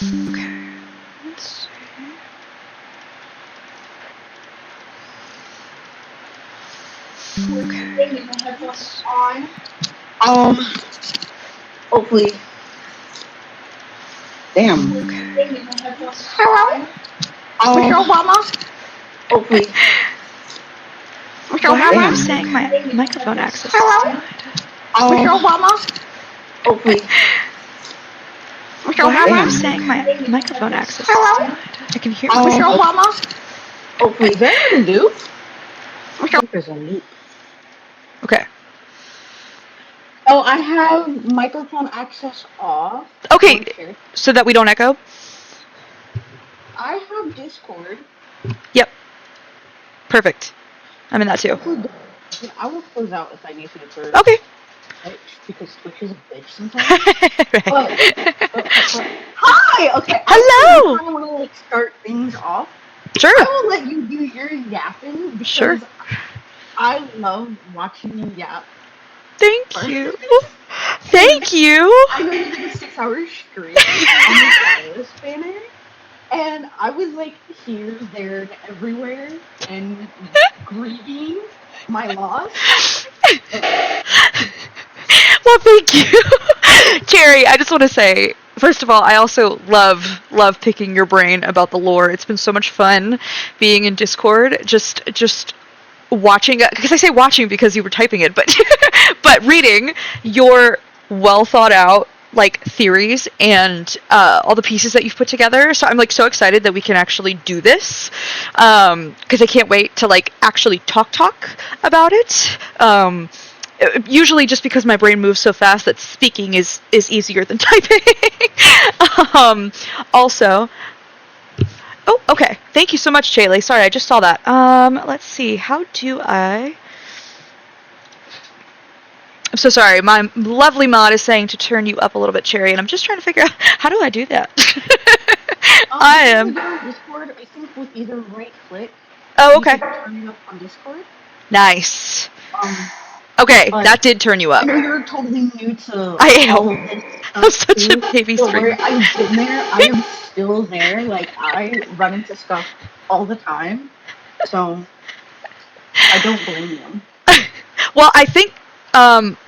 Okay, let's see. Okay. My headphones on. Hopefully. Damn. Okay. Hello? Mr. Obama? Hopefully. Mr. Why are you Obama? saying my microphone access? Hello? Mr. Obama? Hopefully. Mr. Why are you Obama? saying my microphone access? Hello? I can hear. Mr. Obama? Hopefully. Is that a loop? Mr. There's a loop. Okay. Oh, I have microphone access off. Okay, so that we don't echo? I have Discord. Yep. Perfect. I'm in that too. I will close out if I need to first. Okay. Because Twitch is a bitch sometimes. Right. But hi! Okay. Hello! I kind of want to like start things off. Sure. I will let you do your yapping because Sure. I love watching you yap. Thank you. Thank you. I know you did 6 hours straight on the Silas banner, and I was like here, there, and everywhere, and grieving my loss. Well, thank you. Cherry, I just want to say, first of all, I also love picking your brain about the lore. It's been so much fun being in Discord, just watching, because I say watching because you were typing it, but but reading your well thought out like theories and all the pieces that you've put together. So I'm like so excited that we can actually do this, because I can't wait to like actually talk about it. Usually just because my brain moves so fast that speaking is easier than typing. Also, oh, okay. Thank you so much, Chaylee. Sorry, I just saw that. Let's see. How do I... I'm so sorry. My lovely mod is saying to turn you up a little bit, Cherry, and I'm just trying to figure out how do I do that. I am... Discord, I think with either right click. Oh, okay. You can turn it up on Discord. Nice. Okay, that did turn you up. I know you're totally new to I am. all of this stuff. I'm such a baby Don't streamer. worry, I've been there. I am still there. Like, I run into stuff all the time. So, I don't blame you. Well, I think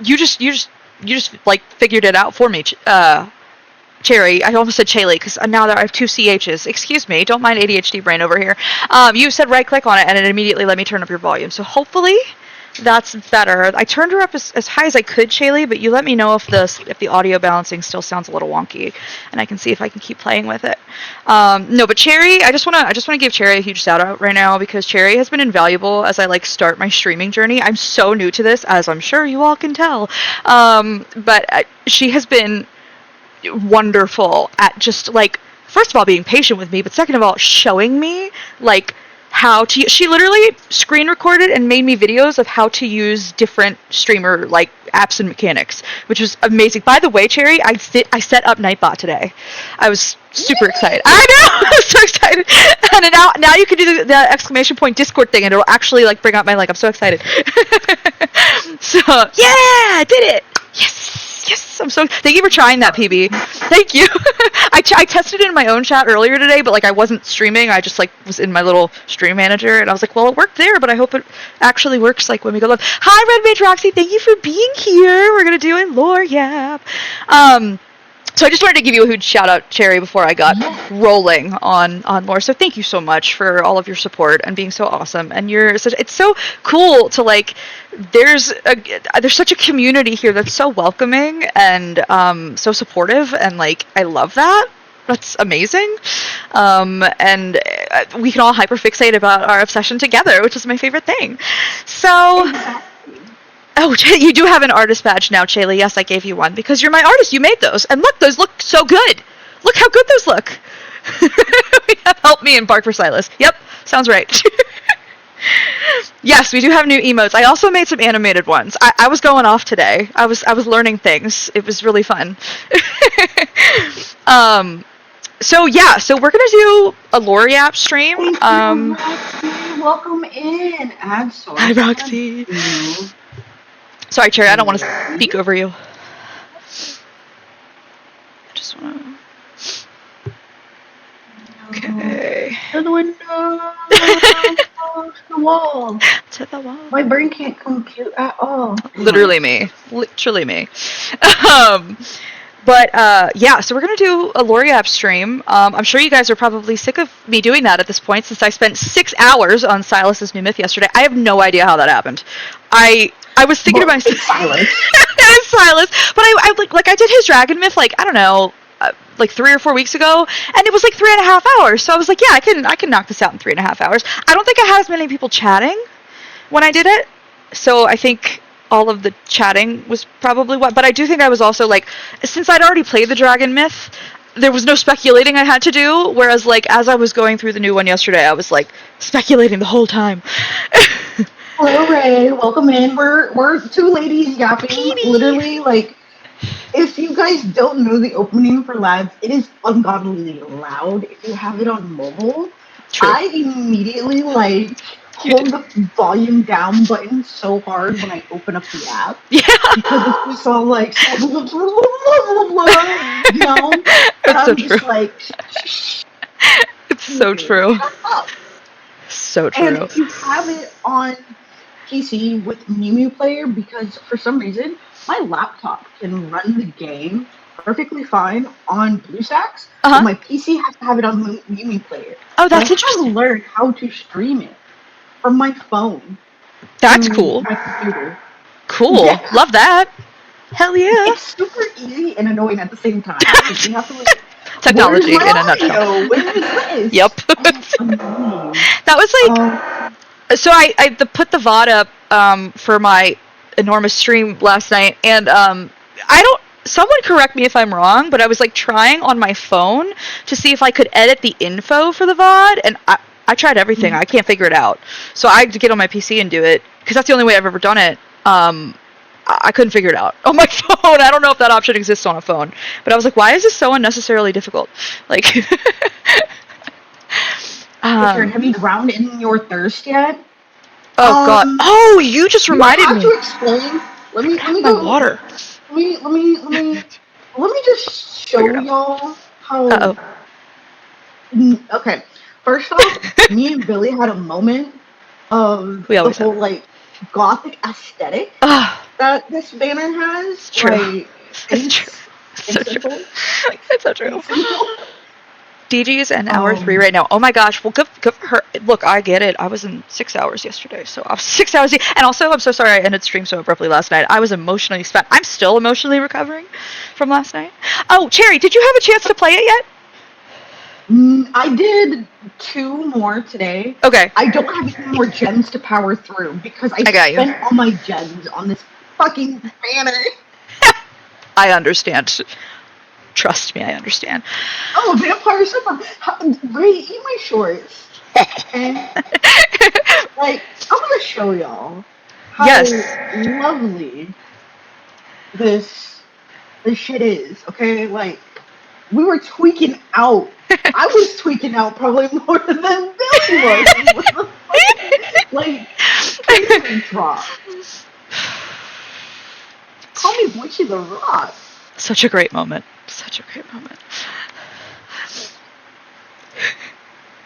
you just like figured it out for me, Cherry. I almost said Chayley because now that I have two CHs. Excuse me, don't mind ADHD brain over here. You said right click on it and it immediately let me turn up your volume. So hopefully that's better. I turned her up as high as I could, Chayley, but you let me know if the audio balancing still sounds a little wonky, and I can see if I can keep playing with it. No, but Cherry, I just wanna give Cherry a huge shout out right now because Cherry has been invaluable as I like start my streaming journey. I'm so new to this, as I'm sure you all can tell, but she has been wonderful at just like, first of all, being patient with me, but second of all, showing me like how to. She literally screen recorded and made me videos of how to use different streamer like apps and mechanics, which was amazing. By the way, Cherry, I set up Nightbot today. I was super excited. I know, I was so excited. And now you can do the exclamation point Discord thing, and it'll actually like bring out my like. I'm so excited. So yeah, I did it. Yes, I'm so. Thank you for trying that, PB. Thank you. I tested it in my own chat earlier today, but like I wasn't streaming. I just like was in my little stream manager, and I was like, well, it worked there, but I hope it actually works like when we go live. Hi, Red Mage Roxy. Thank you for being here. We're gonna do a Lore Yap. So I just wanted to give you a huge shout out, Cherry, before I got rolling on lore. So thank you so much for all of your support and being so awesome. And it's so cool to like, there's such a community here that's so welcoming and so supportive, and like I love that. That's amazing. And we can all hyperfixate about our obsession together, which is my favorite thing. So. Oh, you do have an artist badge now, Chaylee. Yes, I gave you one because you're my artist. You made those. And look, those look so good. Look how good those look. Me and Bark for Silas. Yep, sounds right. Yes, we do have new emotes. I also made some animated ones. I was going off today. I was learning things. It was really fun. So yeah, so we're gonna do a Lore Yap stream. Thank you, Roxy. Welcome in. Add source. Hi, Roxy. Sorry, Cherry, I don't want to speak over you. I just want to... Okay. To the window. To the wall. To the wall. My brain can't compute at all. Literally me. Literally me. But yeah, so we're going to do a Lore Yap stream. I'm sure you guys are probably sick of me doing that at this point since I spent 6 hours on Silas's new myth yesterday. I have no idea how that happened. I was thinking to myself... It's Silas. It's Silas. But I like I did his dragon myth, like, I don't know, like 3 or 4 weeks ago, and it was like 3.5 hours. So I was like, yeah, I can knock this out in 3.5 hours. I don't think I had as many people chatting when I did it. So I think all of the chatting was probably what, but I do think I was also like, since I'd already played the dragon myth, there was no speculating I had to do, whereas like as I was going through the new one yesterday, I was like speculating the whole time. Hello, Ray. Welcome in. We're two ladies yapping. Petey. Literally, like, if you guys don't know the opening for LADS, it is ungodly loud. If you have it on mobile, True. I immediately like hold the volume down button so hard when I open up the app. Yeah. Because it's just all like, you know? And It's so I'm just true. like, It's so true. shut up. So And true. if you have it on PC with Mew Player, because for some reason my laptop can run the game perfectly fine on BlueStacks, Uh-huh. but my PC has to have it on Mew Player. Oh, that's I have interesting. to learn how to stream it from my phone. That's to cool. My computer. Cool. Yeah. Love that. Hell yeah. It's super easy and annoying at the same time. Like, you have to like, Technology in where's my a nutshell. audio? Where is this? Yep. Annoying. That was like, so I put the VOD up for my enormous stream last night, and I don't, someone correct me if I'm wrong, but I was like trying on my phone to see if I could edit the info for the VOD, and I tried everything. I can't figure it out. So I had to get on my PC and do it, because that's the only way I've ever done it. I couldn't figure it out on my phone. I don't know if that option exists on a phone, but I was like, why is this so unnecessarily difficult? Like, Have you drowned in your thirst yet? oh god. Oh, you just reminded I have me. to explain. Let me My go. water. Let me just show Figure it out. y'all how. Uh-oh. Okay. First off, me and Billy had a moment of We the always whole have. like gothic aesthetic Ah, that this banner has. It's true. Like, it's true. So it's true. simple. It's so true. Simple. DG's in hour 3 right now. Oh my gosh. Well, good for her. Look, I get it. I was in 6 hours yesterday, so I was 6 hours. And also, I'm so sorry I ended stream so abruptly last night. I was emotionally spent. I'm still emotionally recovering from last night. Oh, Cherry, did you have a chance to play it yet? I did 2 more today. Okay. I don't have any more gens to power through because I got you. spent all my gens on this fucking banner. I understand. Trust me, I understand. Oh, vampire supper! Ray, eat my shorts. And like, I'm gonna show y'all how Yes. lovely this shit is. Okay, like we were tweaking out. I was tweaking out probably more than Billy was. Like, crazy drop. Call me Butchie the Rock. Such a great moment. Such a great moment.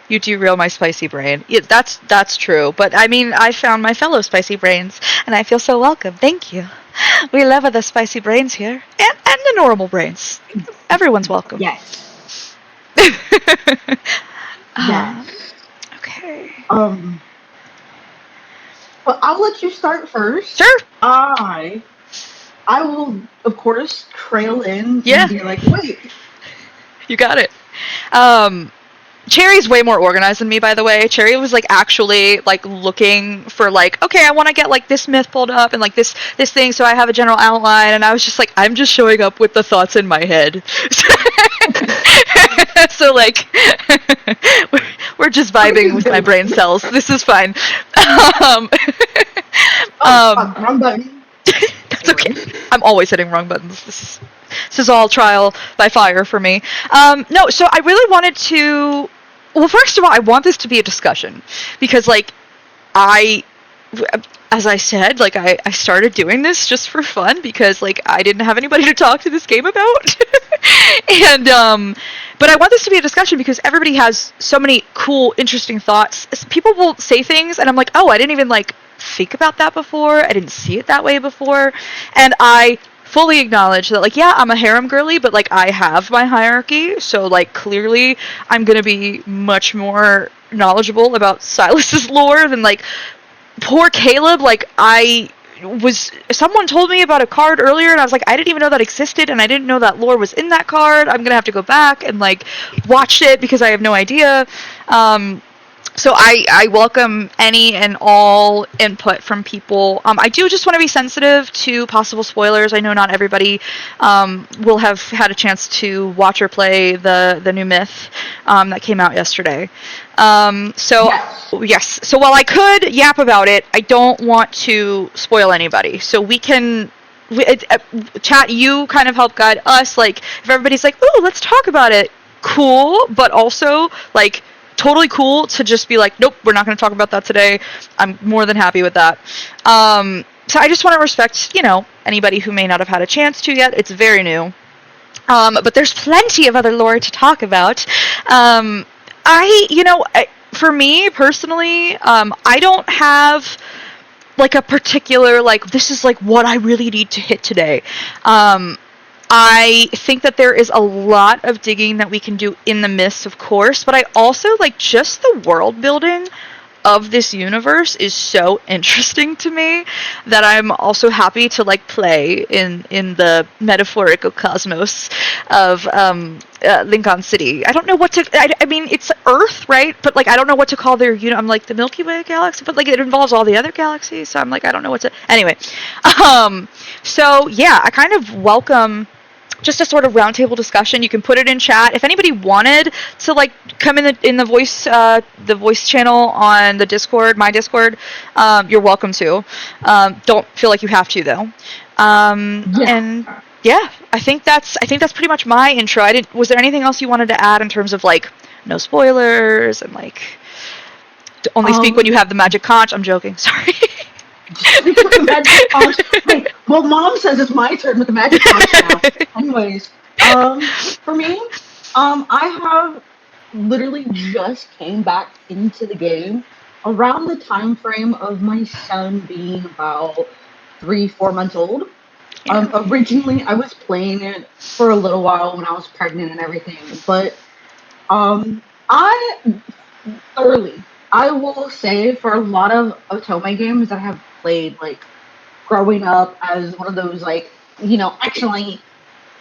You derail my spicy brain. Yeah, that's true. But I mean, I found my fellow spicy brains, and I feel so welcome. Thank you. We love the spicy brains here, and the normal brains. Everyone's welcome. Yes. Um, Yes. okay. But I'll let you start first. Sure. I will, of course, trail in Yeah. and be like, wait. You got it. Cherry's way more organized than me, by the way. Cherry was like actually like looking for like, okay, I want to get like this myth pulled up and like this thing, so I have a general outline. And I was just like, I'm just showing up with the thoughts in my head. So like, We're just vibing with my brain cells. This is fine. Wrong button. That's okay. I'm always hitting wrong buttons. This is all trial by fire for me. No, so I really wanted to. Well, first of all, I want this to be a discussion because, like, as I said, like, I started doing this just for fun because, like, I didn't have anybody to talk to this game about. And, but I want this to be a discussion because everybody has so many cool, interesting thoughts. People will say things, and I'm like, oh, I didn't even, like, think about that before. I didn't see it that way before. And I fully acknowledge that, like, yeah, I'm a harem girly, but, like, I have my hierarchy, so, like, clearly I'm gonna be much more knowledgeable about Silas's lore than, like, poor Caleb. Like, someone told me about a card earlier, and I was like, I didn't even know that existed, and I didn't know that lore was in that card. I'm gonna have to go back and, like, watch it because I have no idea. So I welcome any and all input from people. I do just want to be sensitive to possible spoilers. I know not everybody will have had a chance to watch or play the new myth that came out yesterday. Yes. So while I could yap about it, I don't want to spoil anybody. So we can... chat, you kind of help guide us. Like, if everybody's like, ooh, let's talk about it, cool, but also, like... totally cool to just be like, nope, we're not going to talk about that today. I'm more than happy with that. So I just want to respect, anybody who may not have had a chance to yet. It's very new. But there's plenty of other lore to talk about. For me personally, I don't have like a particular, like, this is like what I really need to hit today. I think that there is a lot of digging that we can do in the myths, of course, but I also, like, just the world building of this universe is so interesting to me that I'm also happy to, like, play in the metaphorical cosmos of Lincoln City. I don't know what to... I mean, it's Earth, right? But, like, I don't know what to call their... I'm like, the Milky Way galaxy, but, like, it involves all the other galaxies, so I'm like, I don't know what to... Anyway. So, yeah, I kind of welcome... just a sort of roundtable discussion. You can put it in chat. If anybody wanted to, like, come in the voice channel on the Discord, my Discord, you're welcome to. Don't feel like you have to, though. And yeah, I think that's pretty much my intro. Was there anything else you wanted to add in terms of, like, no spoilers and, like, only speak when you have the magic conch? I'm joking. Sorry. Magic conch. Wait, well, Mom says it's my turn with the magic conch now. Anyways, for me, I have literally just came back into the game around the time frame of my son being about 3-4 months old. Originally, I was playing it for a little while when I was pregnant and everything, but I will say, for a lot of Otome games that I have played, like, growing up as one of those, like, actually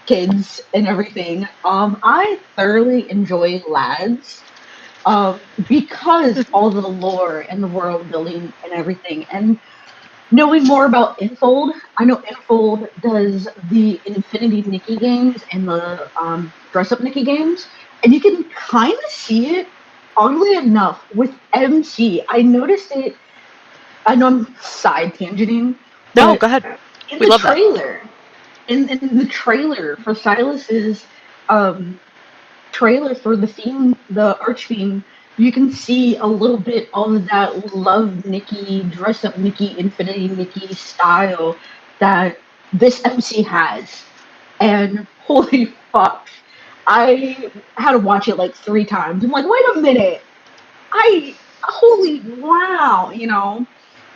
kids and everything, I thoroughly enjoy LADS, because all the lore and the world building and everything, and knowing more about Infold. I know Infold does the Infinity Nikki games and the dress-up Nikki games, and you can kind of see it, oddly enough, with MC. I noticed it. I know I'm side tangenting. No, go ahead. In We the love that. trailer, in the trailer for Silas's trailer for the theme, the Archfiend, you can see a little bit of that Love Nikki, Dress Up Nikki, Infinity Nikki style that this MC has. And holy fuck, I had to watch it like 3 times. I'm like, wait a minute. Holy wow,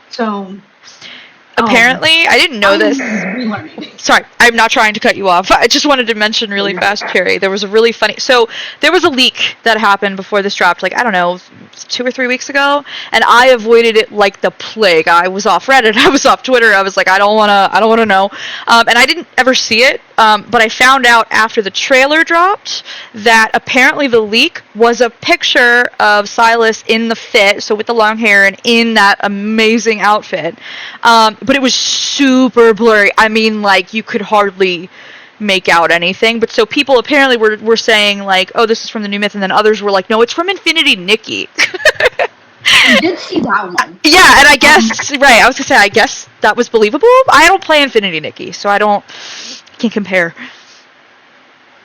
So... apparently, I didn't know this. Relearning. Sorry, I'm not trying to cut you off. I just wanted to mention really fast, Carrie. There was a really funny... So, there was a leak that happened before this dropped, like, I don't know, 2 or 3 weeks ago, and I avoided it like the plague. I was off Reddit, I was off Twitter, I was like, I don't want to know. And I didn't ever see it, but I found out after the trailer dropped that apparently the leak was a picture of Silas in the fit, so with the long hair and in that amazing outfit. But it was super blurry. I mean, like, you could hardly make out anything. But so people apparently were saying like, oh, this is from the new myth, and then others were like, no, it's from Infinity Nikki. I did see that one. Yeah, and I guess right. I was gonna say I guess that was believable. I don't play Infinity Nikki, so can't compare.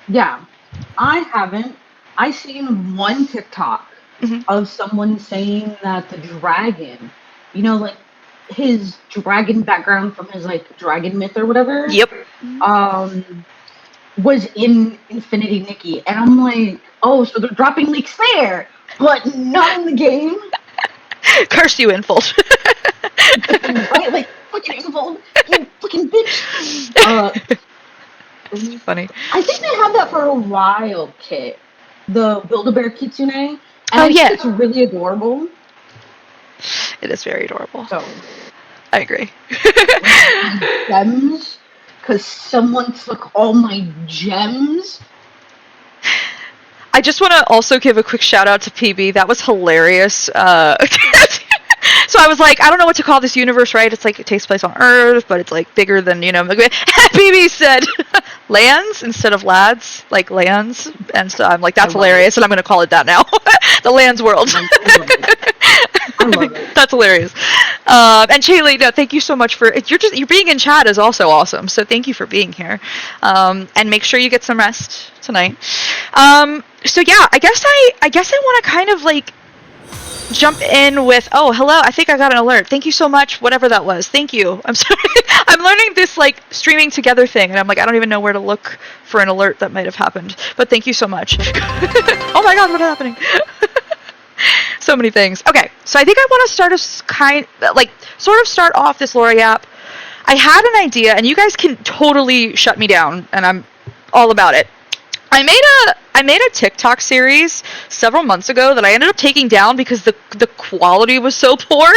Yeah, I haven't. I seen one TikTok of someone saying that the dragon, like his dragon background from his like dragon myth or whatever. Yep. Was in Infinity Nikki, and I'm like, oh, so they're dropping leaks there, but not in the game. Curse you, Infold. Right, like fucking Infold, you fucking bitch. This is funny. I think they had that for a while, Kit. The Build-A-Bear Kitsune. And I yeah. think it's really adorable. It is very adorable. So I agree. Gems, because someone took all my gems. I just want to also give a quick shout out to PB. That was hilarious. So I was like, I don't know what to call this universe, right? It's like it takes place on Earth, but it's like bigger than, PB said lands instead of lads, like lands. And so I'm like, that's hilarious, and I'm going to call it that now. The lands world. I love it. That's hilarious. And Shaylee, no, thank you so much for you're being in chat is also awesome. So thank you for being here. And make sure you get some rest tonight. So yeah, I guess I want to kind of like jump in with, oh, hello, I think I got an alert. Thank you so much, whatever that was. Thank you. I'm sorry. I'm learning this like streaming together thing, and I'm like, I don't even know where to look for an alert that might have happened. But thank you so much. Oh my god, what's happening? So many things. Okay, so I think I want to start off this Lore Yap. I had an idea, and you guys can totally shut me down, and I'm all about it. I made a TikTok series several months ago that I ended up taking down because the quality was so poor.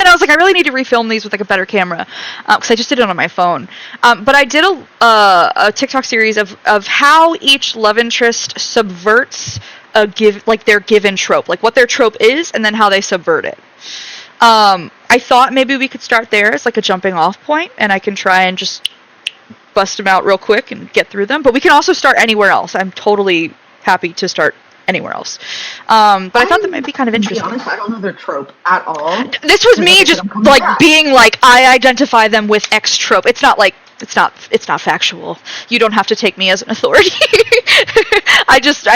And I was like, I really need to refilm these with like a better camera, because I just did it on my phone. But I did a TikTok series of how each love interest subverts their given trope, like what their trope is, and then how they subvert it. I thought maybe we could start there as like a jumping off point, and I can try and just bust them out real quick and get through them. But we can also start anywhere else. I'm totally happy to start anywhere else. But I thought that might be kind of interesting. To be honest, I don't know their trope at all. This was me just like being like, I identify them with X trope. It's not like it's not factual. You don't have to take me as an authority. I just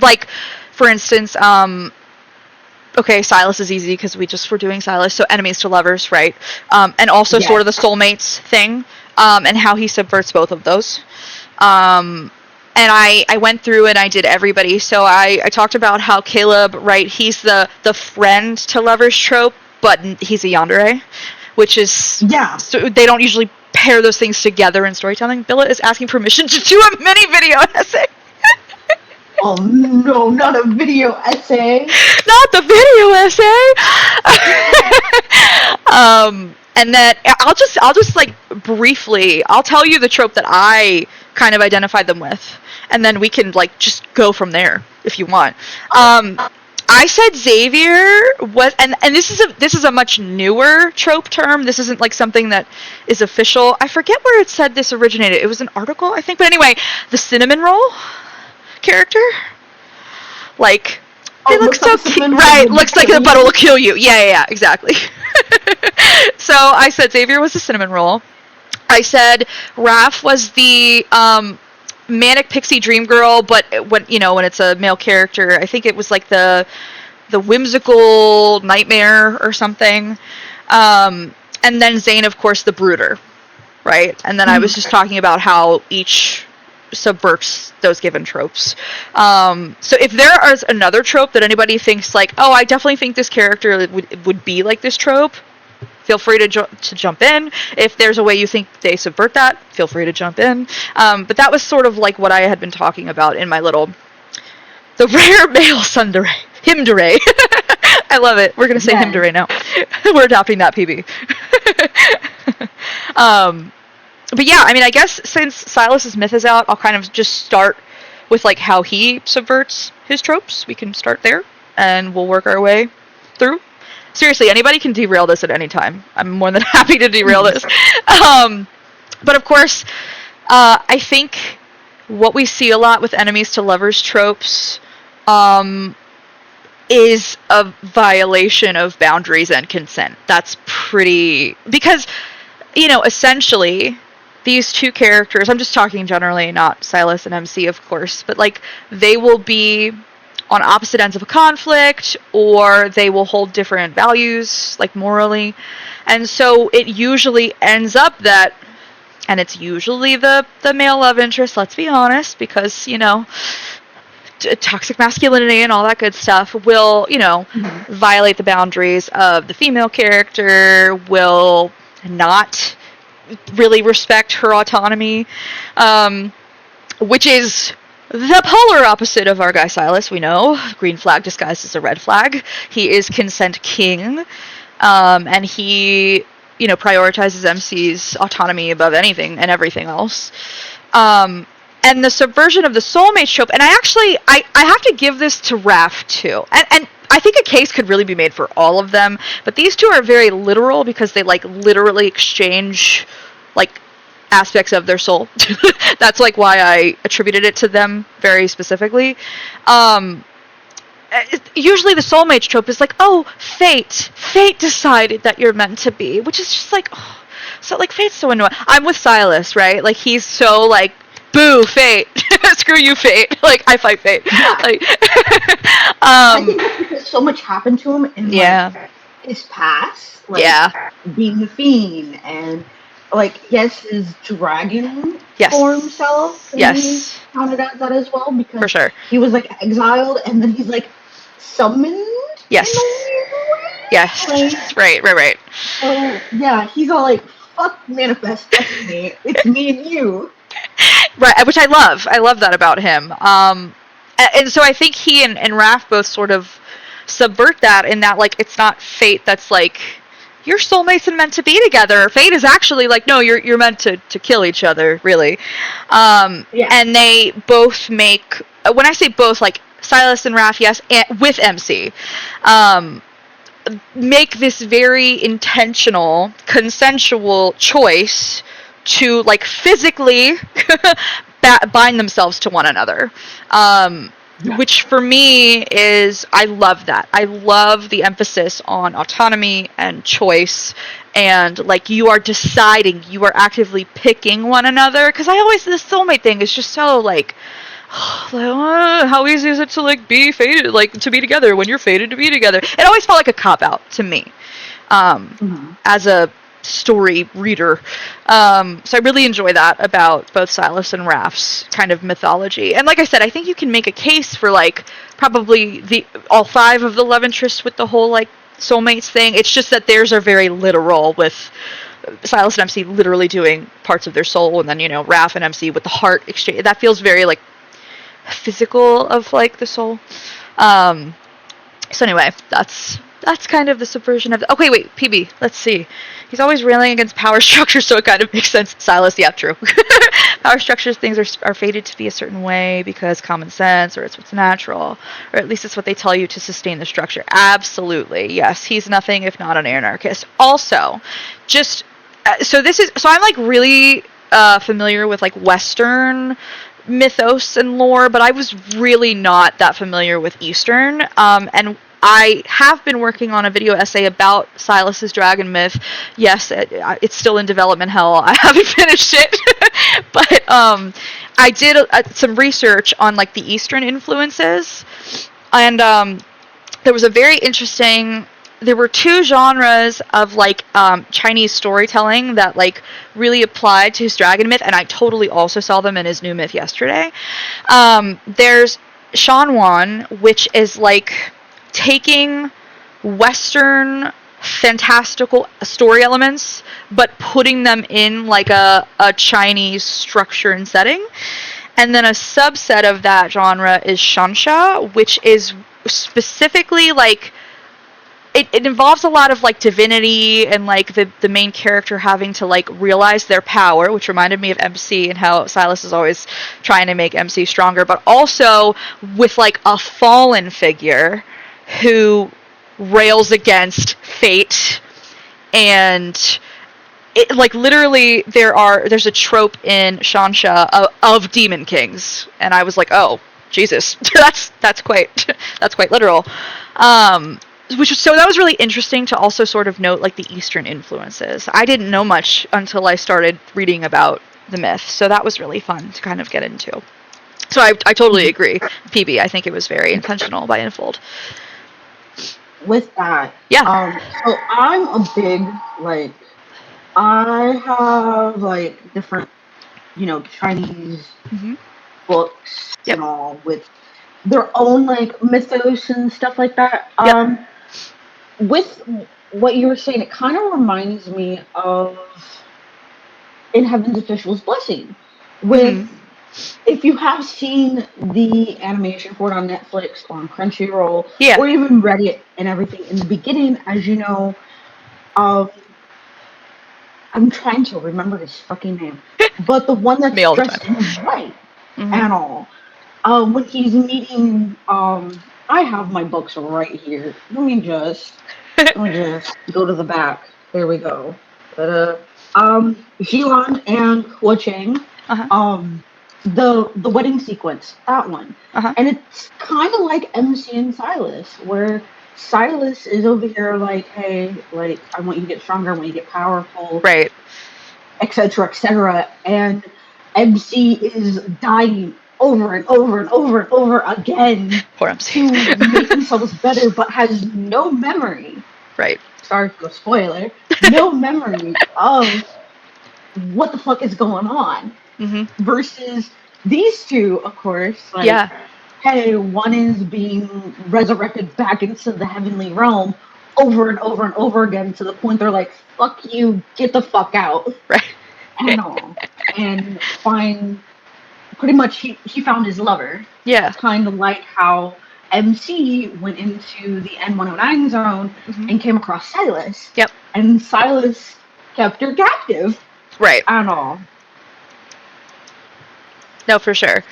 like, for instance, okay, Silas is easy because we're doing Silas. So enemies to lovers, right? And also sort of the soulmates thing, and how he subverts both of those. And I went through and I did everybody. So I talked about how Caleb, right, he's the friend to lovers trope, but he's a yandere, which is, so they don't usually pair those things together in storytelling. Billa is asking permission to do a mini video essay. Oh no, not a video essay. Not the video essay. And then I'll just like briefly, I'll tell you the trope that I kind of identified them with, and then we can like just go from there if you want. I said Xavier was, and this is a much newer trope term. This isn't like something that is official. I forget where it said this originated. It was an article, I think. But anyway, the cinnamon roll character, like, it looks so cute, right? Looks like the butter will kill you. Yeah, exactly. So I said Xavier was the cinnamon roll. I said Raph was the manic pixie dream girl, but when it's a male character, I think it was like the whimsical nightmare or something. And then Zane, of course, the brooder, right? And then I was just talking about how each subverts those given tropes. So if there is another trope that anybody thinks like, oh, I definitely think this character would be like this trope, feel free to jump in. If there's a way you think they subvert that, feel free to jump in. But that was sort of like what I had been talking about in my the rare male tsundere. Himdere. I love it. We're going to say Himdere now. We're adopting that, PB. But yeah, I mean, I guess since Silas's myth is out, I'll kind of just start with like how he subverts his tropes. We can start there, and we'll work our way through. Seriously, anybody can derail this at any time. I'm more than happy to derail this. But of course, I think what we see a lot with enemies to lovers tropes is a violation of boundaries and consent. That's pretty... Because, essentially, these two characters, I'm just talking generally, not Silas and MC, of course, but, they will be on opposite ends of a conflict, or they will hold different values, morally. And so it usually ends up that, and it's usually the male love interest, let's be honest, because, toxic masculinity and all that good stuff will, violate the boundaries of the female character, will not really respect her autonomy, which is the polar opposite of our guy Silas, we know. Green flag disguised as a red flag. He is consent king, and he, prioritizes MC's autonomy above anything and everything else. And the subversion of the soulmate trope, and I have to give this to Raph too. And I think a case could really be made for all of them, but these two are very literal because they literally exchange aspects of their soul. That's why I attributed it to them very specifically. Usually the soulmate trope is fate decided that you're meant to be, which is just fate's so annoying. I'm with Silas, right? He's so boo, fate. Screw you, fate. I fight fate. I think that's because so much happened to him in his past. Being the fiend and yes, his dragon form self. Yes. He counted out that as well because for sure. He was exiled and then he's summoned. Yes. In a weird way. Yes. Right. So yeah, he's all fuck manifest destiny. It's me and you. Right, which I love. I love that about him. And so I think he and Raph both sort of subvert that in that it's not fate that's your soulmates and meant to be together. Fate is actually no, you're meant to kill each other, really. And they both make, when I say both, Silas and Raph, yes, and with MC, make this very intentional, consensual choice to physically bind themselves to one another. Which for me is, I love that. I love the emphasis on autonomy and choice, and you are deciding, you are actively picking one another. Because this soulmate thing is just so how easy is it to be fated, to be together when you're fated to be together? It always felt like a cop out to me, as a story reader. So I really enjoy that about both Silas and Raph's kind of mythology. And like I said, I think you can make a case for probably all 5 of the love interests with the whole soulmates thing. It's just that theirs are very literal, with Silas and MC literally doing parts of their soul, and then Raph and MC with the heart exchange. That feels very physical of the soul. So anyway, that's kind of the subversion of okay, wait, PB, let's see. He's always railing against power structures, so it kind of makes sense. Silas, yeah, true. Power structures, things are fated to be a certain way because common sense, or it's what's natural, or at least it's what they tell you to sustain the structure. Absolutely, yes. He's nothing if not an anarchist. Also, so I'm really familiar with Western mythos and lore, but I was really not that familiar with Eastern. And I have been working on a video essay about Silas's dragon myth. Yes, it's still in development hell. I haven't finished it. But I did some research on the Eastern influences. And there was a very interesting... There were 2 genres of Chinese storytelling that really applied to his dragon myth, and I totally also saw them in his new myth yesterday. There's Shanwan, which is taking Western fantastical story elements but putting them in a Chinese structure and setting. And then a subset of that genre is Shansha, which is specifically it involves a lot of divinity and the main character having to realize their power, which reminded me of MC and how Silas is always trying to make MC stronger, but also with a fallen figure who rails against fate, and it, like, literally there's a trope in Shansha of demon kings, and I was like, oh Jesus, that's quite literal. So that was really interesting to also sort of note, like, the Eastern influences. I didn't know much until I started reading about the myth, so that was really fun to kind of get into. So I totally agree, PB. I think it was very intentional by Infold. With that, Yeah. so I'm a big, like, I have, like, different, Chinese Hmm. books Yep. and all with their own, like, mythos and stuff like that. Yep. With what you were saying, it kind of reminds me of In Heaven's Official's Blessing. With, if you have seen the animation for it on Netflix or on Crunchyroll, Yeah. or even read it and everything, in the beginning, as you know, I'm trying to remember his fucking name, but the one that's Me all the dressed in time. white Mhm. and all. When he's meeting, I have my books right here. Let me just go to the back. There we go. Jilan and Hua Cheng. Uh-huh. The wedding sequence, that one, Uh-huh. and it's kind of like MC and Silas, where Silas is over here like, hey, like, I want you to get stronger, I want you to get powerful, Right. etc., etc., and MC is dying over and over and over and over again Poor MC. to make themselves better, but has no memory. Right. Sorry for the spoiler. No memory of what the fuck is going on. Mhm. Versus these two, of course, like, Yeah. hey, one is being resurrected back into the heavenly realm over and over and over again to the point they're like, fuck you, get the fuck out. Right. And all. And pretty much he found his lover. Yeah. Kind of like how MC went into the N109 zone Mhm. and came across Silas. Yep. And Silas kept her captive Right. and all. No, for sure.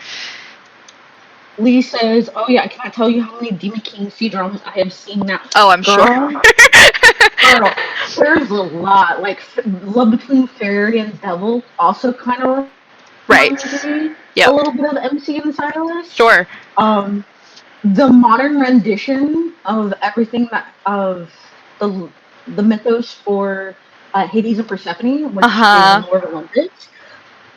Lee says, oh yeah, I cannot tell you how many Demon King C-drums I have seen now. Oh, I'm Girl, sure. girl, there's a lot. Like, Love Between Fairy and Devil also kind of Right. reminds me Yep. a little bit of MC and Silas. Sure. The modern rendition of everything of the mythos for Hades and Persephone, which Uh-huh. is Lord of Olympus,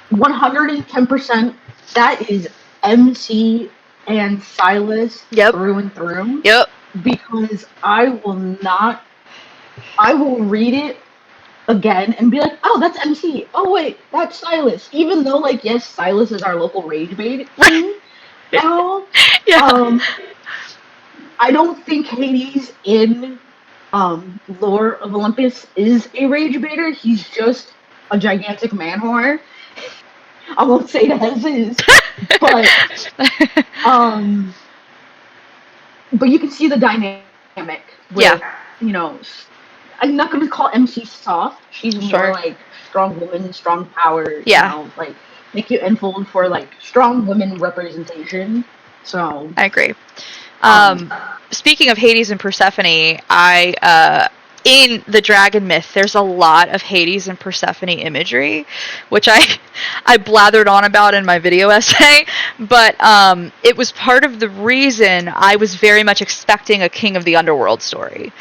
110%, that is MC and Silas Yep. through and through. Yep. Because I will read it again and be like, oh, that's MC. Oh, wait, that's Silas. Even though, like, yes, Silas is our local rage bait king and all. Yeah. I don't think Hades in Lore of Olympus is a rage baiter. He's just a gigantic man whore. I won't say that as is, but you can see the dynamic with, I'm not gonna call MC soft. She's Sure. more like strong woman, strong power. Yeah. Like, make you Enfold for like strong women representation. So I agree. Speaking of Hades and Persephone, in the dragon myth, there's a lot of Hades and Persephone imagery, which I blathered on about in my video essay, but it was part of the reason I was very much expecting a King of the Underworld story.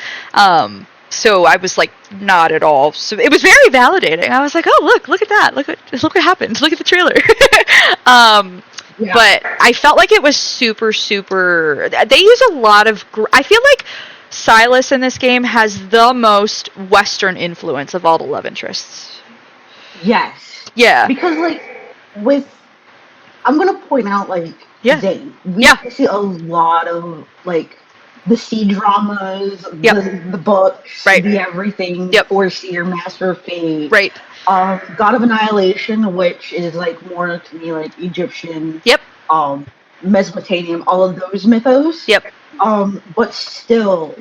So I was like, not at all. So it was very validating. I was like, oh, look at that. Look what happened. Look at the trailer. yeah. But I felt like it was super, super. They use a lot of. I feel like Silas in this game has the most Western influence of all the love interests. Yes. Yeah. Because, like, I'm gonna point out, like, Yeah. Zane. We see a lot of, like, the C-dramas, the books, right. the everything, Foreseer, Master of Fate. Right. God of Annihilation, which is, like, more to me, like, Egyptian. Yep. Mesopotamian, all of those mythos. Yep. But still,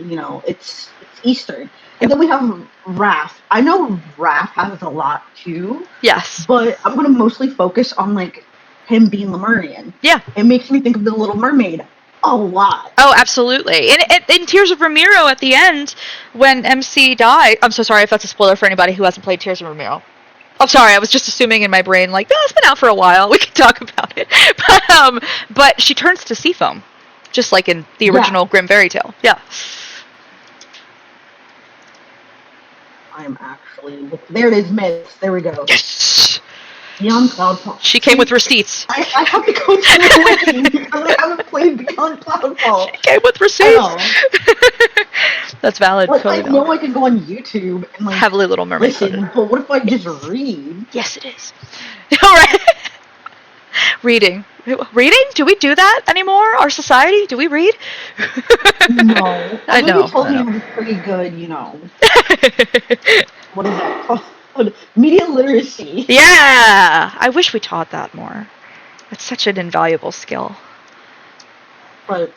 it's Eastern. And then we have Raph. I know Raph has a lot too. Yes. But I'm gonna mostly focus on, like, him being Lemurian. Yeah. It makes me think of the Little Mermaid a lot. Oh, absolutely. And in Tears of Ramiro at the end, when MC died, I'm so sorry if that's a spoiler for anybody who hasn't played Tears of Ramiro. I'm sorry, I was just assuming in my brain, like, no, it's been out for a while. We can talk about it. But she turns to Seafoam, just like in the original Grim Fairy Tale. Yeah. I'm actually... There it is, Myths. There we go. Yes! Beyond Cloudfall. She came with receipts. I have to go through the wiki because I haven't played Beyond Cloudfall. She came with receipts. That's valid. Like, totally I know valid. I can go on YouTube and like Heavily Little Mermaid listen, coded. but what if I just read? Yes, it is. All right. Reading. Do we do that anymore? Our society? Do we read? No. I know. You told me I was pretty good, you know. What is that called? Media literacy. Yeah! I wish we taught that more. It's such an invaluable skill. But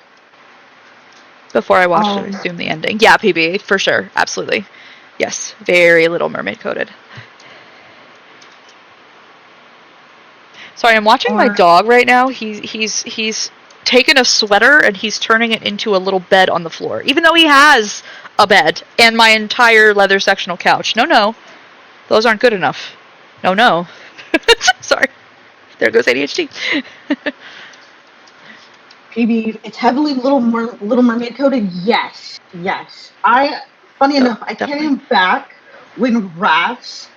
Before I watched it, assume the ending. Yeah, PB, for sure. Absolutely. Yes. Very Little Mermaid coded. Sorry, I'm watching my dog right now. He's taken a sweater and he's turning it into a little bed on the floor. Even though he has a bed and my entire leather sectional couch. No. Those aren't good enough. No. Sorry. There goes ADHD. PB, it's heavily Little Mermaid coded. Yes. Funny enough, I came back when Raph's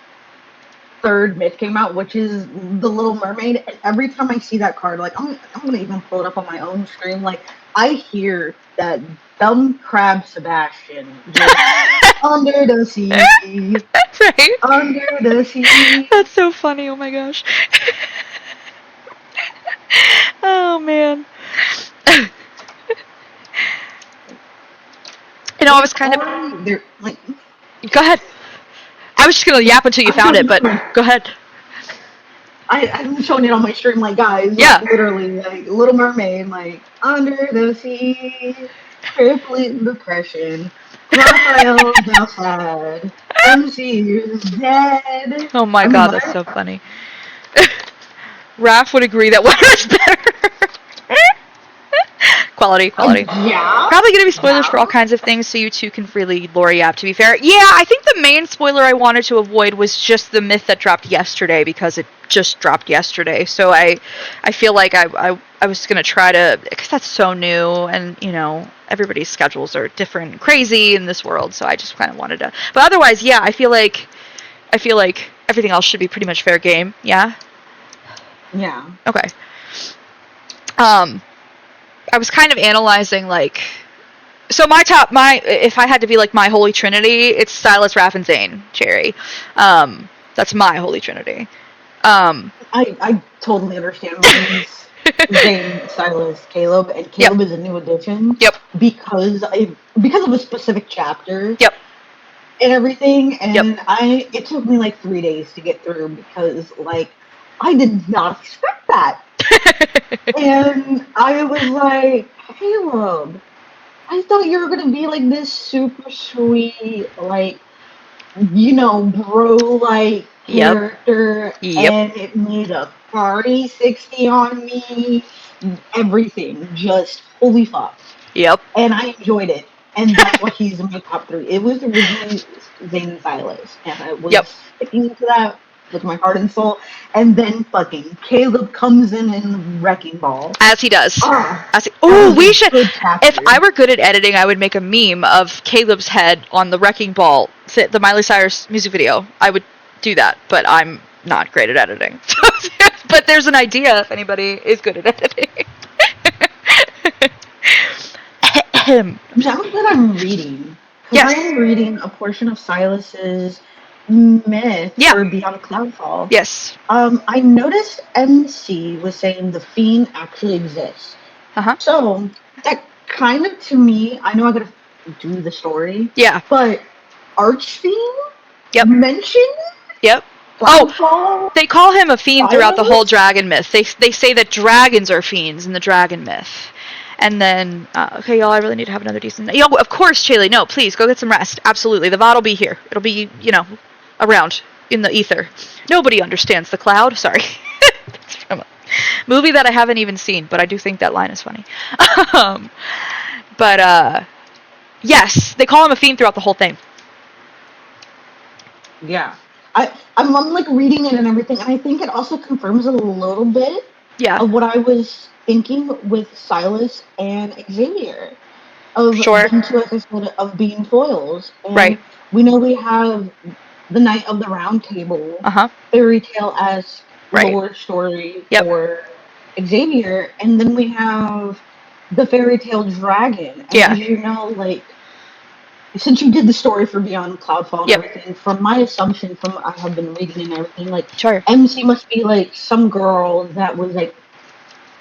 third myth came out, which is the Little Mermaid, and every time I see that card, like I'm gonna even pull it up on my own stream, like I hear that dumb crab Sebastian just under the sea. Right? Under the sea. That's so funny, oh my gosh. Oh man. You know, I was kind of... Like, go ahead. I was just going to yap until you found it, but go ahead. I'm showing it on my stream, like, guys, like, literally, like, Little Mermaid, like, under the sea, crippling depression, Raphael's outside, MC is dead. Oh my god, that's so funny. Raph would agree that water is better. Quality. Yeah. Probably going to be spoilers for all kinds of things, so you two can freely Lore Yap, to be fair. Yeah, I think the main spoiler I wanted to avoid was just the myth that dropped yesterday, because it just dropped yesterday. So I feel like I was going to try to, because that's so new, and, you know, everybody's schedules are different and crazy in this world, so I just kind of wanted to. But otherwise, yeah, I feel like everything else should be pretty much fair game, yeah? Yeah. Okay. I was kind of analyzing, like, so if I had to be like my holy trinity, it's Silas, Raph, and Zane, Cherry. That's my holy trinity. I totally understand. Mine's Zane, Silas, Caleb, and Caleb is a new addition. Yep. Because of a specific chapter. Yep. And everything, and it took me like 3 days to get through because, like, I did not expect that. And I was like, Caleb, I thought you were gonna be like this super sweet, like, you know, bro-like character, and it made a party 60 on me, everything, just holy fuck. Yep. And I enjoyed it, and that's why he's in my top 3. It was originally Zane and Silas, and I was sticking to that with my heart and soul, and then fucking Caleb comes in Wrecking Ball. As he does. We should. If I were good at editing, I would make a meme of Caleb's head on the Wrecking Ball, the Miley Cyrus music video. I would do that, but I'm not great at editing. But there's an idea if anybody is good at editing. Now that I'm reading, because I'm reading a portion of Silas's myth for Beyond Cloudfall. Yes. I noticed MC was saying the Fiend actually exists. So that kind of, to me, I know I gotta do the story. Yeah. But Archfiend mentioned. Yep. Cloudfall, they call him a fiend throughout the whole dragon myth. They say that dragons are fiends in the dragon myth. And then, okay, y'all, I really need to have another decent... Yo, of course, Shaylee, no, please, go get some rest. Absolutely. The VOD will be here. It'll be, you know, around in the ether. Nobody understands the cloud. Sorry. Movie that I haven't even seen, but I do think that line is funny. um, but yes, they call him a fiend throughout the whole thing. Yeah. I'm like reading it and everything, and I think it also confirms a little bit Yeah, of what I was thinking with Silas and Xavier, of sure. them two, as I said, of being foils. Right. And we know we have the Knight of the Round Table Uh huh. fairy tale as Right. lore story Yep. for Xavier, and then we have the fairy tale dragon. And Yeah. as you know, like, since you did the story for Beyond Cloudfall and Yep. everything, from my assumption, from I have been reading and everything, like, Sure. MC must be like some girl that was like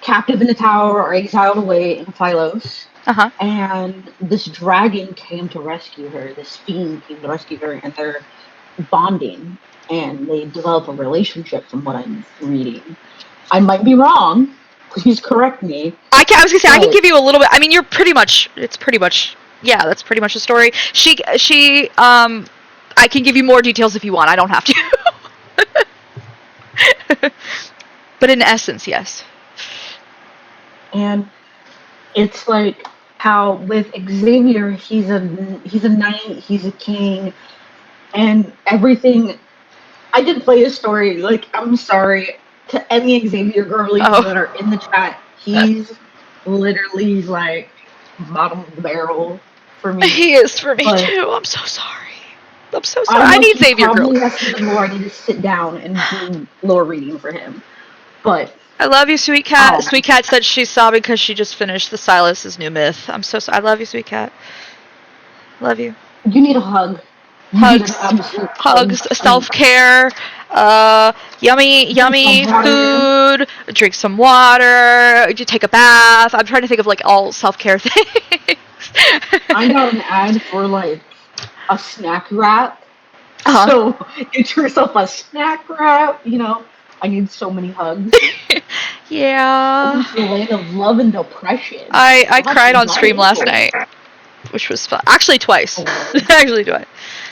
captive in a tower or exiled away in Pylos, Uh huh. and this dragon came to rescue her. This fiend came to rescue her, and they're bonding, and they develop a relationship. From what I'm reading, I might be wrong. Please correct me. I was gonna say I can But give you a little bit. I mean, you're pretty much. It's pretty much. Yeah, that's pretty much the story. She. I can give you more details if you want. I don't have to. But in essence, yes. and it's like how with Xavier, he's a knight, he's a king, and everything. I did play a story. Like, I'm sorry to any Xavier girlies Oh. that are in the chat. He's literally like bottom of the barrel for me. He is for me But too. I'm so sorry. I'm so sorry. I need Xavier probably girl. has to lore. I need to sit down and do lore reading for him. But I love you, Sweet Cat. Oh. Sweet Cat said she's sobbing because she just finished the Silas's new myth. I'm so sorry. I love you, Sweet Cat. Love you. you need a hug. You Hugs, need an absolute hugs, hug. self-care, yummy some water. food, drink some water, you take a bath. I'm trying to think of like all self-care things. I got an ad for like a snack wrap. Uh-huh. So get yourself a snack wrap. You know, I need so many hugs. Yeah. Welcome to the land of love and depression. I cried on That's stream last night, which was fun. Actually, twice. Actually, twice.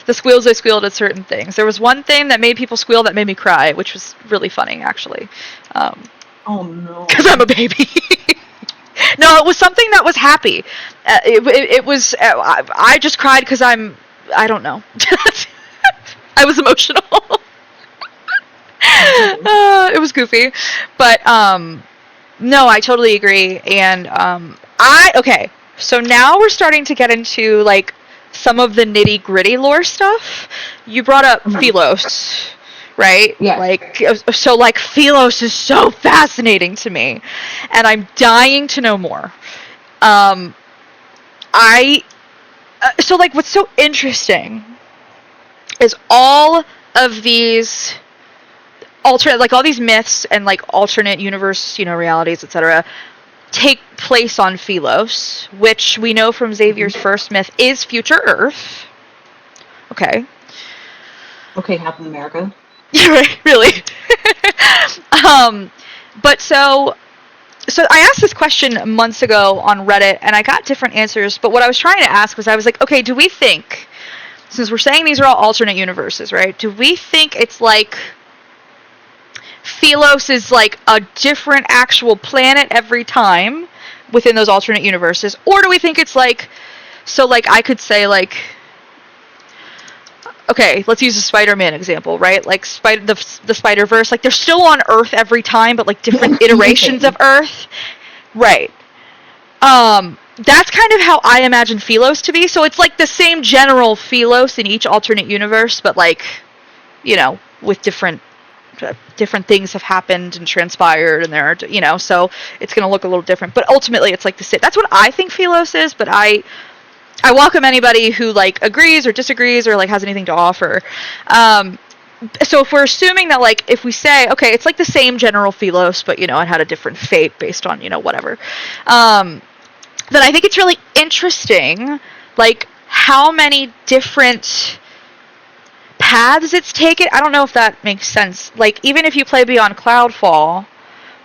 The squeals I squealed at certain things. There was one thing that made people squeal that made me cry, which was really funny, actually. Oh no. Because I'm a baby. No, it was something that was happy. It was. I just cried because I don't know. I was emotional. It was goofy, but no, I totally agree. And okay. So now we're starting to get into like some of the nitty gritty lore stuff. You brought up Philos, right? Yeah. Like, so like Philos is so fascinating to me, and I'm dying to know more. So like what's so interesting is all of these alternate, like all these myths and like alternate universe, realities, etc., take place on Philos, which we know from Xavier's first myth is future Earth. Okay. Okay, Captain America. Right, really. But so I asked this question months ago on Reddit, and I got different answers. But what I was trying to ask was, I was like, okay, do we think, since we're saying these are all alternate universes, right? Do we think it's like Philos is like a different actual planet every time within those alternate universes, or do we think it's like, so like I could say like, okay, let's use a Spider-Man example, right? Like the Spider-Verse, like they're still on Earth every time, but like different iterations of Earth, right? That's kind of how I imagine Philos to be. So it's like the same general Philos in each alternate universe, but like, with different things have happened and transpired, and there are, so it's going to look a little different. But ultimately, it's like that's what I think Philos is. But I welcome anybody who like agrees or disagrees or like has anything to offer. So if we're assuming that, like, if we say, okay, it's like the same general Philos, but it had a different fate based on whatever, then I think it's really interesting, like how many different paths it's taken. I don't know if that makes sense. Like, even if you play Beyond Cloudfall,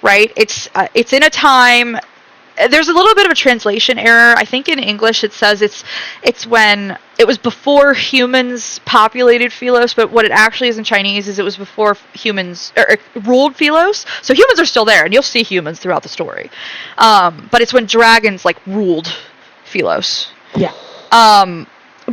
right? It's in a time there's a little bit of a translation error. I think in English it says it's when it was before humans populated Philos, but what it actually is in Chinese is it was before humans ruled Philos. So humans are still there, and you'll see humans throughout the story. But it's when dragons like ruled Philos. Yeah.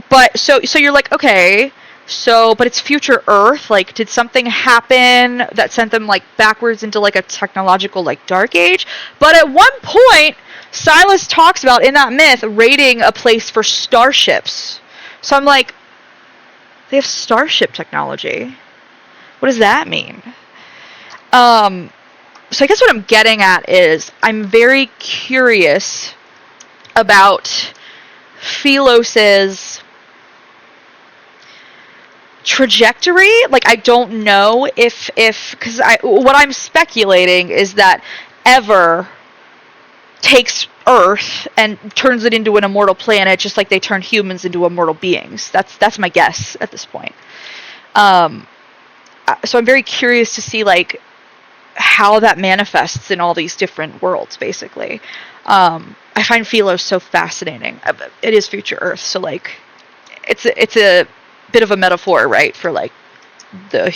But so you're like, okay, so but it's future Earth. Like, did something happen that sent them like backwards into like a technological like dark age? But at one point, Silas talks about in that myth raiding a place for starships. So I'm like, they have starship technology. What does that mean? So I guess what I'm getting at is I'm very curious about Philos's trajectory. Like, I don't know if because what I'm speculating is that Ever takes Earth and turns it into an immortal planet, just like they turned humans into immortal beings. That's my guess at this point. So I'm very curious to see like how that manifests in all these different worlds, basically. I find Philos so fascinating. It is future Earth, so like it's a bit of a metaphor, right, for like the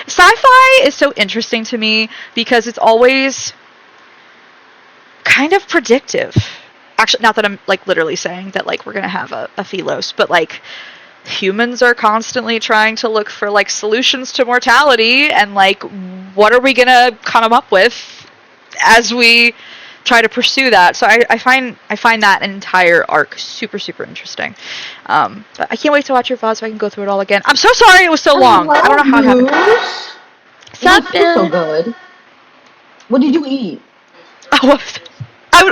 sci-fi is so interesting to me because it's always kind of predictive. Actually, not that I'm like literally saying that like we're gonna have a Philos, but like humans are constantly trying to look for like solutions to mortality, and like what are we gonna come up with as we try to pursue that. So I find that entire arc super interesting. But I can't wait to watch your VOD so I can go through it all again. I'm so sorry it was so long. I don't know how it happened. It's so good. What did you eat?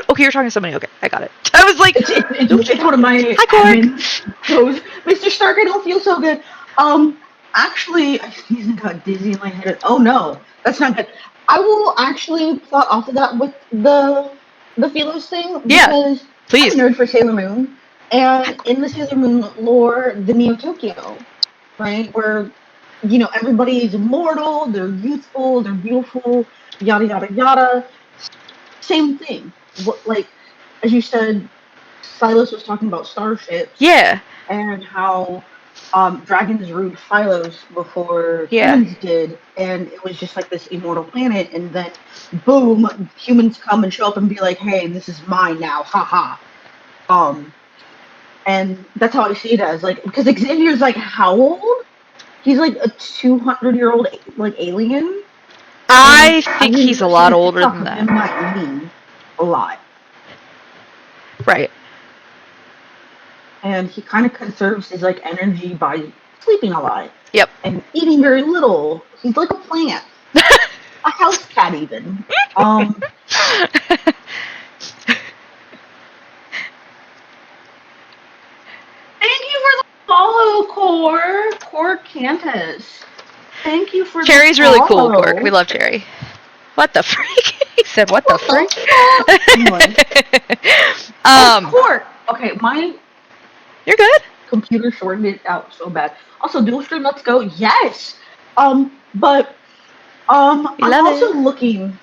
Okay, you're talking to somebody. Okay, I got it. I was like, it's one of my admin goes, Mr. Stark, I don't feel so good. Actually, I sneezed and got dizzy in my head. Oh no, that's not good. I will actually plot off of that with the Philos thing. Yeah, because please. I'm a nerd for Sailor Moon, and in the Sailor Moon lore, the Neo Tokyo, right, where everybody is immortal, they're youthful, they're beautiful, yada yada yada. Same thing. Like, as you said, Silas was talking about starships. Yeah. And how dragons ruled Philos before Yeah. humans did, and it was just like this immortal planet, and then boom, humans come and show up and be like, hey, this is mine now, haha. And that's how I see it as, like, because Xavier's like how old? He's like a 200-year-old like alien. I think he's a lot older than that. Him might mean a lot. Right. And he kind of conserves his like energy by sleeping a lot. Yep. And eating very little. He's like a plant. A house cat even. Thank you for the follow, Core Cantus. Thank you for Cherry's the really cool, follow. Cork. We love Cherry. What the freak? He said, what the freak? Cork. Okay, my You're good. computer shortened it out so bad. Also, dual stream, let's go. Yes. But I'm also looking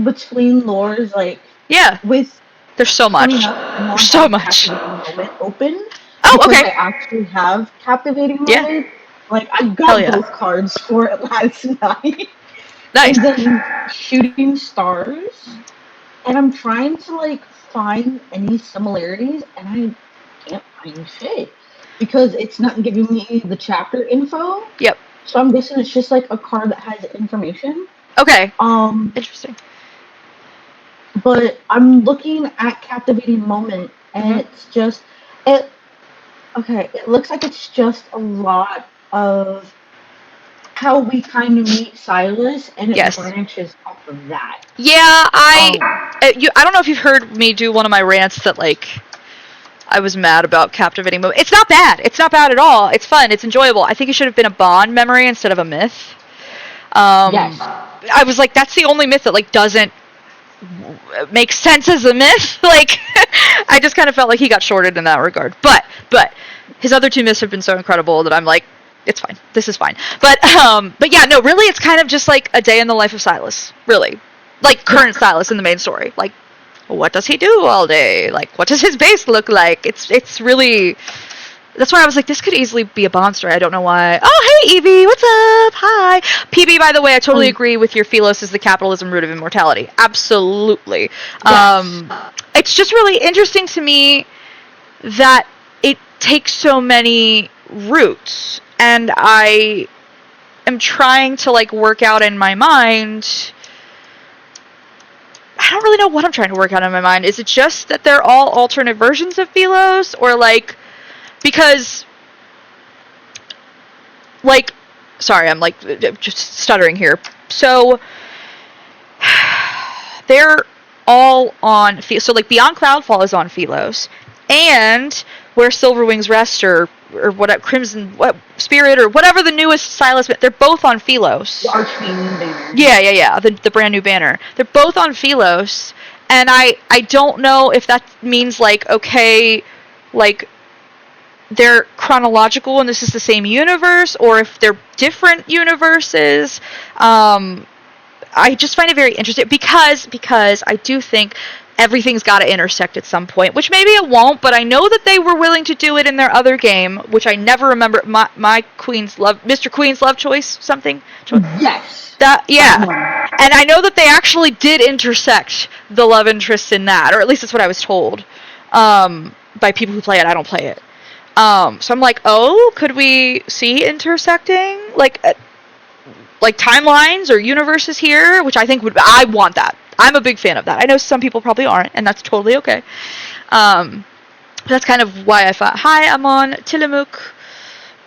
between lores, like, yeah, with there's so much. There's so much. Moment open. Oh, okay. I actually have captivating moment. Yeah. Like, I got yeah. both cards for it last night. Nice. And then shooting stars, and I'm trying to like find any similarities, and I can't find shit because it's not giving me the chapter info. Yep. So I'm guessing it's just like a card that has information. Okay. Interesting. But I'm looking at captivating moment, and it's just it. Okay, it looks like it's just a lot of how we kind of meet Silas, and it branches off of that. Yeah, I don't know if you've heard me do one of my rants that like I was mad about captivating moment. It's not bad. It's not bad at all. It's fun. It's enjoyable. I think it should have been a Bond memory instead of a myth. Yes. I was like, that's the only myth that like doesn't make sense as a myth. Like, I just kind of felt like he got shorted in that regard. But his other two myths have been so incredible that I'm like, it's fine. This is fine. But yeah, no, really, it's kind of just like a day in the life of Silas. Really, like current Silas in the main story. Like, what does he do all day? Like, what does his base look like? It's really... That's why I was like, this could easily be a Bond story. I don't know why. Oh, hey, Evie. What's up? Hi. PB, by the way, I totally agree with your Philos is the capitalism root of immortality. Absolutely. Yes. It's just really interesting to me that it takes so many roots. And I am trying to, like, work out in my mind... I don't really know what I'm trying to work out in my mind. Is it just that they're all alternate versions of Philos? Or, like... Because, like, sorry, I'm, like, just stuttering here. So, they're all on, so, like, Beyond Cloudfall is on Philos, and Where Silverwings Rest, or what, Crimson Spirit, or whatever the newest Silas, they're both on Philos. The Archfiend banner. Yeah, the brand new banner. They're both on Philos, and I don't know if that means, like, okay, like, they're chronological and this is the same universe, or if they're different universes. I just find it very interesting because I do think everything's got to intersect at some point, which maybe it won't, but I know that they were willing to do it in their other game, which I never remember. My Queen's Love, Mr. Queen's Love Choice, something. Yes. That, yeah. And I know that they actually did intersect the love interests in that, or at least that's what I was told by people who play it. I don't play it. So I'm like, oh, could we see intersecting, like timelines or universes here? Which I think I want that. I'm a big fan of that. I know some people probably aren't, and that's totally okay. That's kind of why I thought, hi, I'm on Tillamook.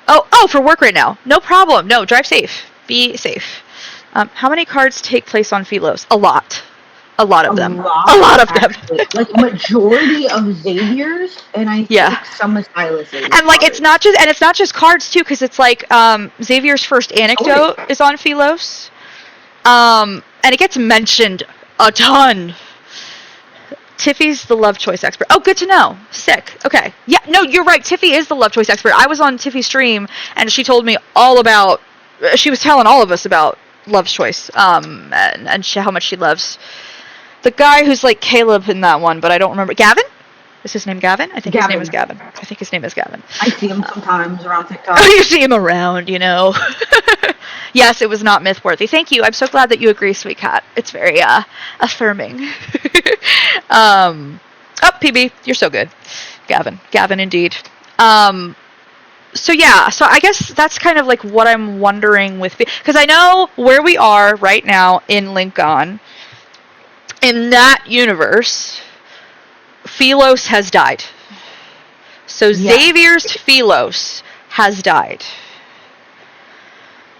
Oh, for work right now. No problem. No, drive safe. Be safe. How many cards take place on Philos? A lot. A lot of them. A lot of them. Like, majority of Xavier's, and I think some of Silas's. And, like, it's not just cards, too, because it's, like, Xavier's first anecdote is on Philos. And it gets mentioned a ton. Tiffy's the love choice expert. Oh, good to know. Sick. Okay. Yeah, no, you're right. Tiffy is the love choice expert. I was on Tiffy's stream, and she told me all about... She was telling all of us about love choice, and how much she loves... The guy who's like Caleb in that one, but I don't remember. Gavin? Is his name Gavin? I think his name is Gavin. I think his name is Gavin. I see him sometimes around TikTok. Oh, you see him around, you know. Yes, it was not myth-worthy. Thank you. I'm so glad that you agree, sweet cat. It's very affirming. PB, you're so good. Gavin indeed. So yeah, so I guess that's kind of like what I'm wondering with, because I know where we are right now in Lincoln. In that universe, Philos has died. So Xavier's Philos has died.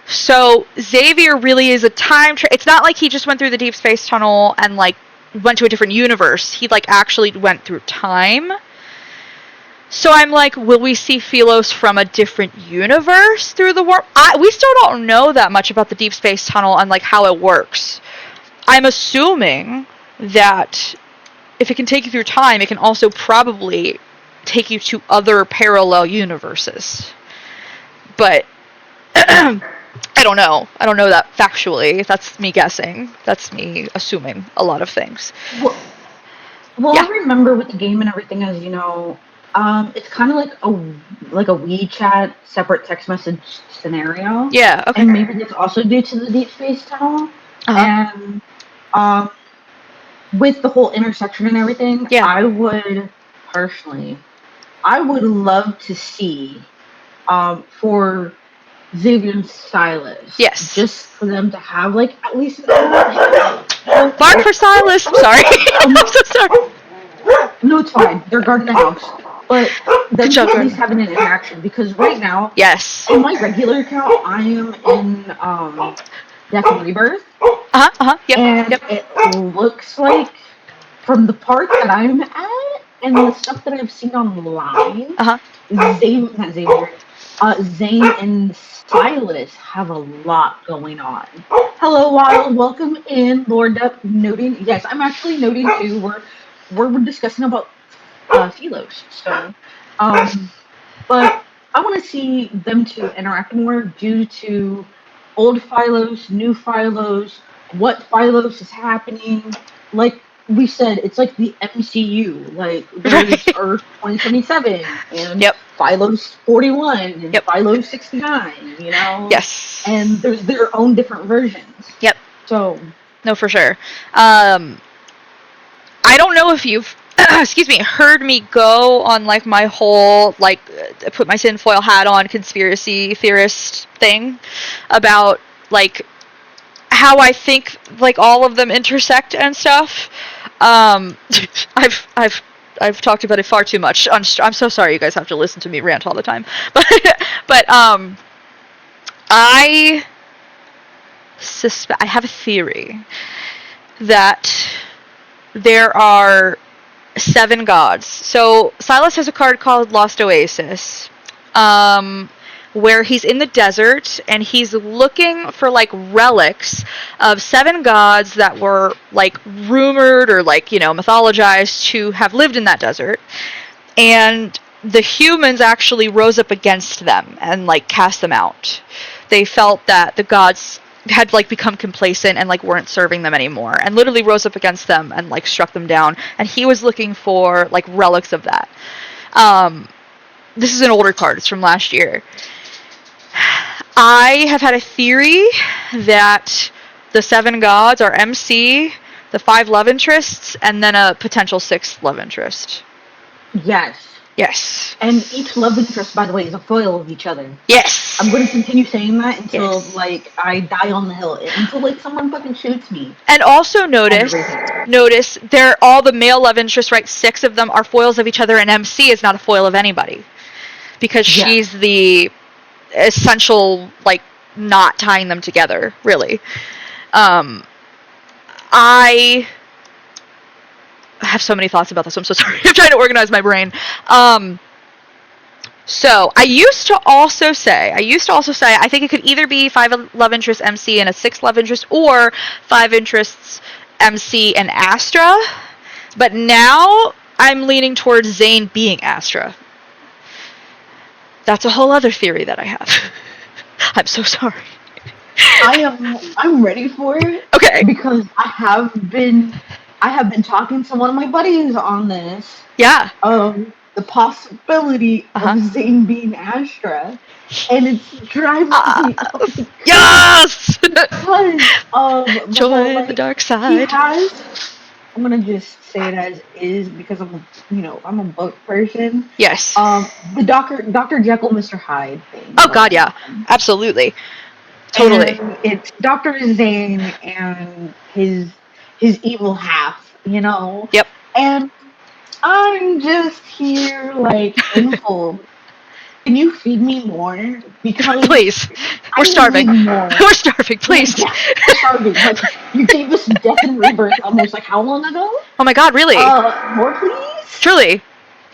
So Xavier really is a time... It's not like he just went through the deep space tunnel and, like, went to a different universe. He, like, actually went through time. So I'm like, will we see Philos from a different universe through the warp? We still don't know that much about the deep space tunnel and, like, how it works. I'm assuming that if it can take you through time, it can also probably take you to other parallel universes. But I don't know. I don't know that factually. That's me guessing. That's me assuming a lot of things. Well, I remember with the game and everything, as you know, it's kind of like a WeChat separate text message scenario. Yeah. Okay. And maybe it's also due to the deep space tunnel. And with the whole intersection and everything, I would love to see for Xavier and Silas. Yes. Just for them to have, like, at least... Bark for Silas! Sorry. I'm so sorry. No, it's fine. They're guarding the house. But them at least having an interaction, because right now, in my regular account, I am in Death and Rebirth. It looks like, from the part that I'm at, and the stuff that I've seen online, Zane and Silas have a lot going on. Hello, Wild. Welcome in, Lore Yap. Noting, yes, I'm actually noting too. We're discussing about Philos. So, but I want to see them two interact more due to old Philos, new Philos, what Philos is happening. Like we said, it's like the MCU. Like, there's Right. Earth 2077 and Yep. Philo's 41 and Yep. Philo's 69, you know? Yes. And there's their own different versions. Yep. So, No, for sure. I don't know if you've, excuse me, heard me go on like my whole like put my tinfoil hat on conspiracy theorist thing about like how I think like all of them intersect and stuff. I've talked about it far too much. I'm so sorry you guys have to listen to me rant all the time. But I have a theory that there are 7 gods. So Silas has a card called Lost Oasis, where he's in the desert and he's looking for like relics of 7 gods that were like rumored or like, you know, mythologized to have lived in that desert. And the humans actually rose up against them and like cast them out. They felt that the gods had like become complacent and like weren't serving them anymore, and literally rose up against them and like struck them down. And he was looking for like relics of that. This is an older card. It's from last year. I have had a theory that the 7 gods are MC, the 5 love interests, and then a potential 6th love interest. yes. Yes. And each love interest, by the way, is a foil of each other. Yes. I'm going to continue saying that until, Yes. like, I die on the hill. Until, like, someone fucking shoots me. And also notice they're all the male love interests, right? 6 of them are foils of each other, and MC is not a foil of anybody. Because she's the essential, like, not tying them together, really. I have so many thoughts about this. I'm so sorry. I'm trying to organize my brain. So I used to also say, I think it could either be 5 love interests MC and a 6 love interest, or 5 interests MC and Astra. But now I'm leaning towards Zane being Astra. That's a whole other theory that I have. I'm so sorry. I'm ready for it. Okay. Because I have been talking to one of my buddies on this. Yeah. The possibility of Zane being Astra, and it's driving me. Yes. Because join like, the dark side. I'm gonna just say it as is because I'm a book person. Yes. The Dr. Jekyll, Mr. Hyde thing. Oh God, yeah, absolutely, totally. And it's Dr. Zane and his evil half, you know. Yep. And I'm just here like in full. Can you feed me more? Because please, we're starving. We're starving. Please. Yeah, we're starving. Like, you gave us Death and Rebirth almost like how long ago? Oh my God, really? More please. Truly,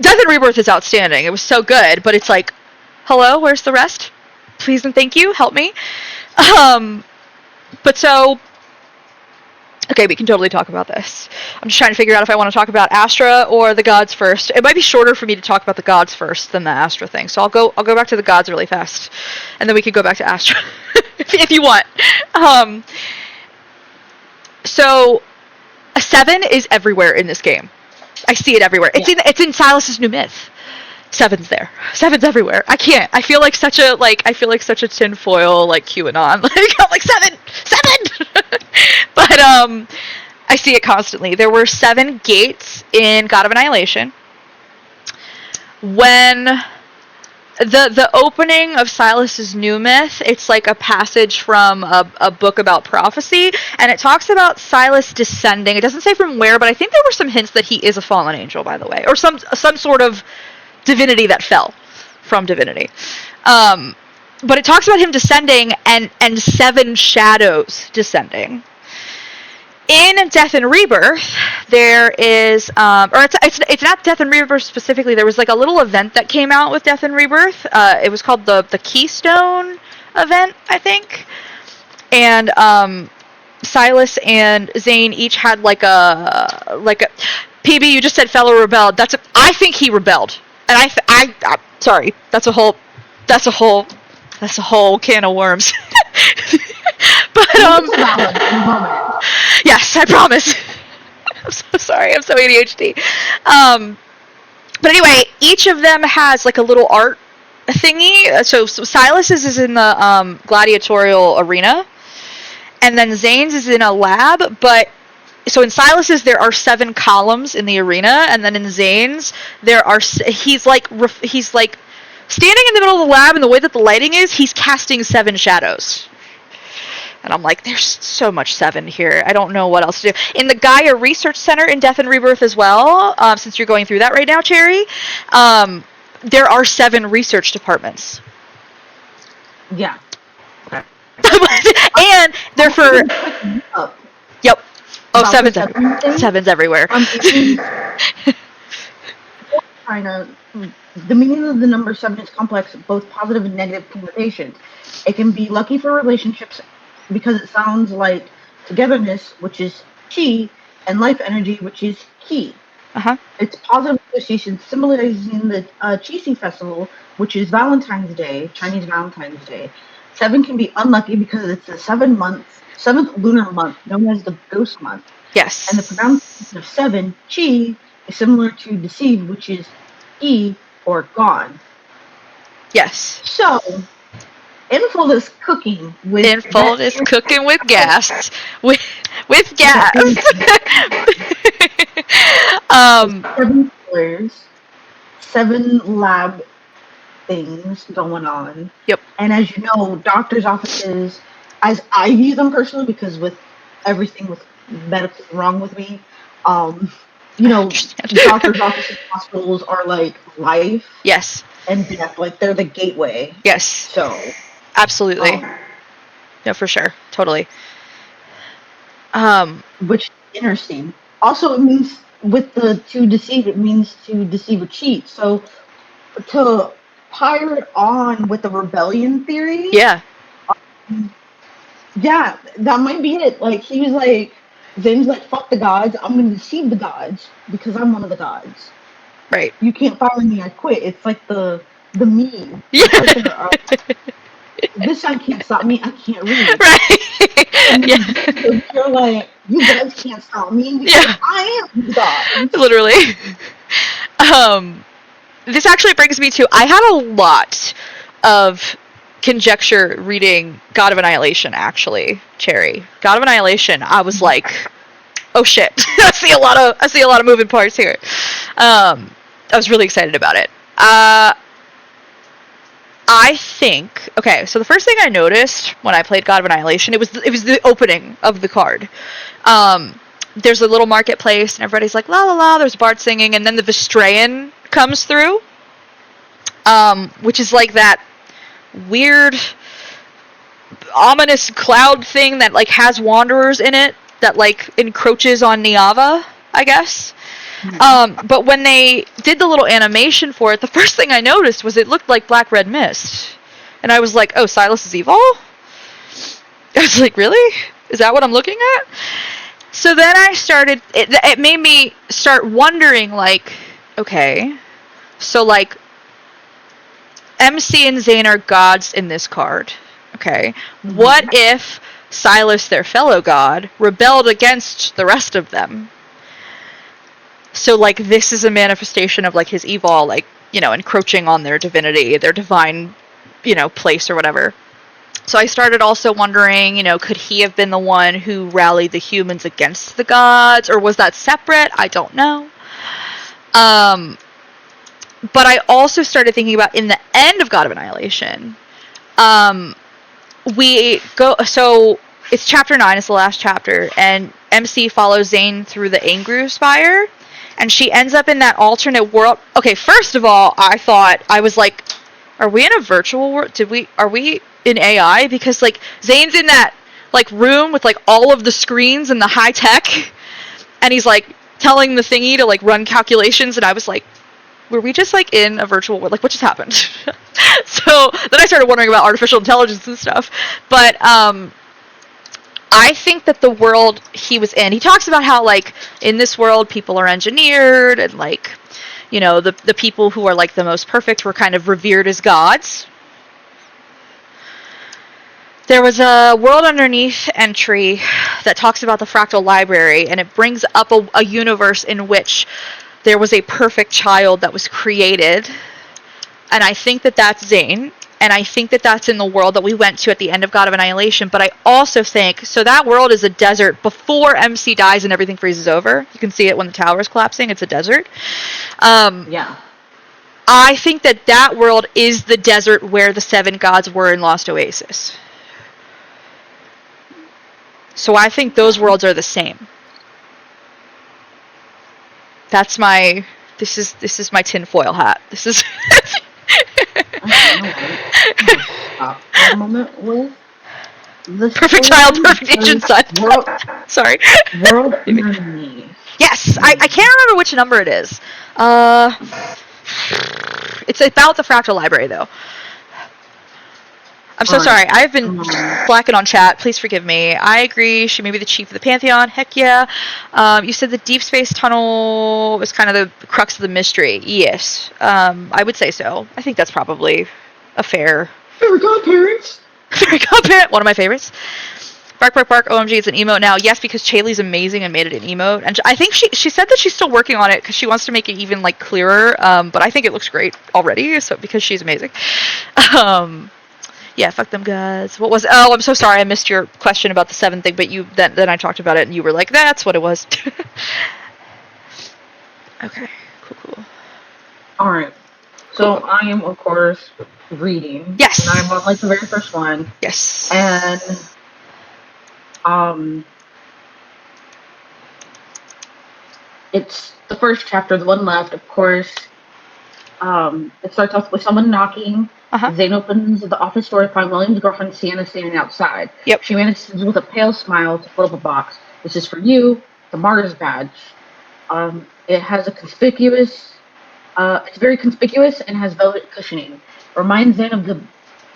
Death and Rebirth is outstanding. It was so good, but it's like, hello, where's the rest? Please and thank you, help me. But so. Okay, we can totally talk about this. I'm just trying to figure out if I want to talk about Astra or the gods first. It might be shorter for me to talk about the gods first than the Astra thing. So I'll go back to the gods really fast, and then we could go back to Astra if you want. So a 7 is everywhere in this game. I see it everywhere. It's in Silas's new myth. 7's there. 7's everywhere. I can't. I feel like such a tinfoil like QAnon. Like I'm like 7. But I see it constantly. There were 7 gates in God of Annihilation. When the opening of Silas's new myth, it's like a passage from a book about prophecy, and it talks about Silas descending. It doesn't say from where, but I think there were some hints that he is a fallen angel, by the way, or some sort of divinity that fell from divinity. But it talks about him descending and 7 shadows descending. In Death and Rebirth, there is, or it's not Death and Rebirth specifically. There was like a little event that came out with Death and Rebirth. It was called the Keystone event, I think. And Silas and Zane each had like a PB. You just said fellow rebelled. I think he rebelled, and I'm sorry. That's a whole can of worms. But It's a valid moment. yes, I promise. I'm so sorry. I'm so ADHD. But anyway, each of them has like a little art thingy. So Silas's is in the gladiatorial arena, and then Zane's is in a lab. But so in Silas's there are 7 columns in the arena, and then in Zane's there are he's like standing in the middle of the lab, and the way that the lighting is, he's casting 7 shadows. And I'm like, there's so much 7 here. I don't know what else to do. In the Gaia Research Center in Death and Rebirth as well, since you're going through that right now, Cherry, there are 7 research departments. Yeah. And they're for... Yep. Oh, seven's everywhere. China, the meaning of the number 7 is complex, both positive and negative connotations. It can be lucky for relationships because it sounds like togetherness, which is chi, and life energy, which is ki. Uh-huh. It's positive association symbolizing the Qixi festival, which is Valentine's Day, Chinese Valentine's Day. 7 can be unlucky because it's the 7th lunar month, known as the ghost month. Yes. And the pronunciation of 7, chi, is similar to deceive, which is ki, or gone. Yes. So, Infold is cooking with... Infold is cooking with gas. With gas. 7 pillars, 7 lab things going on. Yep. And as you know, doctors' offices, as I view them personally, because with everything with medically wrong with me, doctors' offices, hospitals are like life. Yes. And death, like they're the gateway. Yes. So. Absolutely. No, for sure. Totally. Which is interesting. Also, it means with the to deceive, it means to deceive or cheat. So to pirate on with the rebellion theory. Yeah. Yeah, that might be it. Like he was like, Zane's like, fuck the gods. I'm gonna deceive the gods because I'm one of the gods. Right. You can't fire me. I quit. It's like the meme. Yeah. This side can't stop me. I can't read. Right. Yeah. You're like, you guys can't stop me because I am God. Literally. This actually brings me to, I had a lot of conjecture reading God of Annihilation, actually, Cherry. God of Annihilation, I was like, oh shit. I see a lot of moving parts here. I was really excited about it. I think, okay, so the first thing I noticed when I played God of Annihilation, it was the opening of the card. There's a little marketplace, and everybody's like, la la la, there's Bard singing, and then the Vistraean comes through, which is like that weird, ominous cloud thing that, like, has wanderers in it, that, like, encroaches on Niava, I guess. But when they did the little animation for it, the first thing I noticed was it looked like Black Red Mist. And I was like, oh, Silas is evil? I was like, really? Is that what I'm looking at? So then I started, it made me start wondering, like, okay, so, like, MC and Zane are gods in this card. Okay. What if Silas, their fellow god, rebelled against the rest of them? So, like, this is a manifestation of, like, his evil, like, encroaching on their divinity, their divine, place or whatever. So I started also wondering, could he have been the one who rallied the humans against the gods? Or was that separate? I don't know. But I also started thinking about, in the end of God of Annihilation, so it's chapter 9, it's the last chapter, and MC follows Zane through the Angru Spire, and she ends up in that alternate world. Okay, first of all, I was like, are we in a virtual world? Are we in AI? Because, like, Zane's in that, like, room with, like, all of the screens and the high tech, and he's, like, telling the thingy to, like, run calculations, and I was like, were we just, like, in a virtual world? Like, what just happened? So then I started wondering about artificial intelligence and stuff. But I think that the world he was in, he talks about how, like, in this world people are engineered, and, like, the people who are, like, the most perfect were kind of revered as gods. There was a World Underneath entry that talks about the fractal library, and it brings up a universe in which there was a perfect child that was created, and I think that that's Zane, and I think that that's in the world that we went to at the end of God of Annihilation, but I also think, so that world is a desert before MC dies and everything freezes over. You can see it when the tower is collapsing, it's a desert. Yeah. I think that that world is the desert where the 7 gods were in Lost Oasis. So I think those worlds are the same. That's my, this is my tinfoil hat. This is... Stop for a moment with the Perfect child, perfect ancient son. World, Sorry. World Underneath. Yes, I can't remember which number it is. It's about the fractal library, though. I'm so sorry. I've been slacking on chat. Please forgive me. I agree. She may be the chief of the Pantheon. Heck yeah. You said the deep space tunnel was kind of the crux of the mystery. Yes. I would say so. I think that's probably a fair... Fair godparents. Fair godparent. One of my favorites. Bark, bark, bark. OMG, it's an emote now. Yes, because Chaley's amazing and made it an emote. And I think she said that she's still working on it because she wants to make it even, like, clearer. But I think it looks great already, so because she's amazing. Yeah, fuck them guys. What was... Oh, I'm so sorry. I missed your question about the 7 thing, but you then I talked about it, and you were like, that's what it was. Okay. Cool. All right. So I am, of course, reading. Yes. And I'm on, like, the very first one. Yes. And, it's the first chapter, the one left, of course. It starts off with someone knocking. Uh-huh. Zane opens the office door to find William's girlfriend Sienna standing outside. Yep. She manages with a pale smile to pull up a box. This is for you, the martyr's badge. It has a conspicuous, it's very conspicuous and has velvet cushioning. Reminds Zane of the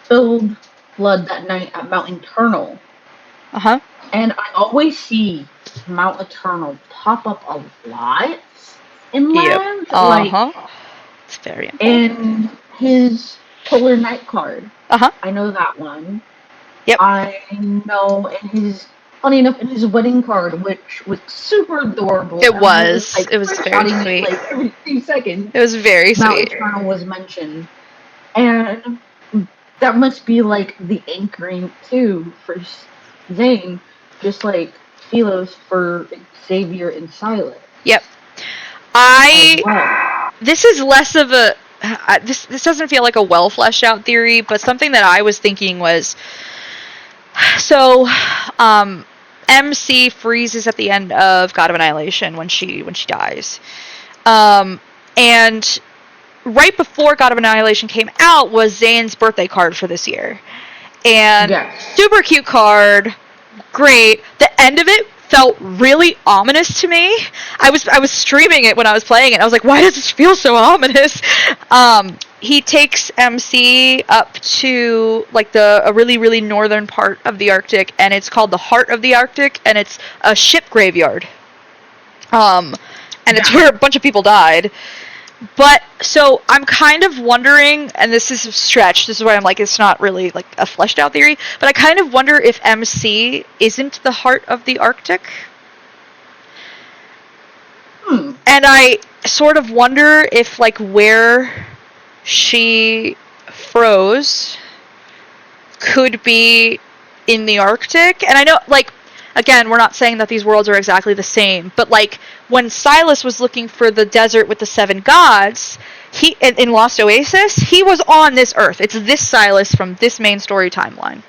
spilled blood that night at Mount Eternal. Uh-huh. And I always see Mount Eternal pop up a lot in LADS. Yep. Uh-huh. It's very important. And his Polar Night card. Uh-huh. I know that one. Yep. I know, and his, funny enough, in his wedding card, which was super adorable. It was. Like, It was very sweet. Like every few seconds. It was very Mount sweet. Eternal was mentioned. And that must be like the anchoring too for Zane, just like Philos for Xavier and Silas. Yep. This is less of a... this doesn't feel like a well fleshed out theory, but something that I was thinking was... So, MC freezes at the end of God of Annihilation when she dies. And right before God of Annihilation came out was Zane's birthday card for this year. And super cute card, great. The end of it felt really ominous to me. I was streaming it when I was playing it. I was like, why does this feel so ominous? He takes MC up to like a really, really northern part of the Arctic, and it's called the Heart of the Arctic, and it's a ship graveyard. And it's where a bunch of people died. But, so, I'm kind of wondering, and this is a stretch, this is why I'm like, it's not really, like, a fleshed out theory, but I kind of wonder if MC isn't the heart of the Arctic. And I sort of wonder if, like, where she froze could be in the Arctic. And I know, like, again, we're not saying that these worlds are exactly the same, but, like, when Silas was looking for the desert with the 7 gods, he in Lost Oasis, he was on this Earth. It's this Silas from this main story timeline.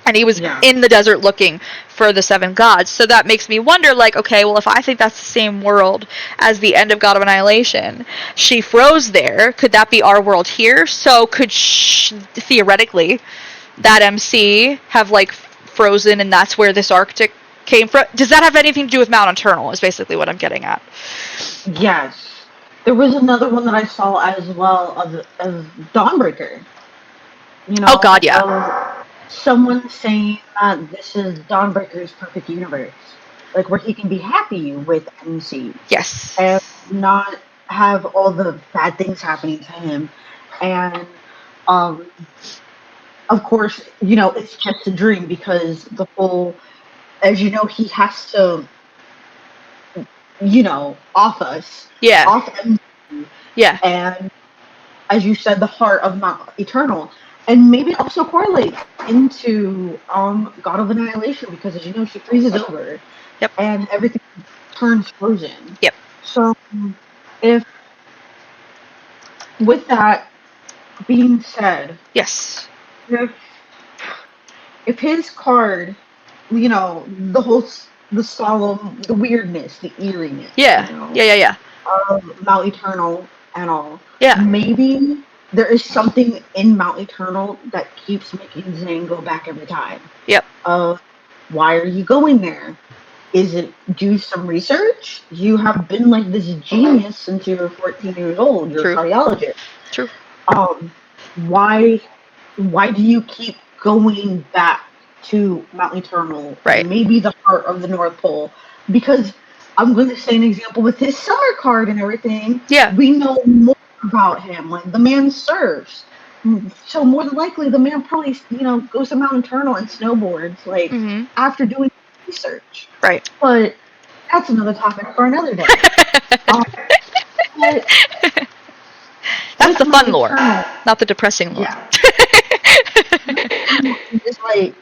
And he was in the desert looking for the 7 gods. So that makes me wonder, like, okay, well, if I think that's the same world as the end of God of Annihilation, she froze there. Could that be our world here? So could theoretically that MC have, like, frozen, and that's where this Arctic came from? Does that have anything to do with Mount Eternal, is basically what I'm getting at. Yes. There was another one that I saw as well as Dawnbreaker. You know, oh god, yeah. Someone saying that this is Dawnbreaker's perfect universe. Like, where he can be happy with MC. Yes. And not have all the bad things happening to him. And, of course, you know, it's just a dream because the whole, as you know, he has to, you know, off us, Yeah. off MC, Yeah. and as you said, the heart of Mount Eternal, and maybe also correlate into God of Annihilation because, as you know, she freezes over, Yep. and everything turns frozen. Yep. So, if with that being said, Yes. if his card, you know, the solemn, the weirdness, the eeriness, Yeah. you know, Yeah. of Mount Eternal and all, Yeah. maybe there is something in Mount Eternal that keeps making Zane go back every time. Yep. Why are you going there? Is it do some research? You have been like this genius since you were 14 years old. You're True. a cardiologist. True. Why do you keep going back to Mount Eternal? Right. Maybe the heart of the North Pole. Because I'm going to say an example with his summer card and everything. Yeah. We know more about him. Like the man surfs. So more than likely the man probably, you know, goes to Mount Eternal and snowboards like Mhm. after doing research. Right. But that's another topic for another day. But That's the with fun Mount lore, Eternal, not the depressing lore. yeah. Is like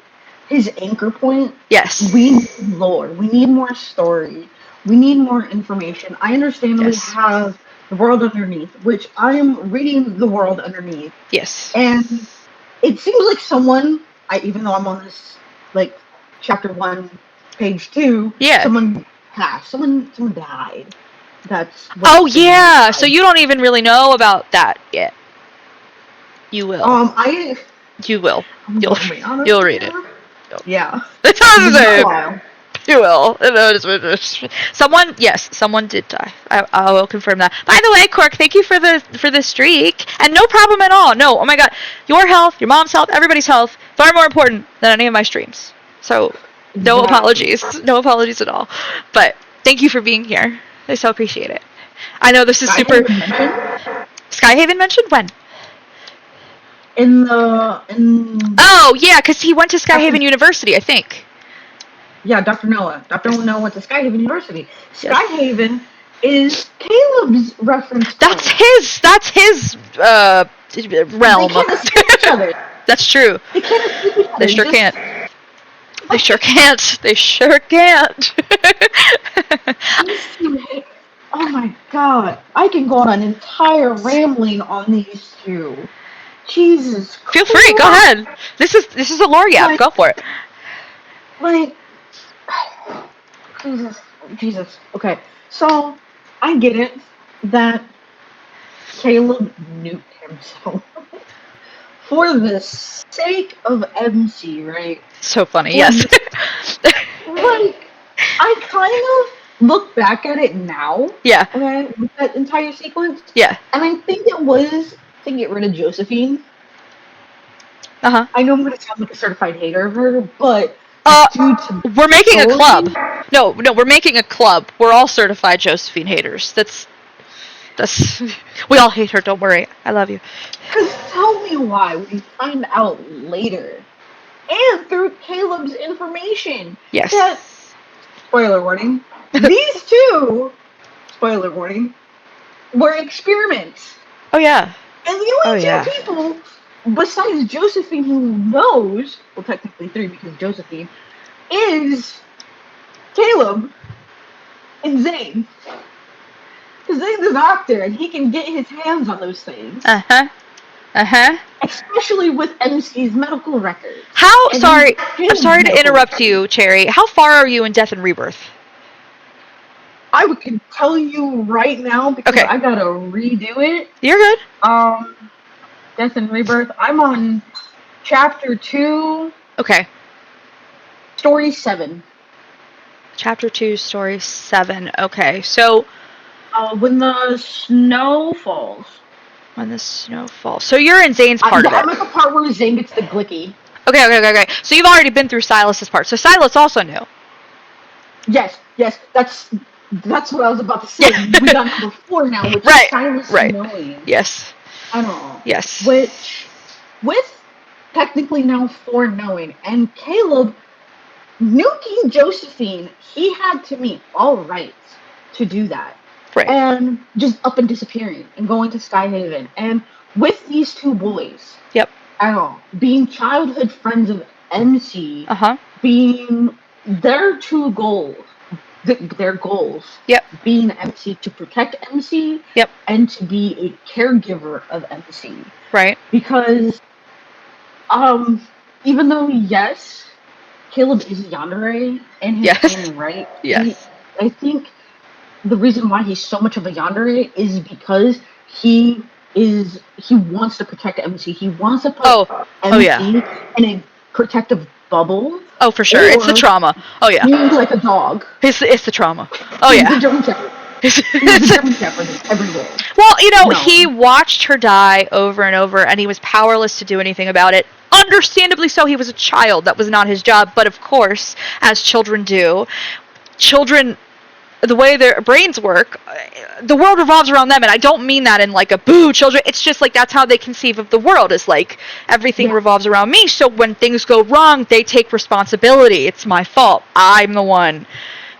his anchor point. Yes. We need lore. We need more story. We need more information. I understand we Yes. have the world underneath, which I am reading the world underneath, Yes. and it seems like someone. Even though I'm on this like chapter 1, page 2. Yeah. Someone passed. Someone died. That's. Oh what's yeah. died. So you don't even really know about that yet. You will. You will. You'll read it. Yeah. It's It's been a awesome. while. You will. Someone did die. I will confirm that. By the way, Cork, thank you for the streak, and no problem at all. No, oh my God, your health, your mom's health, everybody's health, far more important than any of my streams. So, no apologies at all. But thank you for being here. I so appreciate it. I know this is super. Skyhaven mentioned when? In Oh yeah, because he went to Skyhaven University, I think. Yeah, Dr. Noah. Dr. Noah went to Skyhaven University. Yes. Skyhaven is Caleb's reference point. That's his realm. They can't escape each other. That's true. They can't escape each other. They sure can't. They sure can't. They sure can't. Oh my God. I can go on an entire rambling on these two. Jesus Christ. Feel free. Go ahead. This is a lore yap. Go for it. Like, Jesus. Okay, so I get it that Caleb nuked himself for the sake of MC, right? So funny. Yes. Like, I kind of look back at it now. Yeah. Okay, with that entire sequence. Yeah. And I think it was to get rid of Josephine. Uh-huh. I know I'm going to sound like a certified hater of her, but we're making a club. No, we're making a club. We're all certified Josephine haters. That's we all hate her, don't worry. I love you. Because tell me why we find out later. And through Caleb's information. Yes. That, spoiler warning, these two, spoiler warning, were experiments. Oh yeah. And the only two people besides Josephine who knows, well technically 3 because Josephine, is Caleb and Zane. Because Zane's a doctor and he can get his hands on those things. Especially with MC's medical records. I'm sorry to interrupt you, Cherry. How far are you in Death and Rebirth? I can tell you right now because I gotta redo it. You're good. Death and Rebirth. I'm on chapter 2. Okay. Story 7. Chapter 2, story 7. Okay, so when the snow falls. When the snow falls. So you're in Zane's part of it. I'm at the part where Zane gets the glicky. Okay. So you've already been through Silas's part. So Silas also knew. Yes. That's what I was about to say. We got number 4 now, which is Silas knowing. Yes. I don't know. Yes. Which, with technically now foreknowing. And Caleb, nuking Josephine, he had to meet all rights to do that. Right. And just up and disappearing and going to Skyhaven. And with these two boys, Yep. at all, being childhood friends of MC, Uh-huh. being their two goals, their goals, Yep. being MC to protect MC, Yep. and to be a caregiver of MC. Right. Because, even though yes, Caleb is yandere in his Yes. own right, Yes. I think the reason why he's so much of a yandere is because he wants to protect MC. He wants to put MC yeah. in a protective bubble. Oh, for sure. It's the Or trauma. Oh, yeah. He's like a dog. It's the trauma. Oh, He's yeah. the German Shepherd. He's the German Shepherd everywhere. Well, No. he watched her die over and over, and he was powerless to do anything about it. Understandably so, he was a child. That was not his job. But of course, as children do, the way their brains work, the world revolves around them. And I don't mean that in like a boo, children. It's just like that's how they conceive of the world, is like everything revolves around me. So when things go wrong, they take responsibility. It's my fault. I'm the one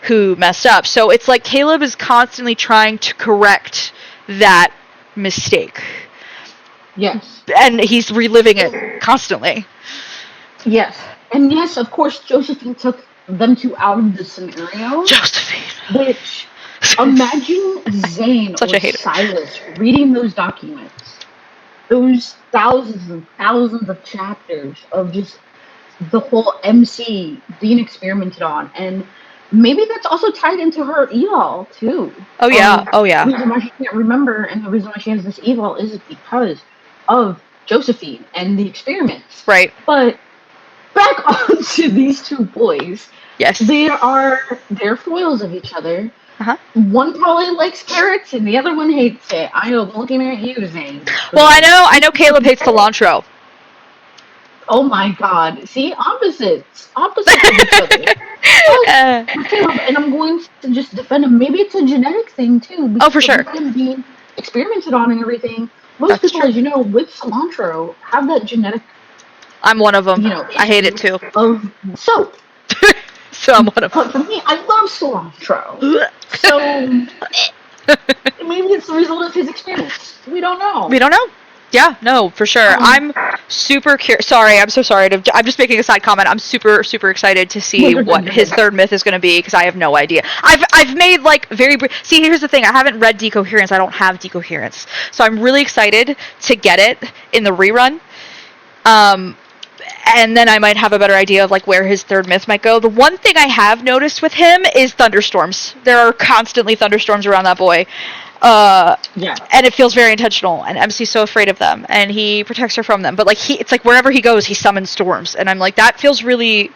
who messed up. So it's like Caleb is constantly trying to correct that mistake. Yes. And he's reliving it constantly. Yes. And yes, of course, Josephine took them two out of the scenario. Josephine. Which, imagine Zane Such or a hater. Silas reading those documents. Those thousands and thousands of chapters of just the whole MC being experimented on. And maybe that's also tied into her eval, too. Oh, yeah. Oh, yeah. The reason why she can't remember and the reason why she has this eval is because of Josephine and the experiments. Right. But back on to these two boys. Yes. They're foils of each other. Uh-huh. One probably likes carrots and the other one hates it. I know, looking at you, Zane. Well, I know Caleb hates cilantro. Oh my god. See, opposites of each other. Caleb, and I'm going to just defend him. Maybe it's a genetic thing too. Oh, for sure. Him being experimented on and everything. Most That's people, true. as you know, with cilantro, have that genetic. I'm one of them. You know, I hate it too. Of soap. So I'm one of But them. for me, I love cilantro. So maybe it's the result of his experience. We don't know. We don't know. Yeah, no, for sure. I'm super curious. Sorry, I'm so sorry. I'm just making a side comment. I'm super, super excited to see what his third myth is going to be because I have no idea. I've made like very brief. See, here's the thing. I haven't read Decoherence. I don't have Decoherence, so I'm really excited to get it in the rerun. And then I might have a better idea of like where his third myth might go. The one thing I have noticed with him is thunderstorms. There are constantly thunderstorms around that boy. Yeah. And it feels very intentional, and MC's so afraid of them, and he protects her from them. But like it's like wherever he goes, he summons storms, and I'm like, that feels really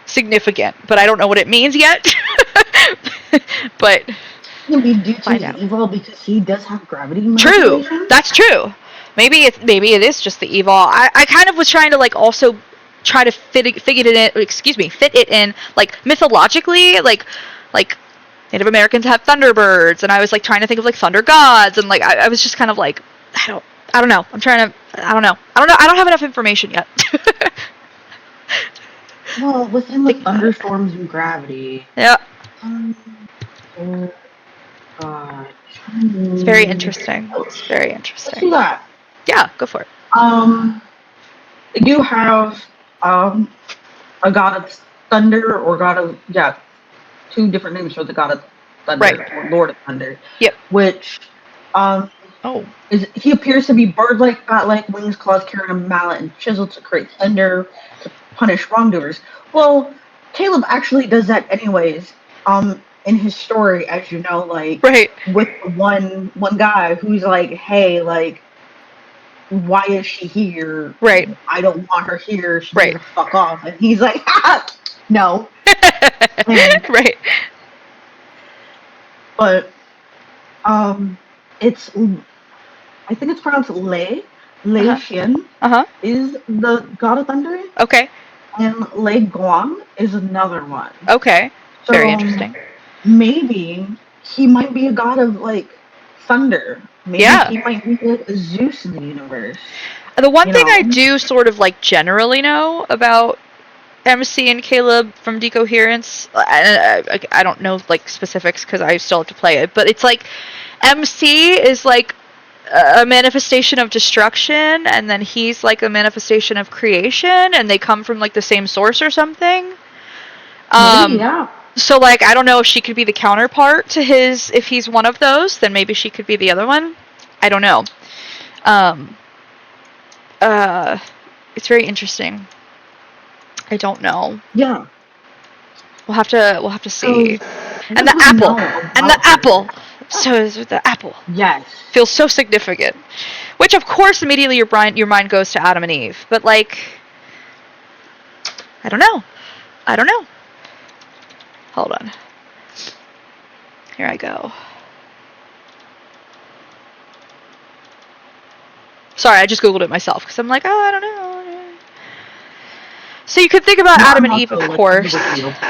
significant, but I don't know what it means yet. But Maybe due to find his out. evil because he does have gravity True, manipulation. that's true. Maybe it is just the evil. I kind of was trying to like also try to fit it in like mythologically, like Native Americans have thunderbirds, and I was like trying to think of like thunder gods, and like I was just kind of like I don't know. I don't know. I don't have enough information yet. Well, within the thunderstorms and gravity. Yeah. Oh god. It's very interesting. It's very Let's do interesting. that. Yeah, go for it. They do have a god of thunder or god of two different names for the god of thunder Right. or Lord of Thunder. Yep. Which Oh. he appears to be bird-like, bat-like, wings, claws, carrying a mallet and chisel to create thunder to punish wrongdoers. Well, Caleb actually does that anyways. In his story, as you know, like Right. with one guy who's like, hey, like, why is she here? Right. I don't want her here. She Right. needs to fuck off. And he's like, no. Right. But it's, I think it's pronounced Lei. Lei Xian Uh-huh. is the god of thunder, Okay. and Lei Guang is another one. Okay. So Very interesting. maybe he might be a god of like thunder. Maybe Yeah. he might be like a Zeus in the universe. The one You thing I know? do sort of like generally know about MC and Caleb from Decoherence, I don't know like specifics because I still have to play it, but it's like MC is like a manifestation of destruction, and then he's like a manifestation of creation, and they come from like the same source or something. Maybe, yeah. So like I don't know if she could be the counterpart to his. If he's one of those, then maybe she could be the other one. I don't know. It's very interesting. I don't know. Yeah. We'll have to see. So, And the apple. So is with the apple. Yes. Feels so significant. Which of course immediately your mind goes to Adam and Eve. But like I don't know. Hold on. Here I go. Sorry, I just Googled it myself because I'm like, oh, I don't know. So you could think about Adam and Eve, of course,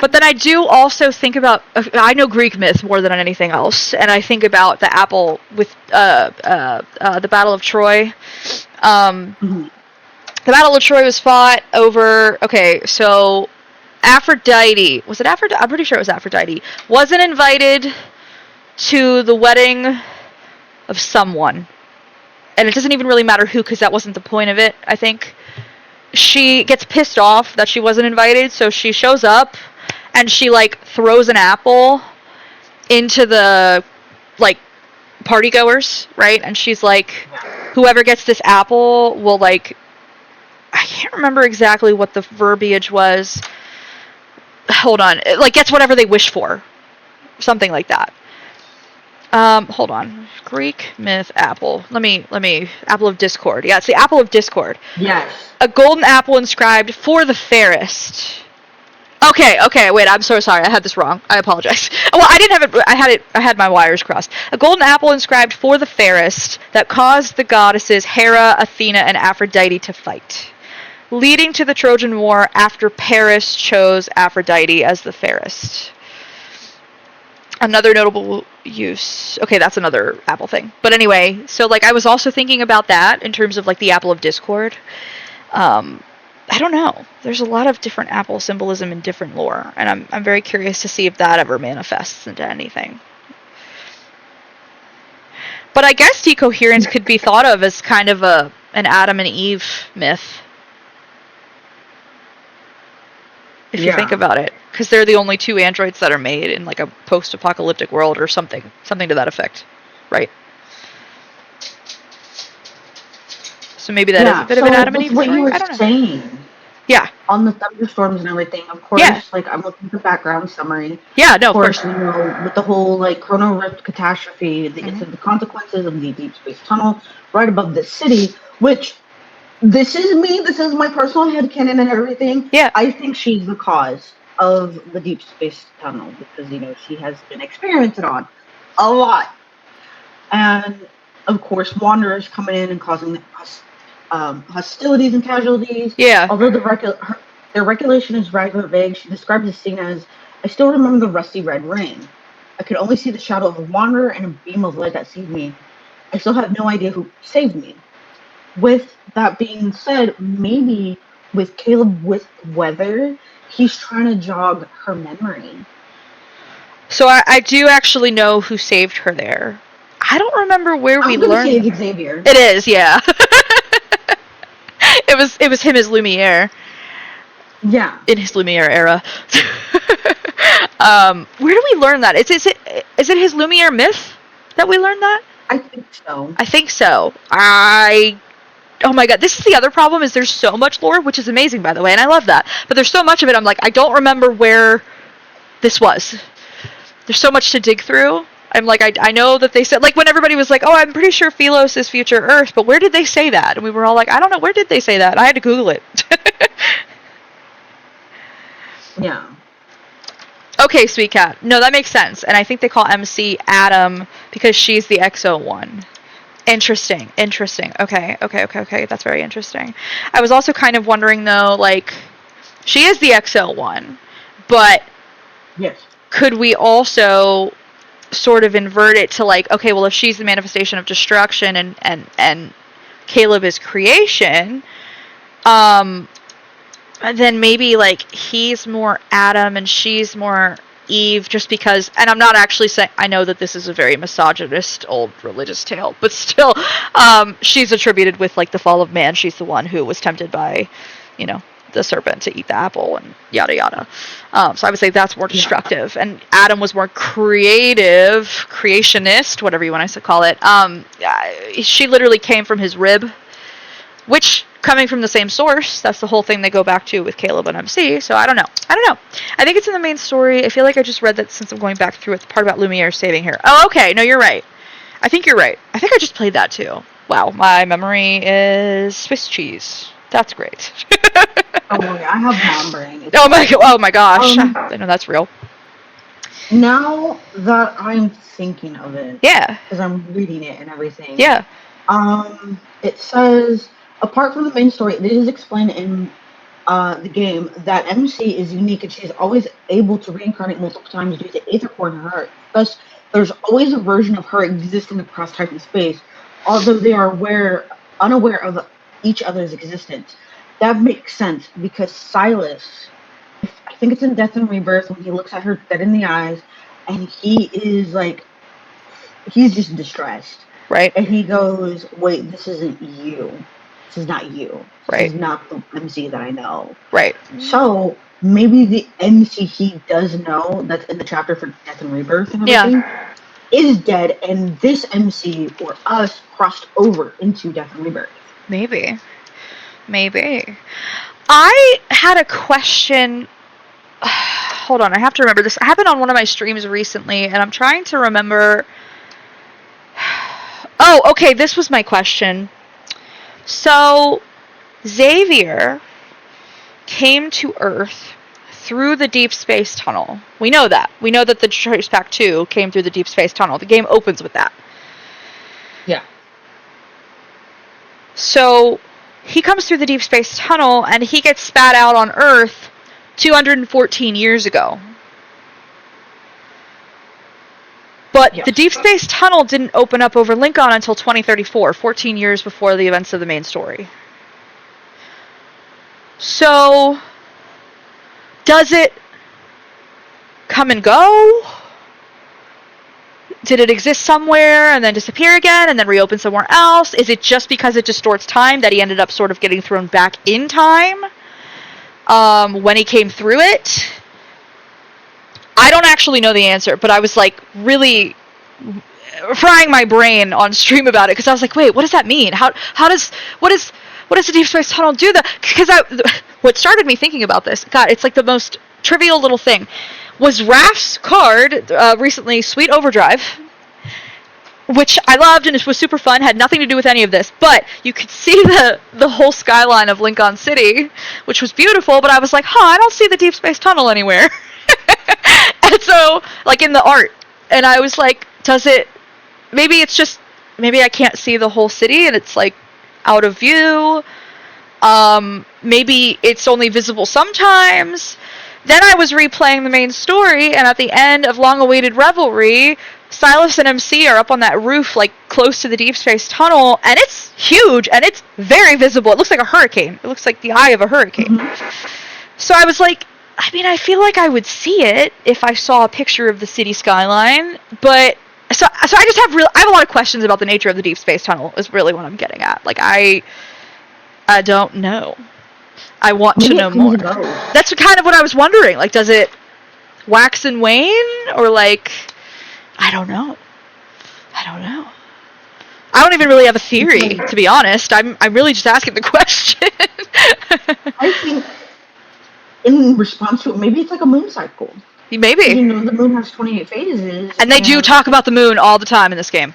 but then I do also think about, I know Greek myth more than anything else, and I think about the apple with the Battle of Troy. The Battle of Troy was fought over, okay, so Aphrodite, was it Aphrodite? I'm pretty sure it was Aphrodite, wasn't invited to the wedding of someone. And it doesn't even really matter who, because that wasn't the point of it, I think. She gets pissed off that she wasn't invited, so she shows up, and she, like, throws an apple into the, like, partygoers, right? And she's like, whoever gets this apple will, like, I can't remember exactly what the verbiage was. Hold on. It, like, gets whatever they wish for. Something like that. Hold on. Greek myth apple. Let me apple of discord. Yeah, it's the apple of discord. Yes. A golden apple inscribed for the fairest. Okay, wait, I'm so sorry. I had this wrong. I apologize. Well, I didn't have it. I had my wires crossed. A golden apple inscribed for the fairest that caused the goddesses Hera, Athena, and Aphrodite to fight, leading to the Trojan War after Paris chose Aphrodite as the fairest. Another notable use. Okay, that's another apple thing. But anyway, so like I was also thinking about that in terms of like the apple of discord. I don't know. There's a lot of different apple symbolism in different lore, and I'm very curious to see if that ever manifests into anything. But I guess decoherence could be thought of as kind of an Adam and Eve myth. If you think about it. Because they're the only two androids that are made in like a post-apocalyptic world or something to that effect, right? So maybe that is a bit of an Adam and Eve what story. you were I don't know. saying. Yeah. On the thunderstorms and everything, of course, like I'm looking at the background summary. Yeah, no, of course. course. You know, with the whole like Chrono Rift catastrophe, the consequences of the deep space tunnel right above the city, which this is my personal headcanon and everything. Yeah. I think she's the cause of the deep space tunnel because, you know, she has been experimented on a lot. And, of course, Wanderers coming in and causing hostilities and casualties. Yeah. Although their regulation is rather vague, she describes the scene as, I still remember the rusty red ring. I could only see the shadow of a wanderer and a beam of light that saved me. I still have no idea who saved me. With that being said, maybe with Caleb with weather, he's trying to jog her memory. So I do actually know who saved her there. I don't remember where we learned. It's Xavier. It is, yeah. It was him as Lumiere. Yeah. In his Lumiere era. Where do we learn that? Is it his Lumiere myth that we learned that? I think so. Oh my god, this is the other problem, is there's so much lore, which is amazing, by the way, and I love that. But there's so much of it, I'm like, I don't remember where this was. There's so much to dig through. I'm like, I know that they said, like, when everybody was like, oh, I'm pretty sure Philos is future Earth, but where did they say that? And we were all like, I don't know, where did they say that? I had to Google it. Yeah. Okay, Sweet Cat. No, that makes sense. And I think they call MC Adam because she's the EXO one. Interesting. Okay. That's very interesting. I was also kind of wondering, though, like, she is the EXO one, but yes, could we also sort of invert it to, like, okay, well, if she's the manifestation of destruction and Caleb is creation, then maybe like he's more Adam and she's more Eve, just because, and I'm not actually saying, I know that this is a very misogynist old religious tale, but still, she's attributed with like the fall of man. She's the one who was tempted by, you know, the serpent to eat the apple and yada yada. So I would say that's more destructive, and Adam was more creative, creationist, whatever you want to call it. She literally came from his rib, which, coming from the same source, that's the whole thing they go back to with Caleb and MC. So I don't know. I think it's in the main story. I feel like I just read that since I'm going back through it, the part about Lumiere saving her. Oh, okay. No, you're right. I think you're right. I think I just played that too. Wow, my memory is Swiss cheese. That's great. Oh, yeah, I have mom brain. Oh my gosh. I know that's real. Now that I'm thinking of it, Yeah. because I'm reading it and everything. Yeah. It says, apart from the main story, it is explained in the game that MC is unique and she is always able to reincarnate multiple times due to Aether core in her heart. Thus, there's always a version of her existing across time and space, although they are unaware of each other's existence. That makes sense because Silas, I think it's in Death and Rebirth, when he looks at her dead in the eyes, and he is like, he's just distressed. Right. And he goes, wait, this isn't you. This is not you. Right. This is not the MC that I know. Right. So maybe the MC he does know, that's in the chapter for Death and Rebirth and everything, is dead, and this MC or us crossed over into Death and Rebirth. Maybe. I had a question. Hold on, I have to remember this. It happened on one of my streams recently, and I'm trying to remember. Oh, okay, this was my question. So, Xavier came to Earth through the Deep Space Tunnel. We know that. We know that the Trace Pack 2 came through the Deep Space Tunnel. The game opens with that. Yeah. So, he comes through the Deep Space Tunnel, and he gets spat out on Earth 214 years ago. But the Deep Space Tunnel didn't open up over Lincoln until 2034, 14 years before the events of the main story. So, does it come and go? Did it exist somewhere and then disappear again and then reopen somewhere else? Is it just because it distorts time that he ended up sort of getting thrown back in time when he came through it? I don't actually know the answer, but I was like really frying my brain on stream about it because I was like, wait, what does that mean? What does the Deep Space Tunnel do? Because what started me thinking about this, God, it's like the most trivial little thing, was Raph's card recently, Sweet Overdrive, which I loved and it was super fun, had nothing to do with any of this, but you could see the whole skyline of Lincoln City, which was beautiful, but I was like, I don't see the Deep Space Tunnel anywhere. And so, like in the art, and I was like, maybe I can't see the whole city and it's like out of view. Maybe it's only visible sometimes. Then I was replaying the main story, and at the end of Long Awaited Revelry, Silas and MC are up on that roof, like close to the Deep Space Tunnel, and it's huge and it's very visible. It looks like a hurricane. It looks like the eye of a hurricane. Mm-hmm. So I was like, I feel like I would see it if I saw a picture of the city skyline, but so I just have I have a lot of questions about the nature of the Deep Space Tunnel is really what I'm getting at. Like I don't know. I want to know more. That's kind of what I was wondering. Like, does it wax and wane, or like, I don't know. I don't even really have a theory, to be honest. I'm really just asking the question. I think, in response to it, maybe it's like a moon cycle. Maybe. You know, the moon has 28 phases. And they do talk about the moon all the time in this game.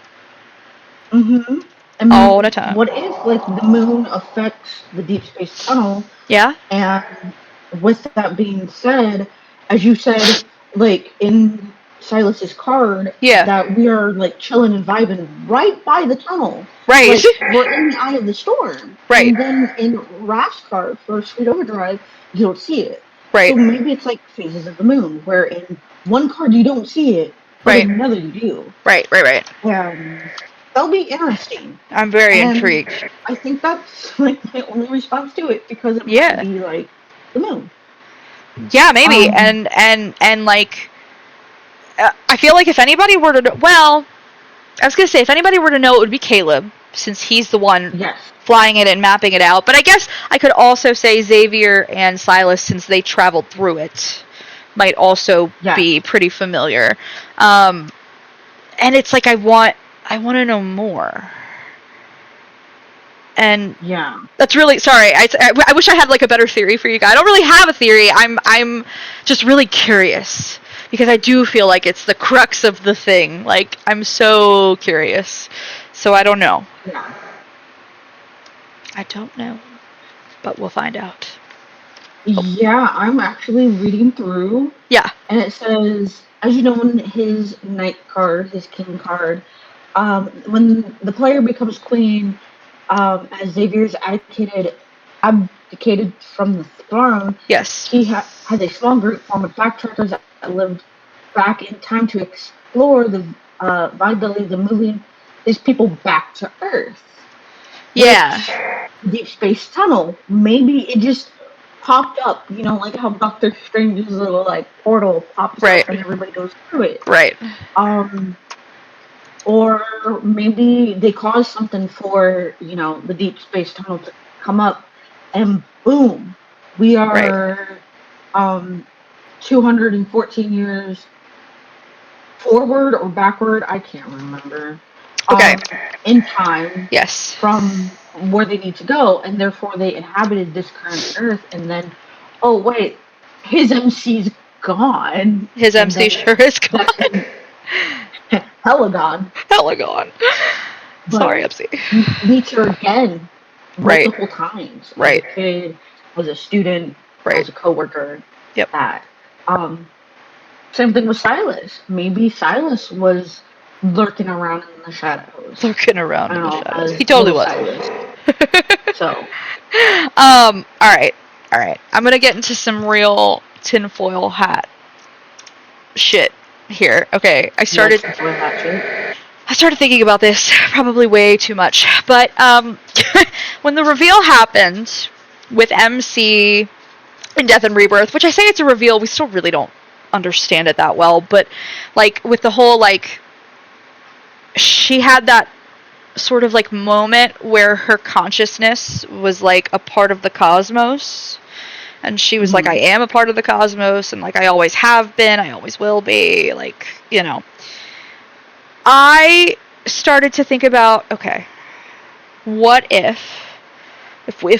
Mm-hmm. I mean, all the time. What if, like, the moon affects the Deep Space Tunnel? Yeah. And with that being said, as you said, like, in Silas's card, that we are, like, chilling and vibing right by the tunnel. Right. Like, we're in the eye of the storm. Right. And then in Raph's card for Sweet Overdrive, you don't see it. Right. So maybe it's like phases of the moon, where in one card you don't see it, but in another you do. Right. They'll be interesting. I'm very And intrigued. I think that's like my only response to it, because it Yeah. might be like the moon. Yeah, maybe. Um, And like, I feel like if anybody were to, well, I was gonna say if anybody were to know, it would be Caleb, since he's the one Yes. flying it and mapping it out. But I guess I could also say Xavier and Silas, since they traveled through it, might also Yes. be pretty familiar. And it's like I want to know more. And Yeah. that's really sorry. I wish I had like a better theory for you guys. I don't really have a theory. I'm just really curious because I do feel like it's the crux of the thing. Like I'm so curious. So I don't know. Yeah. I don't know, but we'll find out. Yeah, I'm actually reading through, Yeah. and it says, as you know, in his knight card, his king card, when the player becomes queen, as Xavier's abdicated from the throne, Yes. he has a small group form of backtrackers that lived back in time to explore the viability of moving these people back to Earth. Yeah. Which, deep space tunnel, maybe it just popped up, like how Doctor Strange's little like portal pops Right. up and everybody goes through it. Right. Or maybe they caused something for, the deep space tunnel to come up, and boom, we are 214 years forward or backward, I can't remember. Okay. In time. Yes. From where they need to go, and therefore they inhabited this current Earth, and then, oh wait, his MC's gone. His MC sure is gone. Hella gone. Hella gone. Sorry, MC. Meets her again Right. multiple times. Right. As a kid, as a student, Right. as a coworker. Yep. That. Same thing with Silas. Maybe Silas was lurking around in the shadows. Lurking around in the shadows. He totally was. So. All right. I'm gonna get into some real tinfoil hat shit here. Okay, I started thinking about this probably way too much, but when the reveal happened with MC in Death and Rebirth, which I say it's a reveal, we still really don't understand it that well, but like with the whole like she had that sort of like moment where her consciousness was like a part of the cosmos, and she was like, I am a part of the cosmos, and like I always have been, I always will be, like, I started to think about, okay, what if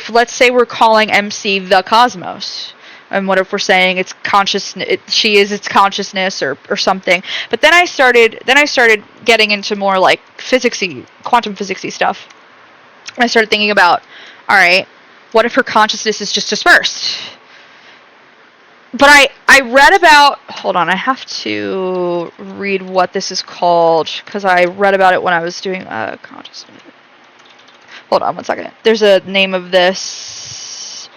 let's say we're calling MC the cosmos, and what if we're saying it's consciousness, she is its consciousness or something. But then I started getting into more like physicsy, quantum physicsy stuff. And I started thinking about, all right, what if her consciousness is just dispersed? But I read about, hold on, I have to read what this is called, because I read about it when I was doing consciousness. Hold on one second. There's a name of this.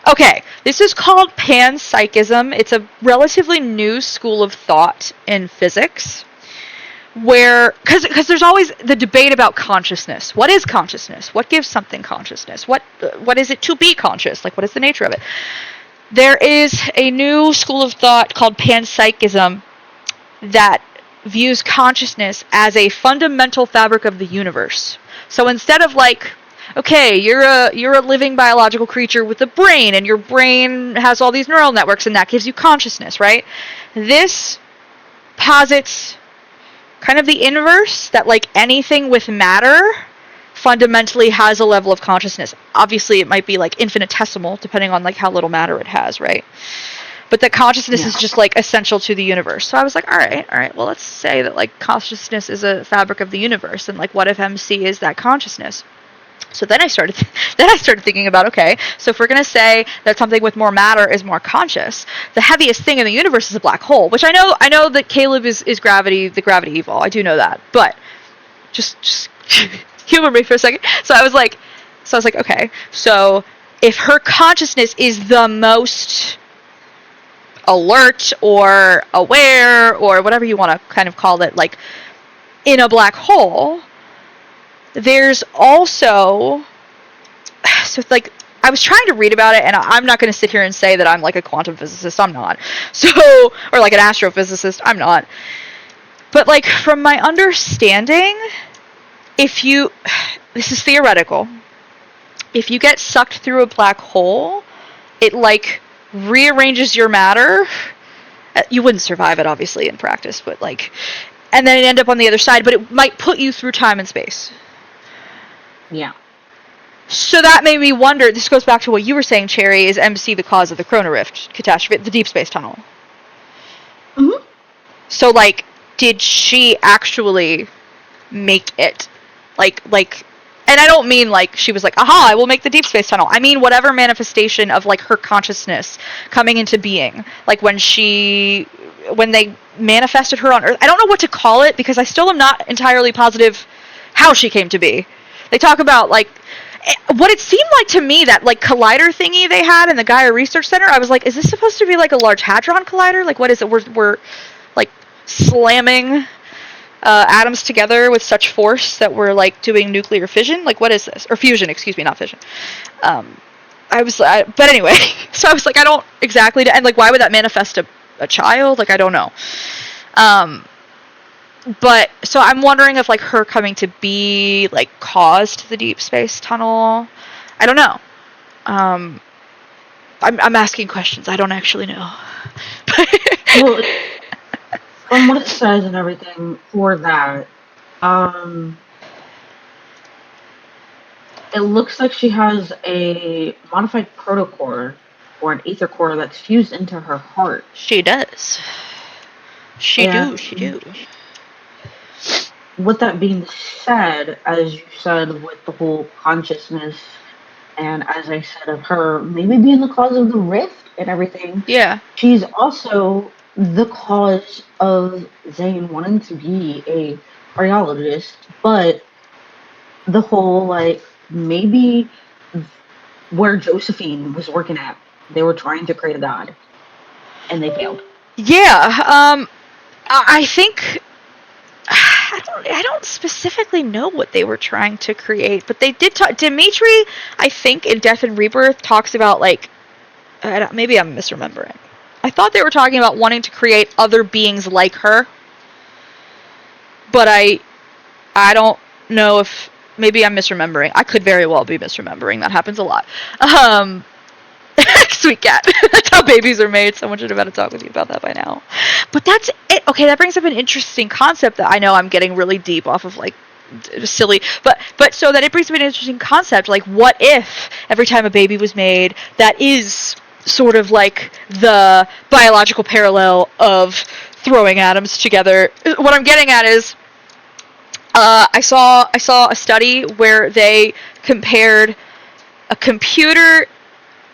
Okay, this is called panpsychism. It's a relatively new school of thought in physics, where, because there's always the debate about consciousness. What is consciousness? What gives something consciousness? What is it to be conscious? Like, what is the nature of it? There is a new school of thought called panpsychism that views consciousness as a fundamental fabric of the universe. So instead of like, okay, you're a living biological creature with a brain, and your brain has all these neural networks, and that gives you consciousness, right? This posits kind of the inverse, that like anything with matter fundamentally has a level of consciousness. Obviously, it might be like infinitesimal, depending on like how little matter it has, right? But that consciousness is just like essential to the universe. So I was like, all right, well, let's say that like consciousness is a fabric of the universe, and like what if MC is that consciousness? So then I started thinking about, okay, so if we're going to say that something with more matter is more conscious, the heaviest thing in the universe is a black hole, which I know that Caleb is gravity, the gravity evil. I do know that. But just humor me for a second. So I was like, okay, so if her consciousness is the most alert or aware or whatever you want to kind of call it, like in a black hole, there's also, so like, I was trying to read about it, and I'm not going to sit here and say that I'm like a quantum physicist. I'm not. So, or like an astrophysicist. I'm not. But like, from my understanding, this is theoretical. If you get sucked through a black hole, it like rearranges your matter. You wouldn't survive it, obviously, in practice, but like, and then it end up on the other side, but it might put you through time and space. Yeah. So that made me wonder, this goes back to what you were saying, Cherry, is MC the cause of the Corona Rift catastrophe, the deep space tunnel? Mm-hmm. So, like, did she actually make it? Like, and I don't mean like she was like, aha, I will make the deep space tunnel. I mean whatever manifestation of like her consciousness coming into being. Like when they manifested her on Earth. I don't know what to call it because I still am not entirely positive how she came to be. They talk about like, what it seemed like to me, that like collider thingy they had in the Gaia Research Center, I was like, is this supposed to be like a Large Hadron Collider? Like what is it? We're like slamming atoms together with such force that we're like doing nuclear fission? Like what is this? Or fusion, excuse me, not fission. But anyway, so I was like, I don't exactly, and like why would that manifest a child? Like I don't know. But so I'm wondering if like her coming to be like caused the deep space tunnel. I don't know. I'm asking questions. I don't actually know. Well, from what it says and everything for that, it looks like she has a modified protocore or an ether core that's fused into her heart. She does. She do. With that being said, as you said, with the whole consciousness, and as I said of her maybe being the cause of the rift and everything, Yeah. she's also the cause of Zane wanting to be a cardiologist, but the whole, like, maybe where Josephine was working at, they were trying to create a god, and they failed. Yeah, I think I don't specifically know what they were trying to create, but they did talk. Dimitri, I think, in Death and Rebirth talks about like, maybe I'm misremembering. I thought they were talking about wanting to create other beings like her, but I don't know if maybe I'm misremembering. I could very well be misremembering. That happens a lot. Sweet cat. That's how babies are made. Someone should have had to talk with you about that by now. But that's it. Okay, that brings up an interesting concept that I know I'm getting really deep off of, like, silly. But so that it brings up an interesting concept. Like, what if every time a baby was made, that is sort of like the biological parallel of throwing atoms together? What I'm getting at is, I saw a study where they compared a computer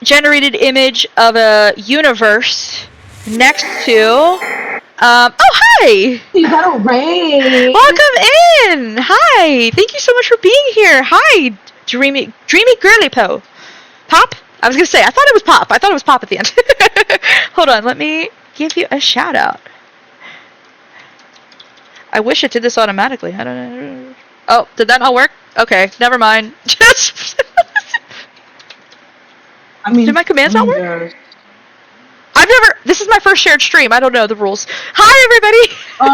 generated image of a universe next to oh, hi! You got a raid! Welcome in! Hi! Thank you so much for being here. Hi, Dreamy Girly Pop. I was gonna say, I thought it was Pop. I thought it was Pop at the end. Hold on, let me give you a shout out. I wish it did this automatically. I don't know. Oh, did that not work? Okay, never mind. Just I mean, did my commands not work? This is my first shared stream. I don't know the rules. Hi, everybody!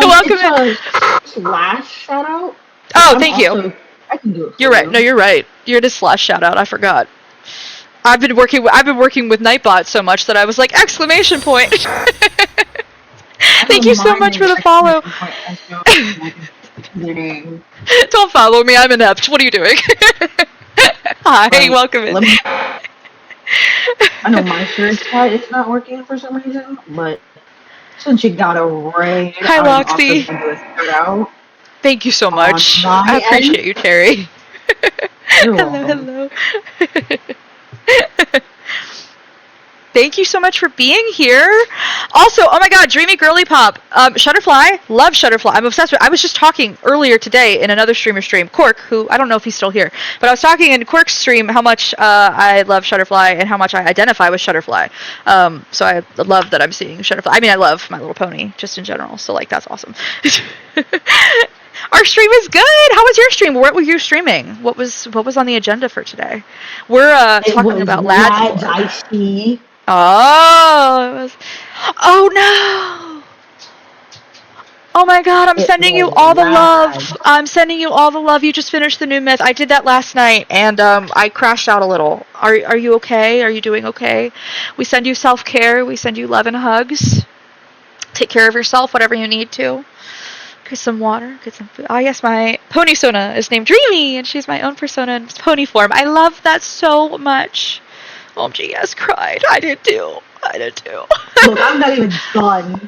Welcome in. Slash shout out. Oh, thank you. I can do it. You're right. No, you're right. You're the slash shout out. I forgot. I've been working with Nightbot so much that I was like, exclamation point. Thank you so much for the follow. Don't follow me. I'm inept. What are you doing? Hi, welcome in. I know my search chat is not working for some reason, but since you got a raid, hi, Loxy. Thank you so much. I appreciate you, Terry. Hello. Thank you so much for being here. Also, oh my god, Dreamy Girly Pop. Shutterfly. Love Shutterfly. I'm obsessed with I was just talking earlier today in another streamer stream, Cork, who I don't know if he's still here, but I was talking in Cork's stream how much I love Shutterfly and how much I identify with Shutterfly. So I love that I'm seeing Shutterfly. I mean, I love My Little Pony just in general, so like that's awesome. Our stream is good. How was your stream? What were you streaming? What was on the agenda for today? We're It talking was about LADS LADS Lore. IC. Oh, it was. Oh no! Oh my God! I'm It sending you was all the LADS. love. I'm sending you all the love. You just finished the new myth. I did that last night, and I crashed out a little. Are you okay? Are you doing okay? We send you self-care. We send you love and hugs. Take care of yourself, whatever you need to. Get some water, get some food. Oh, yes, my pony persona is named Dreamy, and she's my own persona in pony form. I love that so much. OMG, yes, cried. I did too. Look, I'm not even done.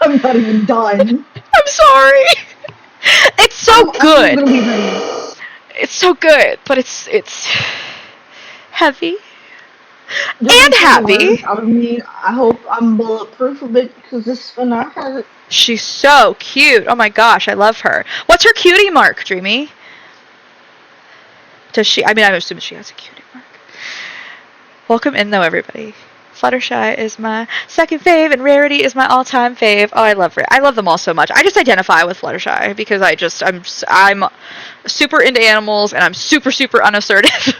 I'm not even done. I'm sorry. It's so I'm good. gonna be ready. It's so good, but it's heavy. Just And make happy. work out of me. I hope I'm bulletproof a bit because this is gonna hurt. She's so cute. Oh my gosh, I love her. What's her cutie mark, Dreamy? Does she? I mean, I'm assuming she has a cutie mark. Welcome in, though, everybody. Fluttershy is my second fave, and Rarity is my all-time fave. Oh, I love them all so much. I just identify with Fluttershy because I'm super into animals, and I'm super unassertive.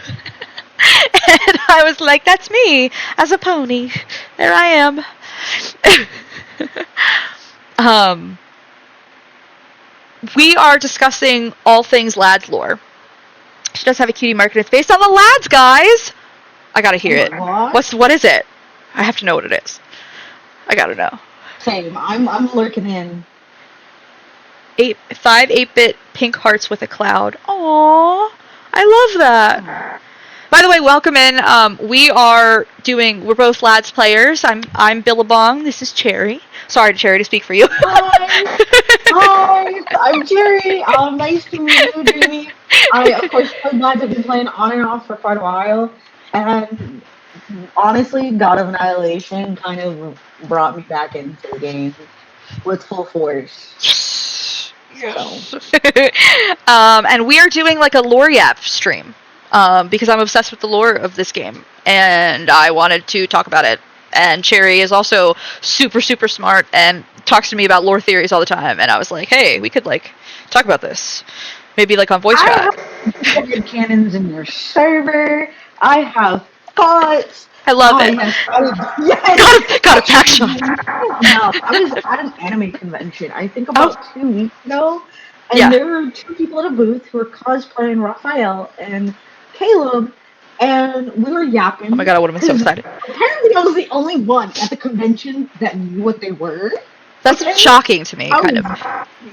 And I was like, that's me as a pony. There I am. We are discussing all things LADS lore. She does have a cutie mark, and it's based on the LADS, guys. I gotta hear it. What is it? I have to know what it is. I gotta know. Same. I'm lurking in. 5 8-bit pink hearts with a cloud. Aww, I love that. By the way, welcome in. We're both LADS players. I'm Billabong. This is Cherry. Sorry, Cherry, to speak for you. Hi, I'm Cherry. Nice to meet you, Dreamy. I, of course, played LADS. I've been playing on and off for quite a while. And honestly, God of Annihilation kind of brought me back into the game with full force. Yes. So. And we are doing like a Lore Yap stream because I'm obsessed with the lore of this game, and I wanted to talk about it. And Cherry is also super smart and talks to me about lore theories all the time. And I was like, hey, we could like talk about this, maybe like on voice chat. I have cannons in your server. I have thoughts. I love it. Yes. Got a pack shot. No, I was at an anime convention, I think about 2 weeks ago, and there were 2 people at a booth who were cosplaying Raphael and Caleb, and we were yapping. Oh my God, I would have been so excited. Apparently I was the only one at the convention that knew what they were. That's shocking to me, kind of.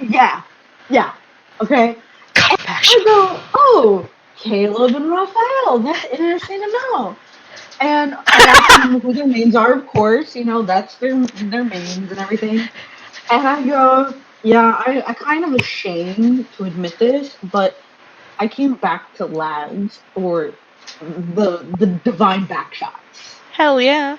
Yeah. Okay. Got a pack shot. I go, oh, Caleb and Raphael, that's interesting to know. And I asked them who their names are, of course, that's their names and everything. And I go, yeah, I kind of ashamed to admit this, but I came back to LADS for the divine backshots. Hell yeah.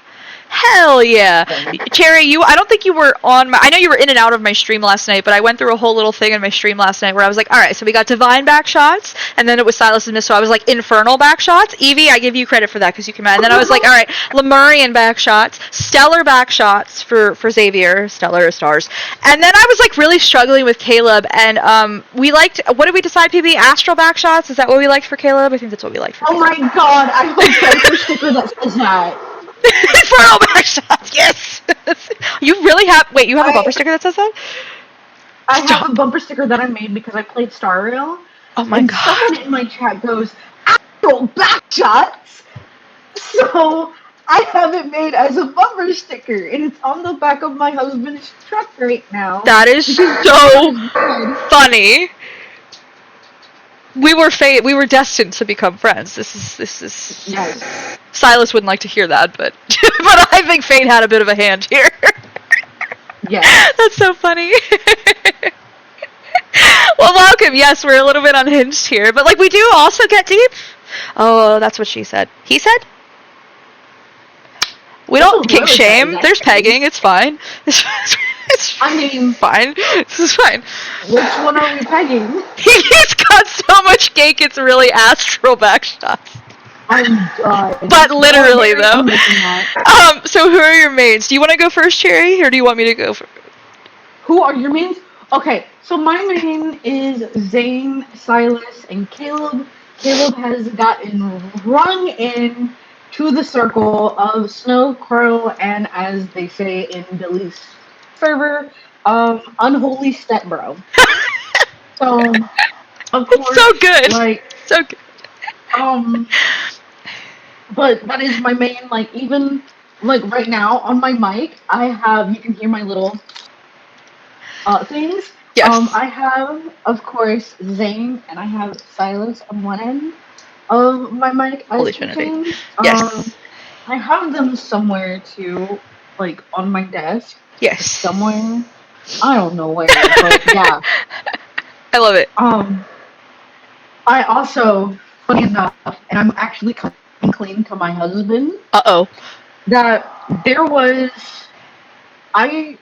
Cherry, I don't think you were on I know you were in and out of my stream last night, but I went through a whole little thing in my stream last night where I was like, alright, so we got divine backshots, and then it was Silas's miss, so I was like, infernal backshots. Evie, I give you credit for that because you came out. And then I was like, alright, Lemurian backshots, stellar backshots for Xavier, stellar stars. And then I was like really struggling with Caleb, and we liked, what did we decide, PB? Astral backshots? Is that what we liked for Caleb? I think that's what we liked for Caleb. Oh my God, I hope there's a sticker that says that. Infernal backshots, yes! You really have, wait, you have a bumper sticker that says that? I have a bumper sticker that I made because I played Star Rail. Oh my God. Someone in my chat goes, actual backshots! So I have it made as a bumper sticker, and it's on the back of my husband's truck right now. That is so funny. We were destined to become friends. This is. Yes. Silas wouldn't like to hear that, but I think fate had a bit of a hand here. Yeah. That's so funny. Well, welcome. Yes, we're a little bit unhinged here, but like we do also get deep. Oh, that's what she said. He said? We don't kink shame. There's pegging. It's fine. I mean, fine. This is fine. Which one are we pegging? He's got so much cake, it's really astral backshots. I'm done. But literally, though. So who are your mains? Do you want to go first, Cherry, or do you want me to go first? Who are your mains? Okay, so my main is Zane, Silas, and Caleb. Caleb has gotten rung in to the circle of Snow, Crow, and as they say in Billy's server, unholy stepbro. So, of It's course, so good. like, So good. but that is my main, like, even, like, right now on my mic, I have, you can hear my little, things. Yes. I have, of course, Zane, and I have Silas on one end of my mic as Holy Trinity. keychains. Yes. I have them somewhere too, like on my desk, Yes. somewhere. I don't know where, but yeah. I love it. I also, funny enough, and I'm actually coming clean to my husband, Uh-oh. that there was, I,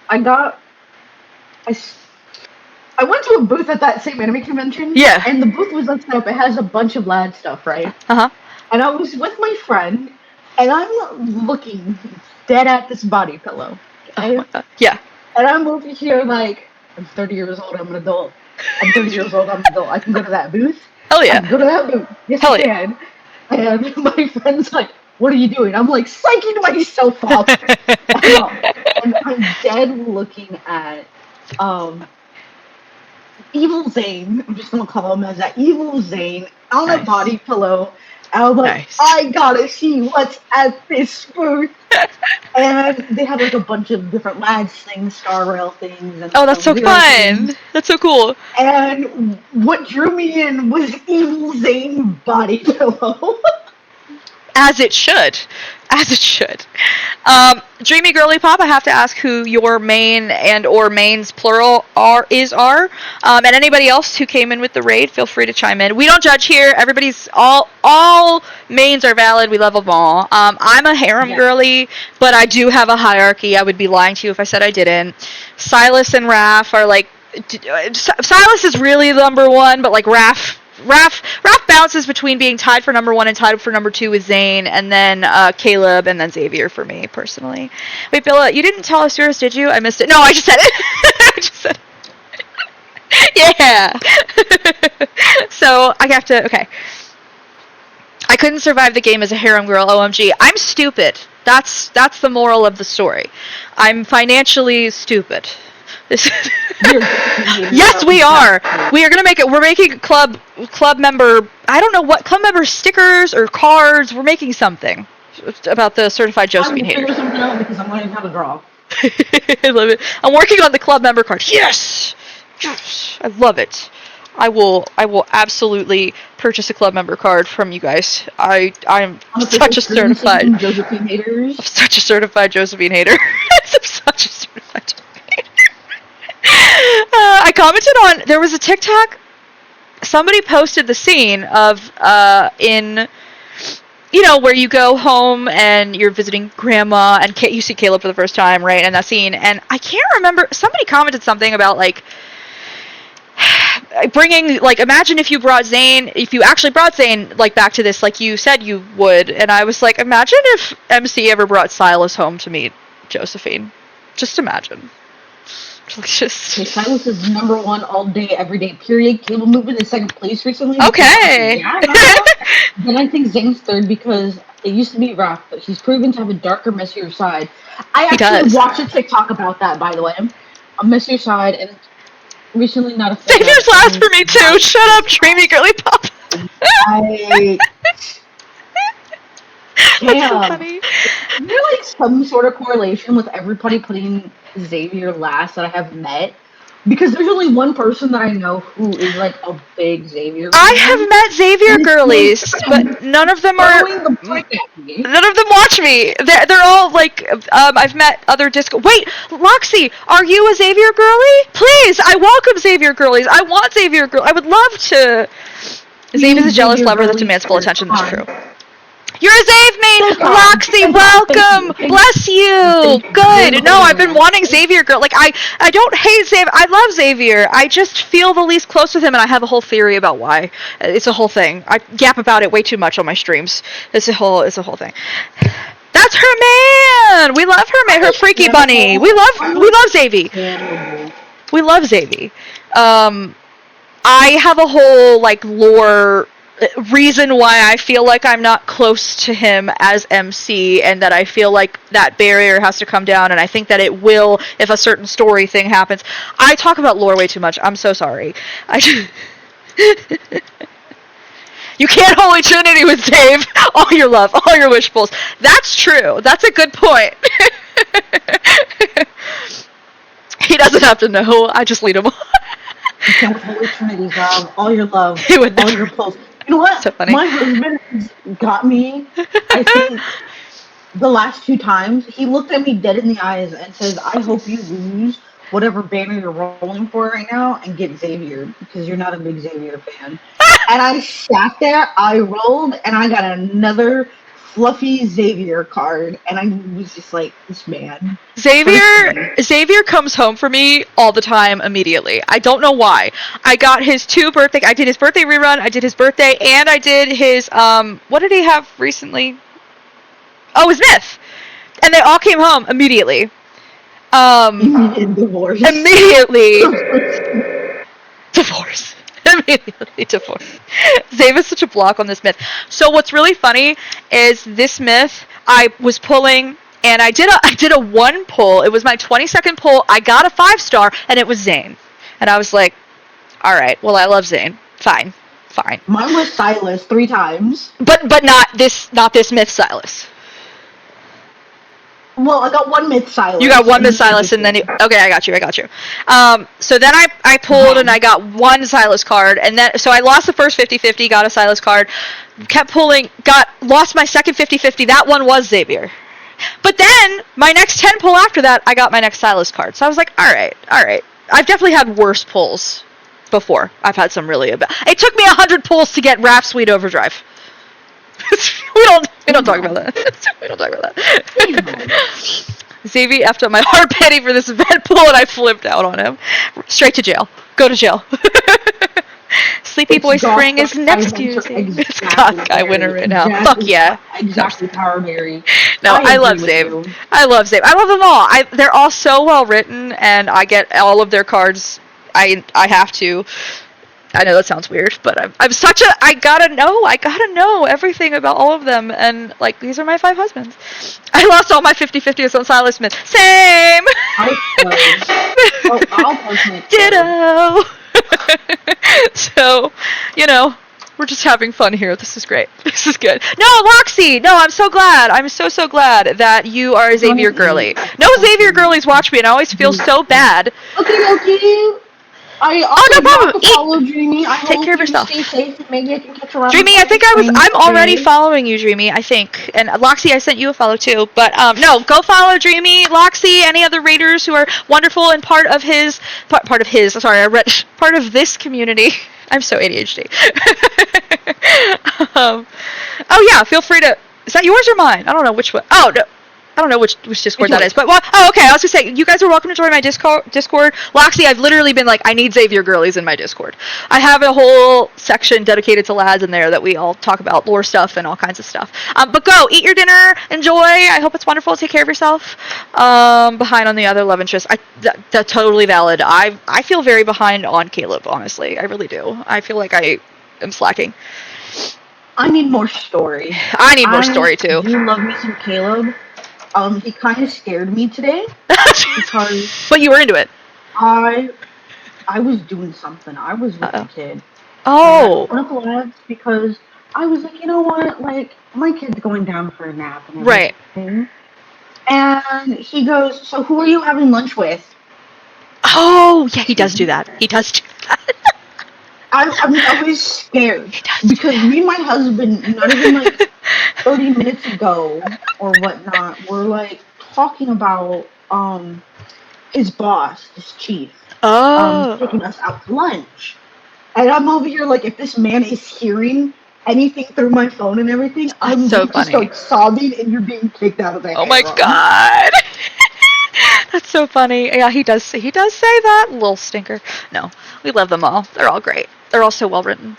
I got, I went to a booth at that same anime convention. Yeah. And the booth was set up. It has a bunch of LAD stuff, right? Uh-huh. And I was with my friend, and I'm looking dead at this body pillow. Okay? Oh my god. Yeah. And I'm over here like, I'm 30 years old, I'm an adult. I'm 30 years old, I'm an adult. I can go to that booth. Hell I yeah. can go to that booth. Yes, Hell I yeah. can. And my friend's like, what are you doing? I'm like, psyching myself up. And I'm dead looking at, Evil Zane, I'm just gonna call him as that Evil Zane on a Nice. body pillow. And I'm like, Nice. I gotta see what's at this booth. And they have like a bunch of different LADS things, Star Rail things, and Oh, that's so Zero fun. things. That's so cool. And what drew me in was Evil Zane body pillow. As it should. As it should. Dreamy Girly Pop, I have to ask who your main and or mains plural are. And anybody else who came in with the raid, feel free to chime in. We don't judge here. Everybody's all mains are valid. We love them all. I'm a harem girly, but I do have a hierarchy. I would be lying to you if I said I didn't. Silas and Raph are like Silas is really number one, but like Raph bounces between being tied for number one and tied for number two with Zane, and then Caleb, and then Xavier for me personally. Wait, Billa, you didn't tell us yours, did you? I missed it. No, I just said it. I just said it. Yeah. So I have to. Okay. I couldn't survive the game as a harem girl. OMG. I'm stupid. That's the moral of the story. I'm financially stupid. Yes, we are. We are gonna make it. We're making club member. I don't know what club member stickers or cards. We're making something about the certified Josephine haters. I'm gonna figure something out because I'm learning how to draw. I love it. I'm working on the club member card. Yes, yes, I love it. I will I'm absolutely purchase a club member card from you guys. I'm such a certified Josephine haters. I'm such a certified Josephine hater. I'm such a certified Josephine hater. I commented on, there was a TikTok, somebody posted the scene of, where you go home and you're visiting grandma and you see Caleb for the first time, right, and that scene, and I can't remember, somebody commented something about, like, bringing, like, imagine if you actually brought Zane, like, back to this like you said you would, and I was like, imagine if MC ever brought Silas home to meet Josephine. Just imagine. Okay, Silas is number one all day, every day, period. Caleb moved in second place recently. Okay. Then I think Zane's third because it used to be Raph, but he's proven to have a darker, messier side. I actually watched a TikTok about that, by the way. A messier side, and recently not a fan. Xavier's last for me too. Shut up, dreamy girly pop. Damn. So funny. Is there like some sort of correlation with everybody putting Xavier last that I have met? Because there's only one person that I know who is like a big Xavier fan. I have met Xavier girlies, but none of them are. None of them watch me. They're all like. I've met other disco. Wait, Loxy, are you a Xavier girly? Please, I welcome Xavier girlies. I want Xavier girl. I would love to. Xavier's a jealous lover that demands full attention. That's true. You're a Zave main! Loxy, welcome! Bless you! Good! No, I've been wanting Xavier girl. Like, I don't hate Xavier. I love Xavier. I just feel the least close with him, and I have a whole theory about why. It's a whole thing. I yap about it way too much on my streams. It's a whole thing. That's her man! We love her man, her freaky bunny. We love Xavier. We love Xavier. I have a whole like lore reason why I feel like I'm not close to him as MC, and that I feel like that barrier has to come down, and I think that it will if a certain story thing happens. I talk about lore way too much. I'm so sorry. You can't Holy Trinity with Dave. All your love, all your wish pulls. That's true. That's a good point. He doesn't have to know. I just lead him on. You can't Holy Trinity, Rob. All your love, He would all never. your pulls. You know what? So funny. My husband has got me, I think, the last 2 times. He looked at me dead in the eyes and says, I hope you lose whatever banner you're rolling for right now and get Xavier, because you're not a big Xavier fan. And I sat there, I rolled, and I got another fluffy Xavier card, and I was just like, this man. Xavier comes home for me all the time immediately. I don't know why. I got his 2 birthday. I did his birthday rerun. I did his birthday, and I did his what did he have recently? Oh, his myth. And they all came home immediately. Divorce. Immediately. Divorce. Immediately divorce. Xavier's such a block on this myth. So what's really funny is this myth I was pulling, and I did a 1 pull. It was my 22nd pull. I got a 5-star, and it was Zane. And I was like, all right, well, I love Zane. Fine. Mine was Silas 3 times. But not this myth Silas. Well, I got 1 myth Silas. You got 1 myth Silas, and then okay, I got you. So then I pulled, and I got 1 Silas card, and then so I lost the first 50-50, got a Silas card, kept pulling, lost my second 50-50. That one was Xavier. But then my next 10 pull after that, I got my next Silas card. So I was like, all right. I've definitely had worse pulls before. I've had some really bad. It took me 100 pulls to get Rap Sweet Overdrive. We don't talk about that. We don't talk about that. Xavier effed up my hard penny for this event pool, and I flipped out on him. Straight to jail. Go to jail. Sleepy Boy Spring is next Tuesday. It's God Guy winner right now. Fuck yeah. Exactly, Power Mary. No, I love Zabe. I love them all. They're all so well written, and I get all of their cards. I have to. I know that sounds weird, but I gotta know everything about all of them, and like these are my 5 husbands. I lost all my 50-50s on Silas Smith. Same. I'll personally. Ditto. So, we're just having fun here. This is great. This is good. No, Loxy! No, I'm so glad. I'm so glad that you are a Xavier girly. No Xavier girlies watch me, and I always feel so bad. Okay. I no problem. Follow Dreamy. Take care of yourself. Stay safe, and maybe I can catch around. Dreamy, I think I'm already following you, Dreamy, I think. And Loxy, I sent you a follow too. But no, go follow Dreamy, Loxy, any other raiders who are wonderful and part of this community. I'm so ADHD. Oh yeah, feel free to. Is that yours or mine? I don't know which one. Oh no. I don't know which Discord that is, but okay. I was gonna say, you guys are welcome to join my Discord. Loxy, I've literally been like, I need Xavier girlies in my Discord. I have a whole section dedicated to lads in there that we all talk about lore stuff and all kinds of stuff. But go, eat your dinner, enjoy. I hope it's wonderful. Take care of yourself. Behind on the other love interests. That's totally valid. I feel very behind on Caleb, honestly. I really do. I feel like I am slacking. I need more story. I need more story too. Do you love me some Caleb? He kind of scared me today because. But you were into it. I was doing something. I was with a kid. Oh. One of the lads, because I was like, you know what? Like, my kid's going down for a nap. And right. And he goes, so who are you having lunch with? Oh, yeah, he does do that. I was scared because me and my husband, not even like 30 minutes ago or whatnot, were like talking about his boss, his chief, taking us out to lunch. And I'm over here like, if this man is hearing anything through my phone and everything, I'm so just like sobbing, and you're being kicked out of the Oh my god. That's so funny. Yeah, he does say that. Little stinker. No, we love them all. They're all great. They're all so well written.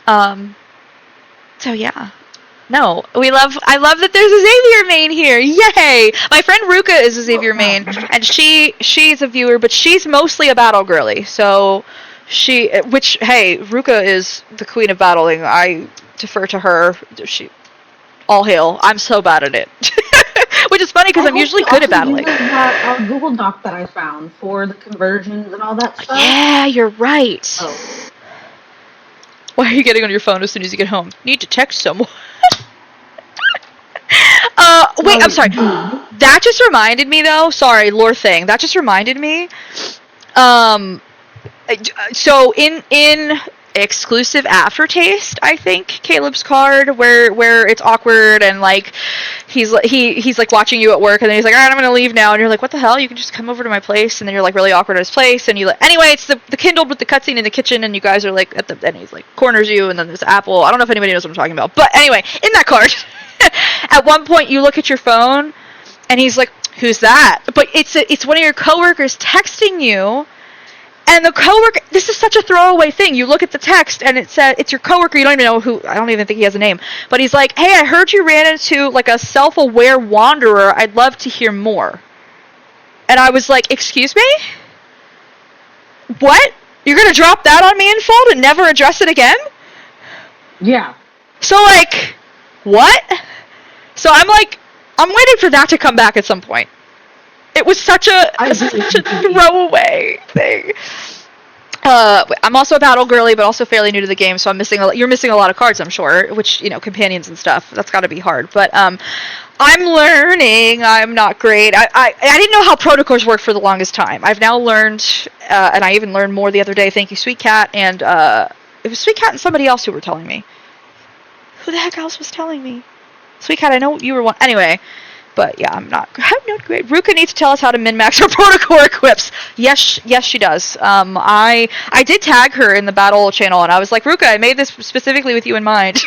So yeah. No, I love that there's a Xavier main here. Yay! My friend Ruka is a Xavier main, and she's a viewer, but she's mostly a battle girly. So hey, Ruka is the queen of battling. I defer to her. She all hail. I'm so bad at it. Which is funny because I'm usually good at battling. That Google Doc that I found for the conversions and all that stuff. Yeah, you're right. Oh. Why are you getting on your phone as soon as you get home? Need to text someone. Wait, I'm sorry. That just reminded me, though. Sorry, lore thing. That just reminded me. So in exclusive aftertaste, I think Caleb's card where it's awkward and like he's like watching you at work and then he's like, all right, I'm gonna leave now, and you're like, what the hell? You can just come over to my place, and then you're like really awkward at his place, and you like, anyway, it's the kindled with the cutscene in the kitchen, and you guys are like and he's like corners you, and then there's Apple. I don't know if anybody knows what I'm talking about, but anyway, in that card, at one point you look at your phone, and he's like, who's that? But it's one of your coworkers texting you. And the coworker, this is such a throwaway thing. You look at the text and it says it's your coworker. You don't even know who. I don't even think he has a name. But he's like, "Hey, I heard you ran into like a self-aware wanderer. I'd love to hear more." And I was like, "Excuse me? What? You're gonna drop that on me in full and never address it again?" Yeah. So like, what? So I'm waiting for that to come back at some point. It was such a throwaway thing. I'm also a battle girly, but also fairly new to the game, so you're missing a lot of cards, I'm sure, which, companions and stuff, that's gotta be hard. But, I'm learning. I'm not great. I didn't know how protocors work for the longest time. I've now learned, and I even learned more the other day, thank you, Sweet Cat, and, it was Sweet Cat and somebody else who were telling me. Who the heck else was telling me? Sweet Cat, I know you were one. Anyway. But yeah, I'm not great. Ruka needs to tell us how to min-max her protocol equips. Yes, she does. I did tag her in the battle channel, and I was like, Ruka, I made this specifically with you in mind.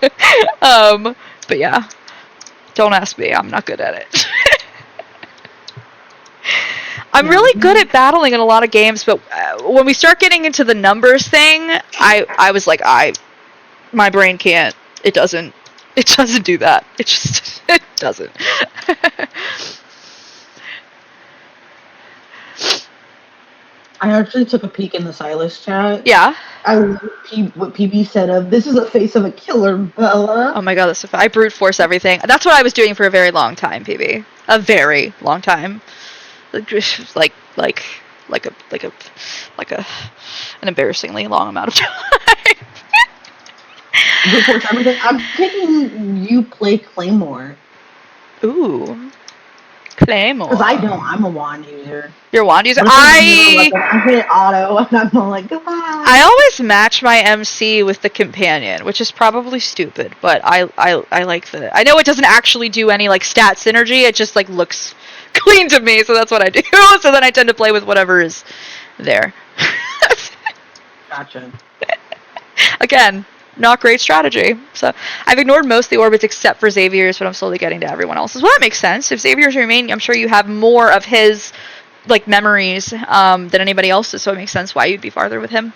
But yeah, don't ask me. I'm not good at it. I'm really good at battling in a lot of games, but when we start getting into the numbers thing, I was like, my brain can't. It doesn't do that. It doesn't. I actually took a peek in the Silas chat. Yeah. I love what PB said of, this is the face of a killer, Bella. Oh my god, that's so fun. I brute force everything. That's what I was doing for a very long time, PB. A very long time. Like an embarrassingly long amount of time. Brute force everything. I'm taking you play Claymore. Ooh. Claymore. Because I don't. I'm a wand user. You're a wand user? I hit auto, and I'm all like, goodbye. I always match my MC with the companion, which is probably stupid, but I like the... I know it doesn't actually do any, like, stat synergy, it just, like, looks clean to me, so that's what I do. So then I tend to play with whatever is there. Gotcha. Again, not great strategy. So I've ignored most of the orbits except for Xavier's, but I'm slowly getting to everyone else's. Well, that makes sense. If Xavier's remain, I'm sure you have more of his like memories than anybody else's, so it makes sense why you'd be farther with him.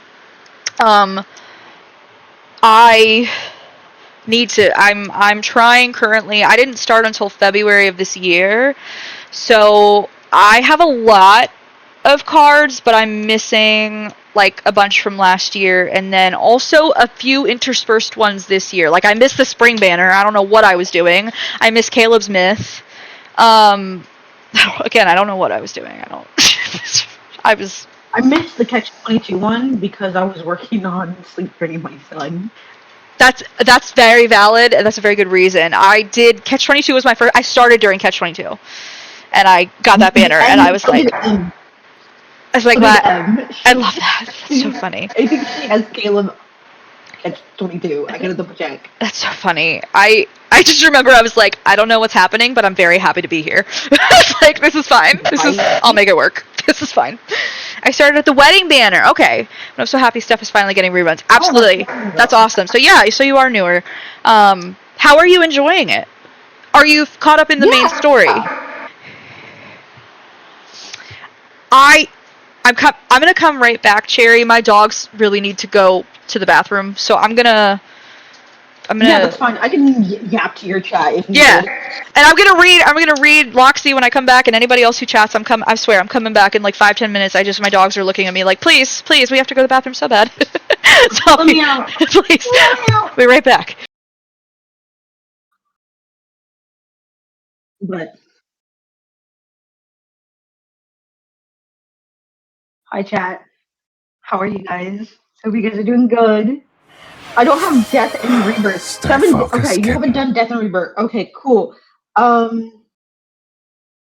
I need to. I'm trying currently. I didn't start until February of this year, so I have a lot of cards, but I'm missing like a bunch from last year, and then also a few interspersed ones this year. Like I missed the spring banner. I don't know what I was doing. I missed Caleb's myth. Again, I don't know what I was doing. I missed the Catch-22 one because I was working on sleep training my son. That's very valid, and that's a very good reason. I did Catch-22 was my first. I started during Catch-22, and I got that banner, and I was like. I was like, I love that. That's so funny. I think she has Caleb Catch-22. I gotta double check. That's so funny. I just remember I was like, I don't know what's happening, but I'm very happy to be here. Like, this is fine. I'll make it work. This is fine. I started at the wedding banner. Okay. But I'm so happy stuff is finally getting reruns. Absolutely. That's awesome. So yeah, so you are newer. How are you enjoying it? Are you caught up in the main story? I'm gonna come right back, Cherry. My dogs really need to go to the bathroom, so I'm gonna I'm gonna. Yeah, that's fine. I can yap to your chat if Yeah. needed. And I'm gonna read Loxy when I come back, and anybody else who chats. I swear, I'm coming back in like 5-10 minutes. My dogs are looking at me like, please, we have to go to the bathroom so bad. So Let me out. please, Let me out. be right back. But hi, chat. How are you guys? Hope you guys are doing good. I don't have Death and Rebirth. Stay focused, Okay, you kid. haven't done Death and Rebirth. Okay, cool.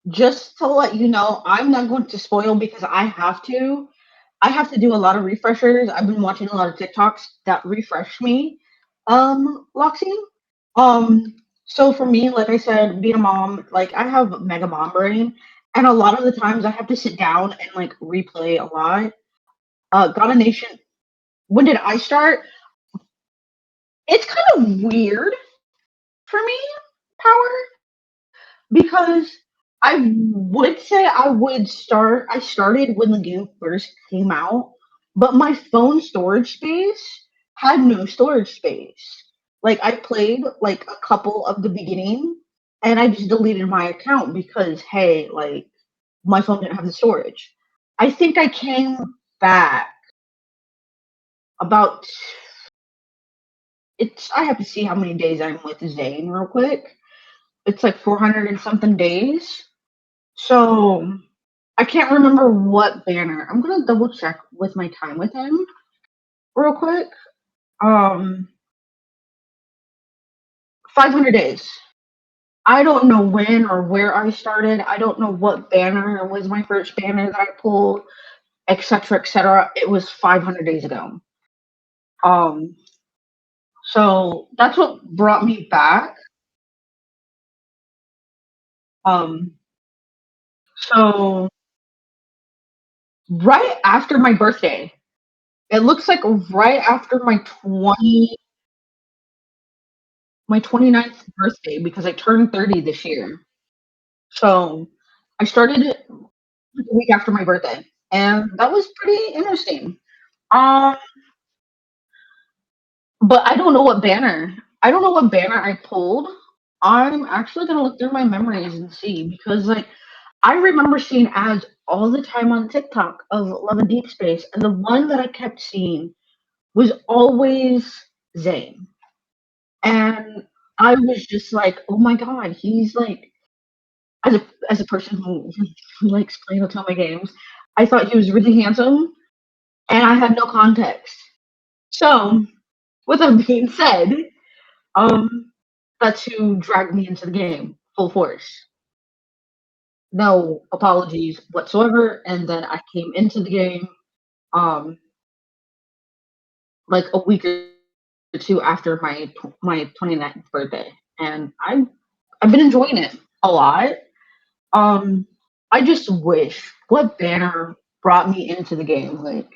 Just to let you know, I'm not going to spoil because I have to. I have to do a lot of refreshers. I've been watching a lot of TikToks that refresh me. Loxy. So for me, like I said, being a mom, like I have mega mom brain, and a lot of the times I have to sit down and like replay a lot. God of Nation. When did I start? It's kind of weird for me, Power, because I would say I started when the game first came out, but my phone storage space had no storage space. Like I played like a couple of the beginning and I just deleted my account because hey, like my phone didn't have the storage. I think I came back about I have to see how many days I'm with Zane real quick. It's like 400 and something days. So I can't remember what banner. I'm gonna double check with my time with him real quick. Um, 500 days. I don't know when or where I started. I don't know what banner was my first banner that I pulled, etc., etc. It was 500 days ago. Um, so that's what brought me back. Um, so right after my birthday, it looks like right after my 29th birthday because I turned 30 this year. So I started it the week after my birthday, and that was pretty interesting. Um, but I don't know what banner. I don't know what banner I pulled. I'm actually gonna look through my memories and see because like I remember seeing ads all the time on TikTok of Love and Deep Space, and the one that I kept seeing was always Zane. And I was just like, oh my god, he's like as a person who likes playing Otome games, I thought he was really handsome and I had no context. So, with that being said, um that's who dragged me into the game full force. No apologies whatsoever, and then I came into the game um like a week or two after my 29th birthday, and I've been enjoying it a lot. Um, I just wish what banner brought me into the game, like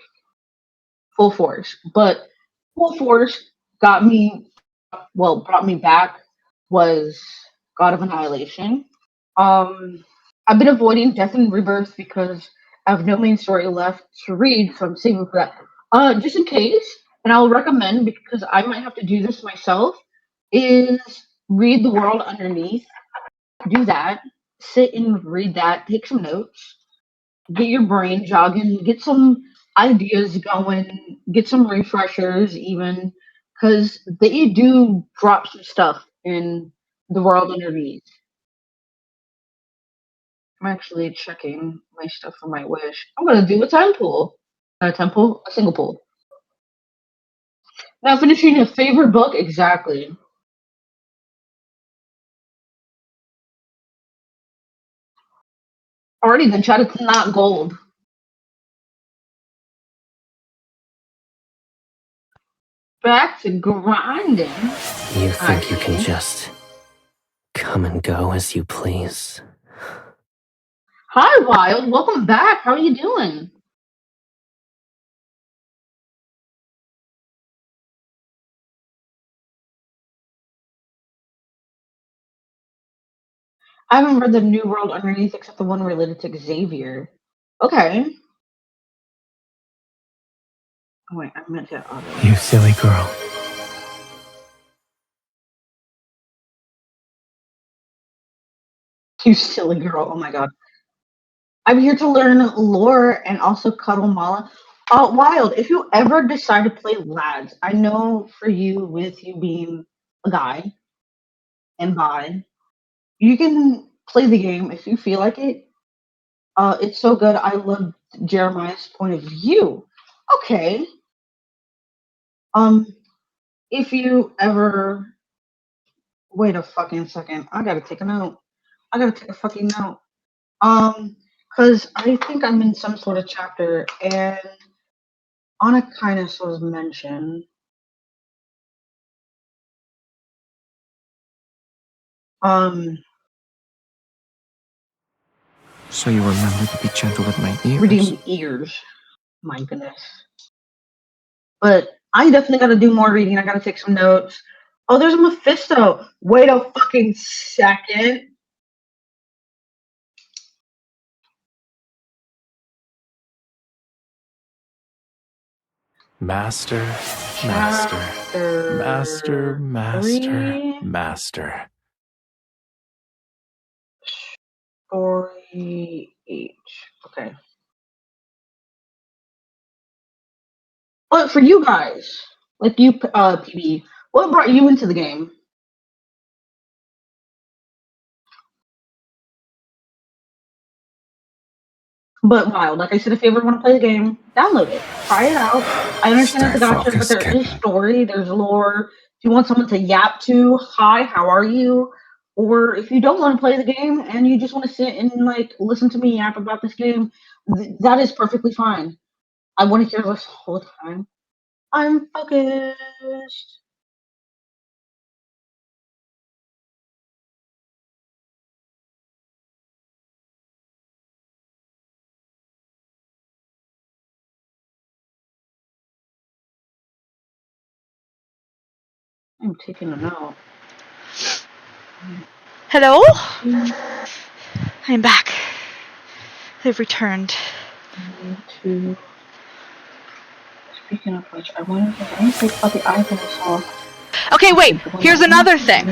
full force. But full force got me brought me back was God of Annihilation. Um, I've been avoiding Death and Rebirth because I have no main story left to read, so I'm saving for that. Just in case, and I'll recommend because I might have to do this myself, is read The World Underneath. Do that. Sit and read that. Take some notes. Get your brain jogging. Get some ideas going. Get some refreshers, even because they do drop some stuff in The World Underneath. I'm actually checking my stuff for my wish. I'm gonna do a time pool. Not a temple, a single pool. Now finishing a favorite book, exactly. Already then chat, it's not gold. Back to grinding. You think you can just come and go as you please? Hi Wild, welcome back. How are you doing? I haven't read the New World Underneath except the one related to Xavier. Okay. Oh wait, I meant to auto. You silly girl. You silly girl. Oh my god. I'm here to learn lore and also cuddle Mala. Wild, if you ever decide to play LADS, I know for you, with you being a guy and bi, you can play the game if you feel like it. It's so good. I love Jeremiah's point of view. Okay. Um, if you ever wait a fucking second, I gotta take a note. I gotta take a fucking note. Cause I think I'm in some sort of chapter, and Anakinus was mentioned. So you remember to be gentle with my ears? Redeem ears. My goodness. But I definitely gotta do more reading. I gotta take some notes. Oh, there's a Mephisto. Wait a fucking second. Master, Chapter three. master. Story H. Okay. But for you guys, like you, PB, what brought you into the game? But Wild, like I said, if you ever want to play the game, download it, try it out. I understand it's a Stay gotcha, but focused, there is kitten. story, there's lore. If you want someone to yap to, hi, how are you? Or if you don't want to play the game and you just want to sit and like listen to me yap about this game, that is perfectly fine. I want to hear this all the time. I'm focused. I'm taking a note. Hello? I'm back. I've returned. To speaking of which, I want to think about the iPhone I saw. Okay, wait. Here's another thing.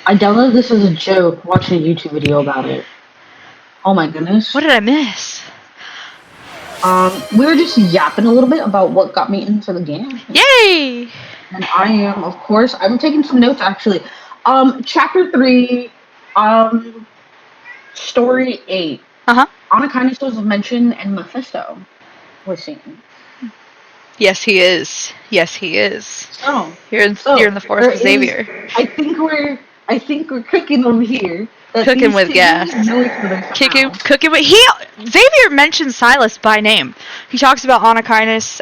I downloaded this as a joke, watching a YouTube video about it. Oh my goodness. What did I miss? We were just yapping a little bit about what got me into the game. Yay! And I am, of course, I'm taking some notes actually. Chapter 3, Story 8. Uh-huh. Anakinus was mentioned and Mephisto was seen. Yes, he is. Yes, he is. So, You're in the forest with Xavier. I think we're cooking over here. Cooking with gas. Cooking with Xavier mentions Silas by name. He talks about Anakinus,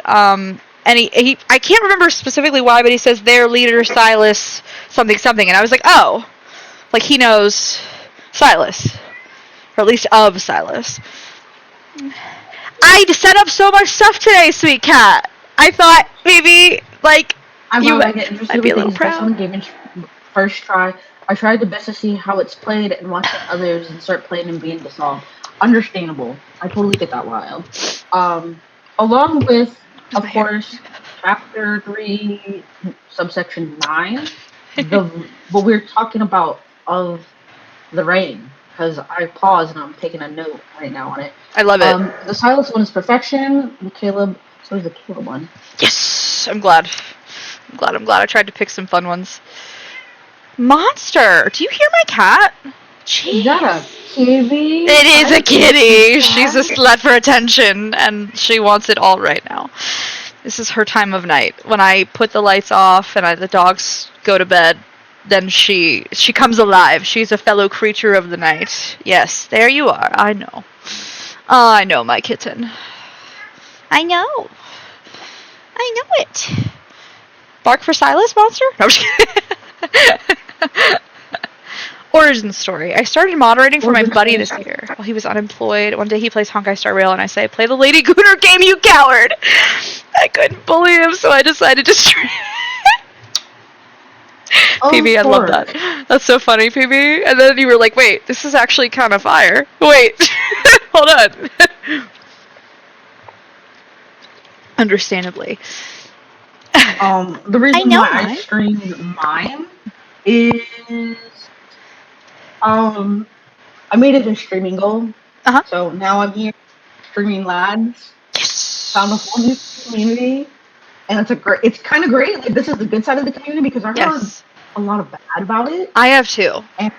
and he I can't remember specifically why, but he says their leader Silas something, and I was like, oh, like he knows Silas, or at least of Silas. I set up so much stuff today, sweet cat. I thought maybe like I get interested I'd be a with little things proud. on game first try. I tried the best to see how it's played and watching others and start playing and being dissolved. Understandable. I totally get that, Wild. Along with, of course, chapter 3, subsection 9, what we're talking about of the rain. Because I paused and I'm taking a note right now on it. I love it. The Silas one is perfection. The Caleb, so is the Caleb one. Yes, I'm glad. I tried to pick some fun ones. Monster, do you hear my cat? Jeez. Is that a kitty? It is a kitty. She's a slut for attention, and she wants it all right now. This is her time of night. When I put the lights off and the dogs go to bed, then she comes alive. She's a fellow creature of the night. Yes, there you are. I know. I know, my kitten. I know it. Bark for Silas, monster? No, I'm just kidding. Origin story. I started moderating for my buddy this year while he was unemployed. One day he plays Honkai Star Rail and I say, play the Lady Gunnar game, you coward! I couldn't bully him, so I decided to stream. PB, I love that. That's so funny, PB. And then you were like, wait, this is actually kind of fire. Wait, hold on. Understandably. The reason why I streamed mine is I made it a streaming goal. Uh-huh. So now I'm here streaming LADS. Yes. Found a whole new community. And it's kind of great. Like, this is the good side of the community because I heard Yes. a lot of bad about it. I have too. And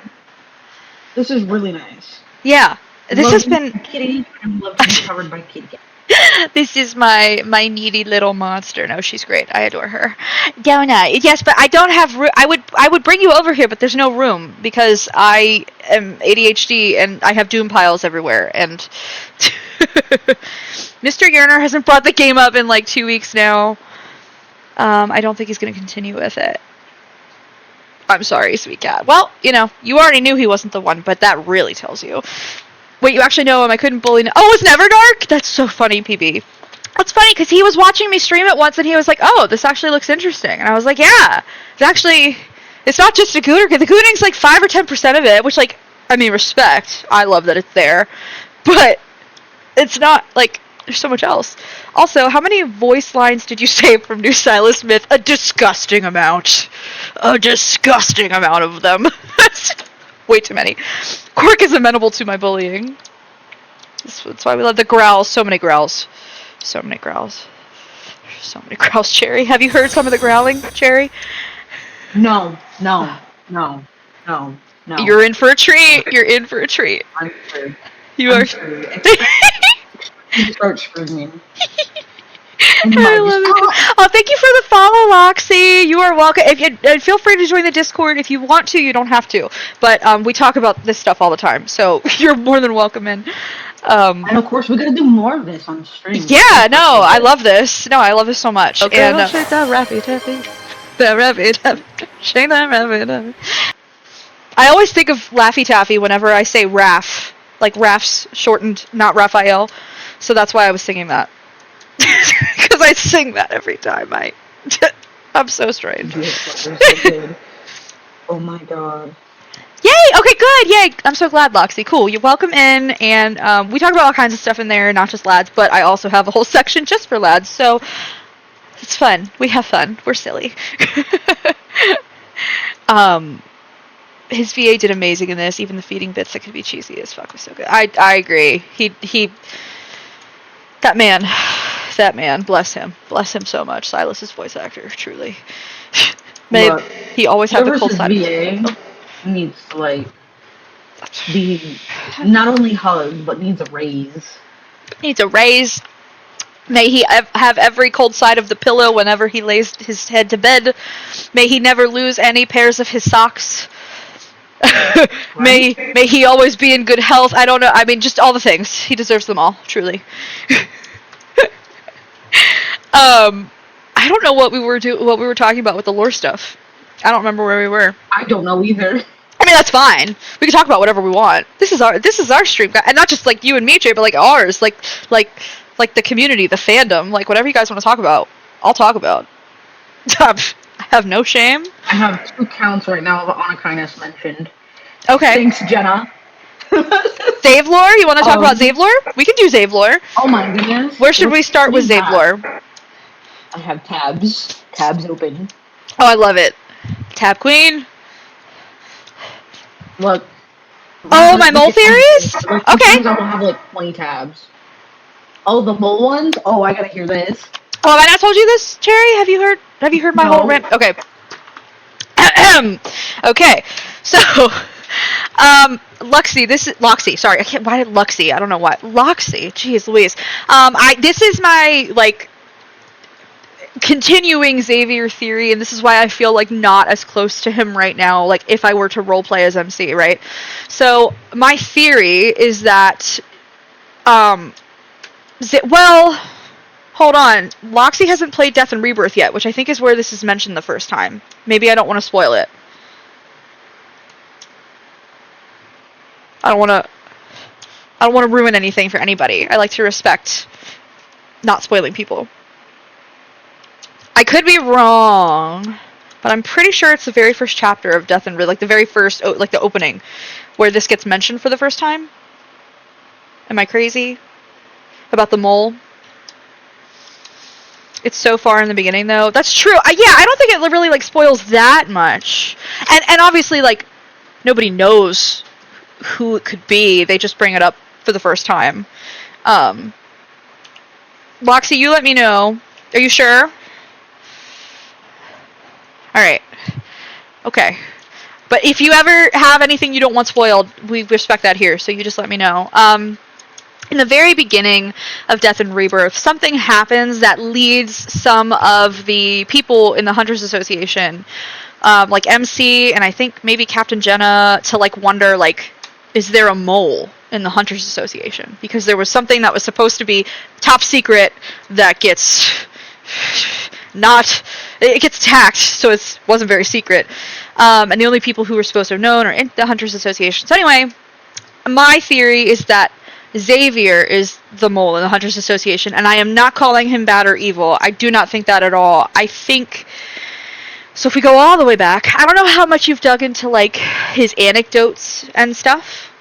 this is really nice. Yeah. This has been Kitty. I love to be covered by Kitty Cat. this is my needy little monster. No, she's great. I adore her. Donut. Yes, but I don't have room. I would bring you over here, but there's no room because I am ADHD and I have doom piles everywhere. And Mr. Yerner hasn't brought the game up in like 2 weeks now. I don't think he's going to continue with it. I'm sorry, sweet cat. Well, you already knew he wasn't the one, but that really tells you. Wait, you actually know him. I couldn't bully. Oh, it's Neverdark? That's so funny, PB. That's funny, because he was watching me stream it once, and he was like, oh, this actually looks interesting. And I was like, yeah. It's not just a Gooter. The Gooting's like 5 or 10% of it, which, like, I mean, respect. I love that it's there. But it's not, like, there's so much else. Also, how many voice lines did you say from New Silas Myth? A disgusting amount. A disgusting amount of them. Way too many. Quark is amenable to my bullying. That's why we love the growls. So many growls. So many growls. So many growls, Cherry. Have you heard some of the growling, Cherry? No. You're in for a treat. You're in for a treat. I'm sure. You are. Start screaming. I love it. Oh, thank you for the follow, Loxy. You are welcome. Feel free to join the Discord if you want to. You don't have to, but we talk about this stuff all the time, so you're more than welcome in. And of course, we're gonna do more of this on stream. Yeah, no, I love this. No, I love this so much. Okay, and shake that rappy tappy. the rappy tappy, shake that rappy tappy. I always think of Laffy Taffy whenever I say Raph, like Raph's shortened, not Raphael. So that's why I was singing that. Because I sing that every time. I'm so strange. So good. Oh my god. Yay! Okay, good. Yay! I'm so glad, Loxy. Cool. You're welcome in, and we talk about all kinds of stuff in there, not just lads, but I also have a whole section just for lads. So it's fun. We have fun. We're silly. His VA did amazing in this. Even the feeding bits that could be cheesy as fuck was so good. I agree. He. That man, bless him so much. Silas's voice actor, truly. He always had the cold side. VA needs to like be not only hugged but needs a raise. Needs a raise. May he have every cold side of the pillow whenever he lays his head to bed. May he never lose any pairs of his socks. May he always be in good health. I don't know. I mean, just all the things. He deserves them all, truly. I don't know what we were talking about with the lore stuff. I don't remember where we were. I don't know either. I mean, that's fine. We can talk about whatever we want. This is our stream, and not just like you and me, Jay, but like ours, like the community, the fandom, like whatever you guys want to talk about, I'll talk about. I have no shame. I have 2 counts right now of honor kindness mentioned. Okay. Thanks, Jenna. Zave lore? You want to talk about Zave lore? We can do Zave lore. Oh my goodness. Where should we start with Zave lore? I have tabs open. Oh, I love it. Tab Queen. Look. Oh, my mole theories? Like, okay. I will have like 20 tabs. Oh, the mole ones? Oh, I gotta hear this. Oh, have I not told you this, Cherry? Have you heard my whole rant? Okay. Okay. So, Loxy, sorry, why did Luxy? I don't know why. Loxy, jeez Louise. This is my, like, continuing Xavier theory, and this is why I feel like not as close to him right now, like if I were to roleplay as MC, right? So my theory is that, hold on, Loxy hasn't played Death and Rebirth yet, which I think is where this is mentioned the first time. Maybe I don't want to spoil it. I don't want to ruin anything for anybody. I like to respect not spoiling people. I could be wrong, but I'm pretty sure it's the very first chapter of Death and Rebirth, like the very first, like the opening, where this gets mentioned for the first time. Am I crazy about the mole? It's so far in the beginning, though. That's true. I don't think it really like spoils that much. And obviously, like, nobody knows who it could be. They just bring it up for the first time. Loxy, you let me know. Are you sure? Alright. Okay. But if you ever have anything you don't want spoiled, we respect that here, so you just let me know. In the very beginning of Death and Rebirth, something happens that leads some of the people in the Hunters Association, like MC and I think maybe Captain Jenna, to like wonder, like, is there a mole in the Hunters Association? Because there was something that was supposed to be top secret that gets it gets attacked, so it wasn't very secret. And the only people who were supposed to have known are in the Hunters Association. So anyway, my theory is that Xavier is the mole in the Hunters Association, and I am not calling him bad or evil. I do not think that at all. I think... So if we go all the way back, I don't know how much you've dug into, like, his anecdotes and stuff.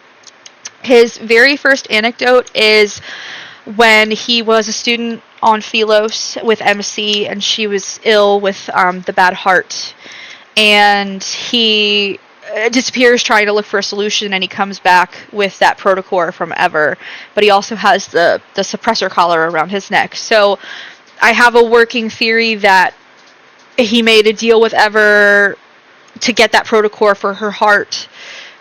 His very first anecdote is when he was a student on Philos with MC, and she was ill with the bad heart. And he disappears trying to look for a solution, and he comes back with that protocore from Ever, but he also has the suppressor collar around his neck. So I have a working theory that he made a deal with Ever to get that protocore for her heart,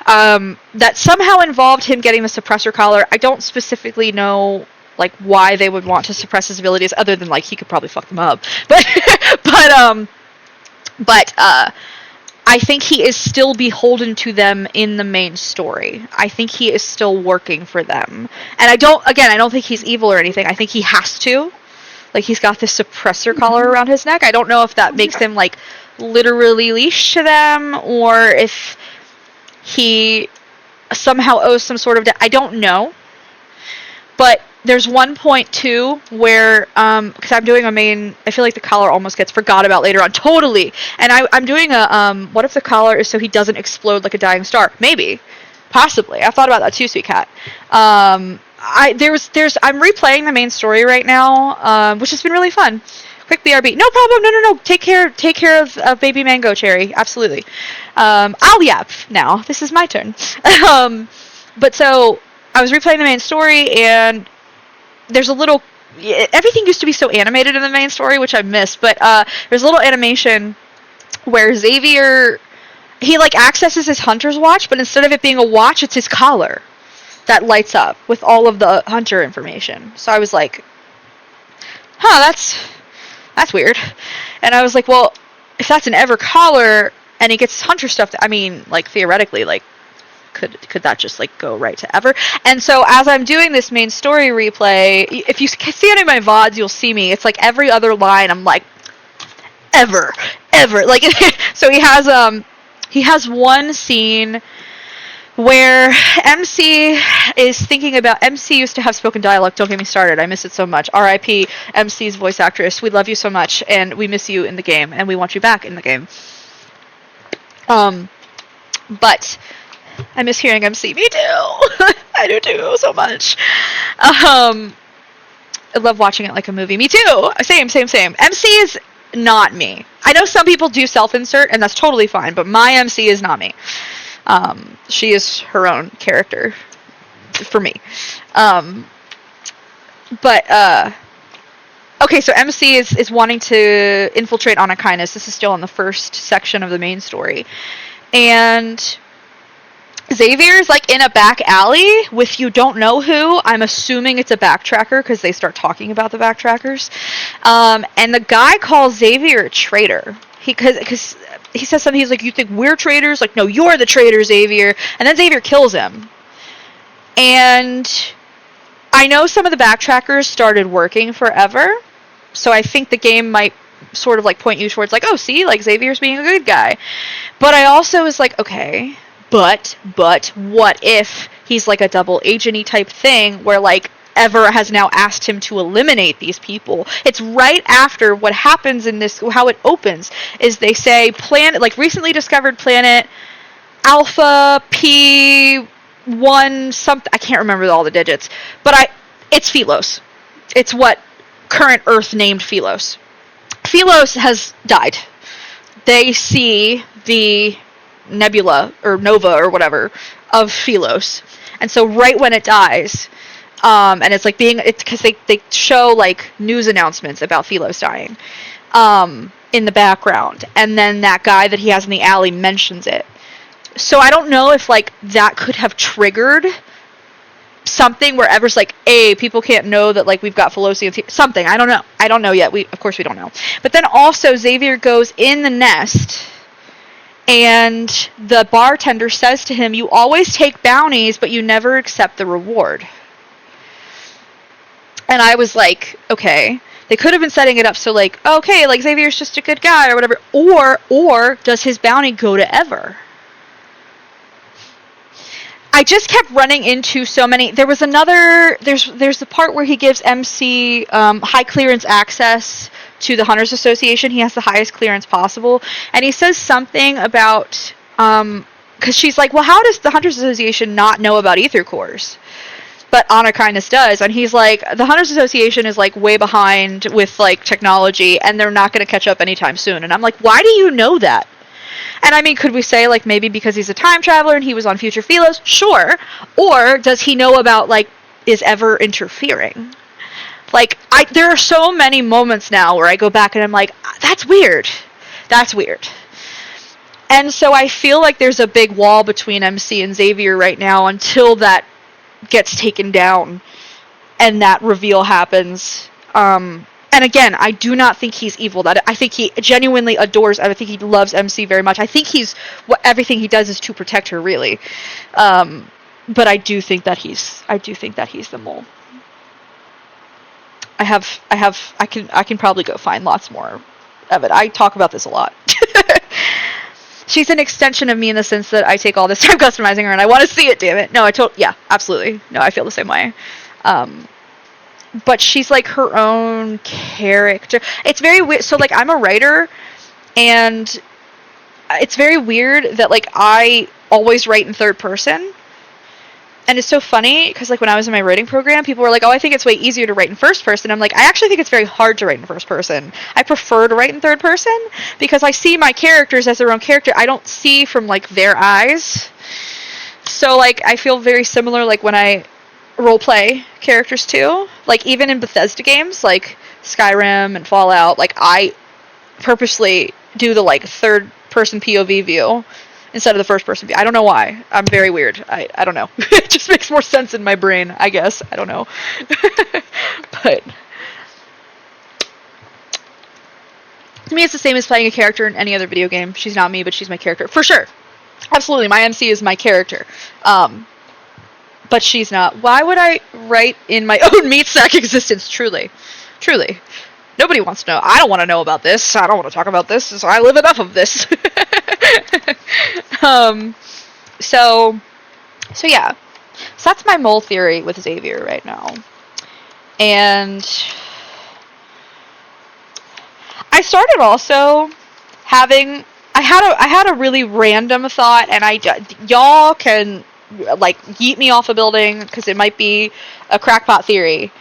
that somehow involved him getting the suppressor collar. I don't specifically know like why they would want to suppress his abilities, other than like he could probably fuck them up, but I think he is still beholden to them in the main story. I think he is still working for them. And I don't think he's evil or anything. I think he has to. Like, he's got this suppressor collar around his neck. I don't know if that makes him, like, literally leashed to them, or if he somehow owes some sort of debt. I don't know. But there's one point, too, where, because I'm doing a main, I feel like the collar almost gets forgot about later on. Totally. And I'm doing a, what if the collar is so he doesn't explode like a dying star? Maybe. Possibly. I've thought about that too, Sweet Cat. I'm replaying the main story right now, which has been really fun. Quick BRB. No problem. No. Take care of baby Mango Cherry. Absolutely. I'll yap now. This is my turn. But so I was replaying the main story, and there's a little... Everything used to be so animated in the main story, which I missed, but there's a little animation where Xavier... He, like, accesses his hunter's watch, but instead of it being a watch, it's his collar that lights up with all of the hunter information. So I was like, that's weird. And I was like, well, if that's an Ever collar, and he gets hunter stuff, I mean, like, theoretically, like, could that just, like, go right to Ever? And so as I'm doing this main story replay, if you see any of my VODs, you'll see me. It's like every other line, I'm like, Ever. Like, so he has one scene where MC is thinking about... MC used to have spoken dialogue. Don't get me started. I miss it so much. R.I.P. MC's voice actress. We love you so much, and we miss you in the game, and we want you back in the game. But I miss hearing MC. Me too. I do too, so much. I love watching it like a movie. Me too. Same. MC is not me. I know some people do self-insert, and that's totally fine, but my MC is not me. She is her own character for me. Okay, so MC is wanting to infiltrate Anakinus. This is still in the first section of the main story. And Xavier's, like, in a back alley with you don't know who. I'm assuming it's a backtracker, because they start talking about the backtrackers. And the guy calls Xavier a traitor. Because he says something, he's like, you think we're traitors? Like, no, you're the traitor, Xavier. And then Xavier kills him. And I know some of the backtrackers started working forever, so I think the game might sort of, like, point you towards, like, oh, see, like, Xavier's being a good guy. But I also was like, okay, but what if he's, like, a double agent-y type thing where, like, Ever has now asked him to eliminate these people. It's right after what happens in this, how it opens, is they say planet, like, recently discovered planet Alpha P1 something, I can't remember all the digits, but it's Philos. It's what current Earth named Philos. Philos has died. They see the nebula, or nova, or whatever, of Philos. And so right when it dies, and it's like it's because they show like news announcements about Philos dying in the background, and then that guy that he has in the alley mentions it. So I don't know if like that could have triggered something where Ever's like, hey, people can't know that like we've got Philosians here. Something. I don't know yet. Of course we don't know. But then also Xavier goes in the nest, and the bartender says to him, you always take bounties, but you never accept the reward. And I was like, okay, they could have been setting it up so like, okay, like Xavier's just a good guy or whatever. Or does his bounty go to Ever? I just kept running into so many. There was another. There's the part where he gives MC high clearance access to the Hunters Association. He has the highest clearance possible, and he says something about because she's like, well, how does the Hunters Association not know about ether cores? But Honor Kindness does, and he's like, the Hunters Association is like way behind with like technology, and they're not going to catch up anytime soon. And I'm like, why do you know that? And I mean, could we say, like, maybe because he's a time traveler and he was on future Philos? Sure. Or does he know about, like, is Ever interfering? Like, there are so many moments now where I go back and I'm like, that's weird. That's weird. And so I feel like there's a big wall between MC and Xavier right now until that gets taken down and that reveal happens. And again, I do not think he's evil. I think he genuinely adores. I think he loves MC very much. I think everything he does is to protect her, really. But I do think that he's the mole. I can probably go find lots more of it. I talk about this a lot. She's an extension of me in the sense that I take all this time customizing her, and I want to see it. Damn it! No, yeah, absolutely. No, I feel the same way. But she's like her own character. It's very weird. So like I'm a writer, and it's very weird that like I always write in third person. And it's so funny because like when I was in my writing program, people were like, "Oh, I think it's way easier to write in first person." I'm like, I actually think it's very hard to write in first person. I prefer to write in third person because I see my characters as their own character. I don't see from like their eyes. So like I feel very similar like when I roleplay characters too. Like even in Bethesda games like Skyrim and Fallout, like I purposely do the like third person POV view instead of the first person view. I don't know why. I'm very weird. I don't know. It just makes more sense in my brain, I guess. I don't know. But to me it's the same as playing a character in any other video game. She's not me, but she's my character. For sure. Absolutely. My MC is my character. But she's not. Why would I write in my own meat sack existence? Truly. Truly. Nobody wants to know. I don't want to know about this. I don't want to talk about this. So I live enough of this. So yeah. So that's my mole theory with Xavier right now. And I started also having... I had a really random thought, and y'all can... like yeet me off a building because it might be a crackpot theory,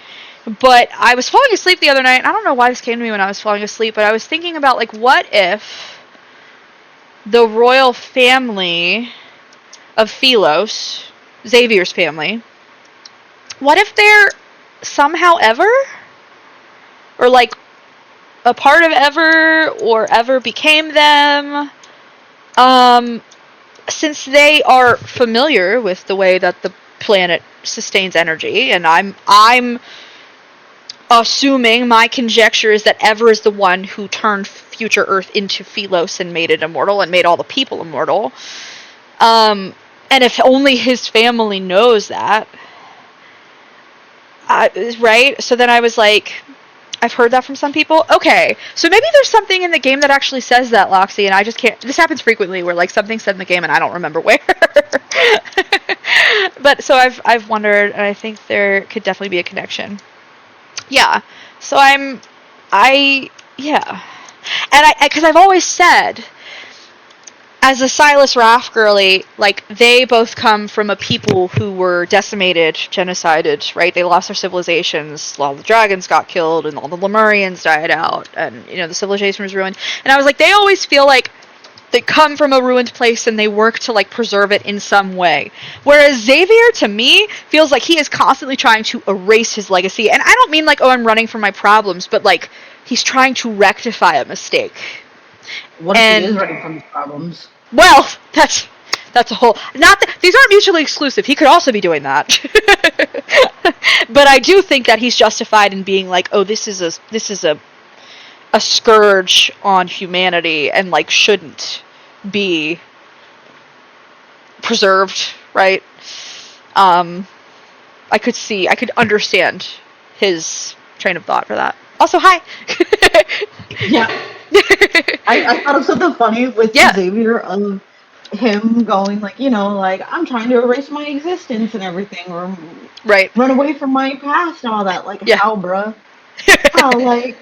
but I was falling asleep the other night, and I don't know why this came to me when I was falling asleep, but I was thinking about like what if the royal family of Philos, Xavier's family, what if they're somehow Ever, or like a part of Ever, or Ever became them, since they are familiar with the way that the planet sustains energy, and I'm assuming, my conjecture is that Ever is the one who turned future Earth into Philos and made it immortal and made all the people immortal. And if only his family knows that, right? So then I was like, I've heard that from some people. Okay, so maybe there's something in the game that actually says that, Loxy, and I just can't... This happens frequently, where like something's said in the game and I don't remember where. But so I've wondered, and I think there could definitely be a connection. Yeah. So yeah. And because I've always said, as a Silas Raff girly, like, they both come from a people who were decimated, genocided, right? They lost their civilizations, all the dragons got killed, and all the Lemurians died out, and, you know, the civilization was ruined. And I was like, they always feel like They come from a ruined place and they work to like preserve it in some way. Whereas Xavier, to me, feels like he is constantly trying to erase his legacy. And I don't mean like, oh, I'm running from my problems, but like he's trying to rectify a mistake. What if he is running from his problems? Well, that's a whole. Not that these aren't mutually exclusive. He could also be doing that. But I do think that he's justified in being like, oh, this is a scourge on humanity and like shouldn't be preserved, right? I could understand his train of thought for that. Also, hi. Yeah. I thought of something funny with Xavier of him going like, like I'm trying to erase my existence and everything, or run away from my past and all that. Like, how, bruh? How, like,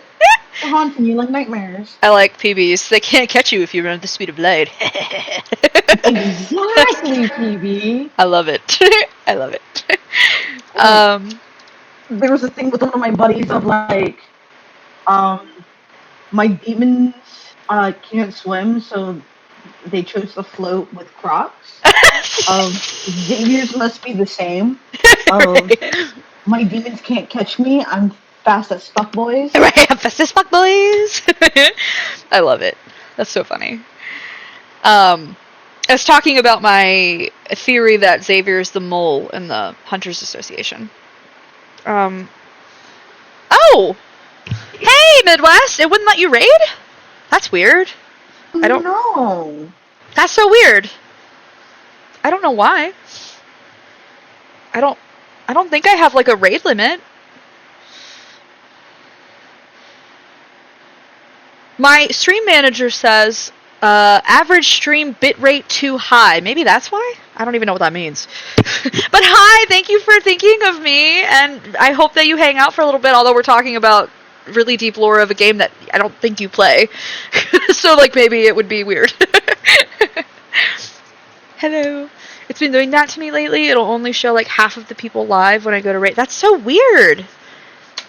they're haunting you like nightmares. I like PBs. They can't catch you if you run at the speed of light. Exactly, PB. I love it. I love it. There was a thing with one of my buddies of like, my demons can't swim, so they chose to float with Crocs. Xavier's must be the same. My demons can't catch me. I'm fast as fuck, boys. Right, I'm fast as fuck, boys. I love it. That's so funny. I was talking about my theory that Xavier is the mole in the Hunters Association. Oh! Hey, Midwest! It wouldn't let you raid? That's weird. I don't know. That's so weird. I don't know why. I don't think I have like a raid limit. My stream manager says average stream bitrate too high. Maybe that's why? I don't even know what that means. But hi, thank you for thinking of me, and I hope that you hang out for a little bit, although we're talking about really deep lore of a game that I don't think you play. So like maybe it would be weird. Hello. It's been doing that to me lately. It'll only show like half of the people live when I go to raid. That's so weird.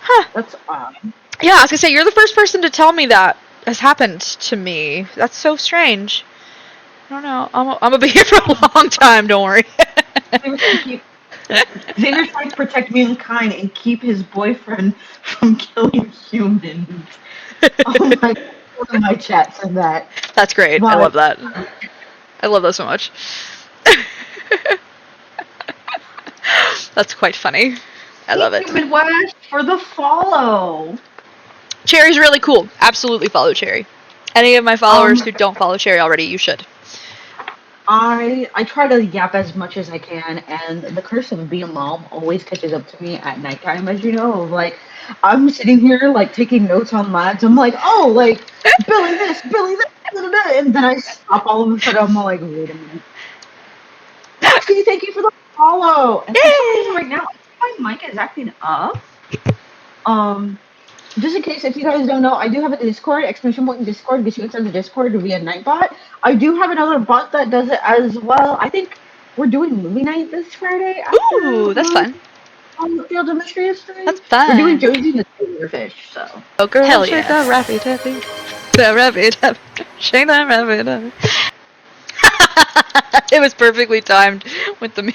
Huh. That's odd. Yeah, I was gonna say, you're the first person to tell me that has happened to me. That's so strange. I don't know. I'm gonna be here for a long time, don't worry. Xavier's trying to protect mankind and keep his boyfriend from killing humans. Oh my, one of my chat said that. That's great. I love that. I love that so much. That's quite funny. I love it. Thank you, Midwest, for the follow. Cherry's really cool. Absolutely follow Cherry. Any of my followers who don't follow Cherry already, you should. I try to yap as much as I can, and the curse of being a mom always catches up to me at nighttime, as you know. Like, I'm sitting here, like, taking notes on LADS. I'm like, oh, like, Billy this, and then I stop all of a sudden. I'm like, wait a minute. Maxie, thank you for the follow. And for some reason right now, my mic is acting up. Just in case, if you guys don't know, I do have a Discord, Discord, gets you inside the Discord via Nightbot. I do have another bot that does it as well. I think we're doing movie night this Friday. Ooh, that's fun. On the Field of Mystery stream. That's fun. We're doing Josie and the Silverfish, so. Oh, girl, Hell shake yeah. the rappy tappy. The rappy tappy. Shake the rappy tappy. It was perfectly timed with the...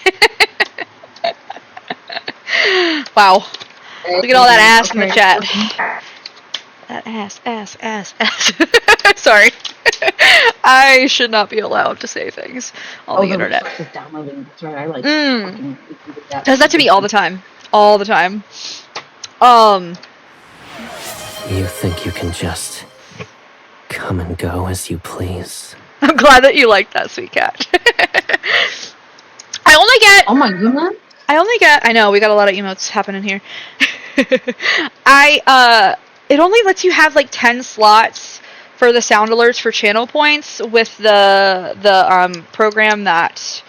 Wow. Look at all that ass in the chat. That ass. Sorry. I should not be allowed to say things on the internet. Is downloading. That's right. I like does that to me all the time. All the time. You think you can just come and go as you please? I'm glad that you liked that, sweet cat. I only get... Oh my goodness. I know, we got a lot of emotes happening here. It only lets you have like 10 slots for the sound alerts for channel points with the program that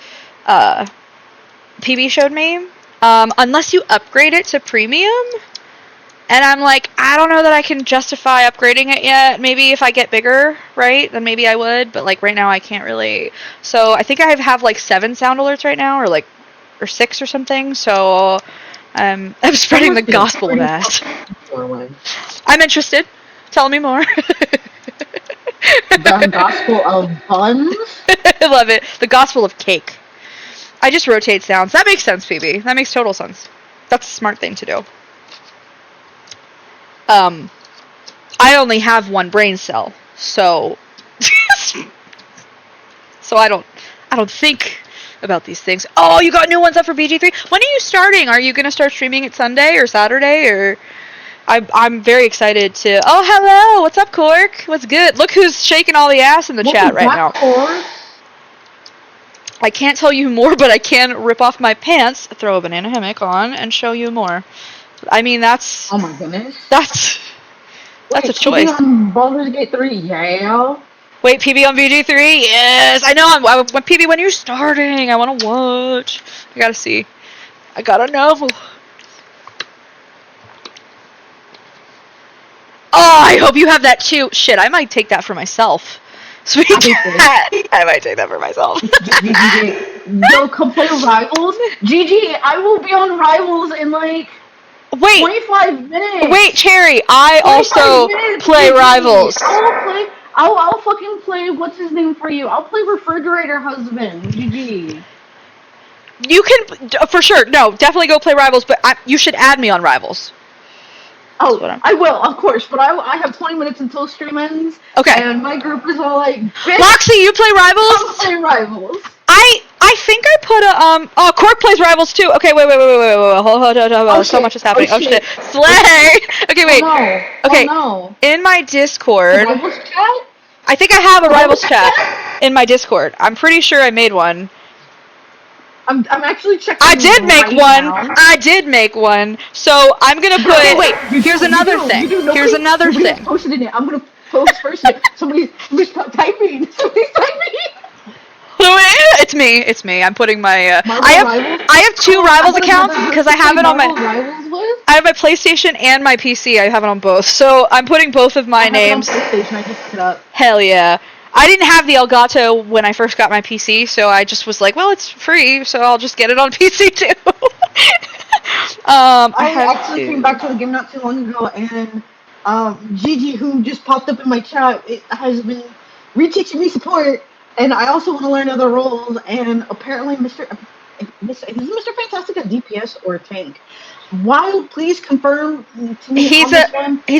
PB showed me, unless you upgrade it to premium. And I'm like, I don't know that I can justify upgrading it yet. Maybe if I get bigger, right, then maybe I would. But like right now, I can't really. So I think I have like 7 sound alerts right now, or 6 or something. So I'm spreading the gospel of ass. I'm interested. Tell me more. The gospel of buns. I love it. The gospel of cake. I just rotate sounds. That makes sense, PB. That makes total sense. That's a smart thing to do. I only have one brain cell, so so I don't think about these things. Oh, you got new ones up for BG3? When are you starting? Are you gonna start streaming it Sunday or Saturday or? I'm very excited to. Oh, hello! What's up, Cork? What's good? Look who's shaking all the ass in the chat right now. Cork? I can't tell you more, but I can rip off my pants, throw a banana hammock on, and show you more. I mean, that's. Oh my goodness. That's a choice. Baldur's Gate 3, yeah. Wait, PB on BG3? Yes! I know, PB, when you're starting, I want to watch. I gotta see. I gotta know. Oh, I hope you have that too. Shit, I might take that for myself. Sweet cat. I might take that for myself. Yo, come play Rivals. GG, I will be on Rivals in like 25 minutes. Wait, Cherry, I also play GG. Rivals. I'll fucking play, what's his name for you? I'll play Refrigerator Husband. GG. You can, for sure, no, definitely go play Rivals, but you should add me on Rivals. Oh, I will, of course, but I have 20 minutes until stream ends. Okay. And my group is all like, Loxy, you play Rivals? I'm playing Rivals. I think I put a, Cork plays Rivals too. Okay, wait, hold on, so much is happening. Oh shit. Slay! Okay, wait. Oh, no. Okay, Oh, no. in my Discord. Rivals chat? I think I have a Rivals chat in my Discord. I'm pretty sure I made one. I'm actually checking. I did make one. Now. I did make one. So I'm gonna put. Okay, wait. Here's another thing. Here's another thing. Posted in it. I'm gonna post first. Somebody's typing. Somebody's typing. It's me. I'm putting my. I have two Rivals accounts because I have it on my. I have my PlayStation and my PC. I have it on both. So I'm putting both of my names. I just picked it up. Hell yeah. I didn't have the Elgato when I first got my PC, so I just was like, well, it's free, so I'll just get it on PC too. I actually came back to the game not too long ago, and Gigi, who just popped up in my chat, it has been reteaching me support, and I also want to learn other roles, and apparently is Mr. Fantastic a DPS or a tank? Wild, please confirm to me. He's a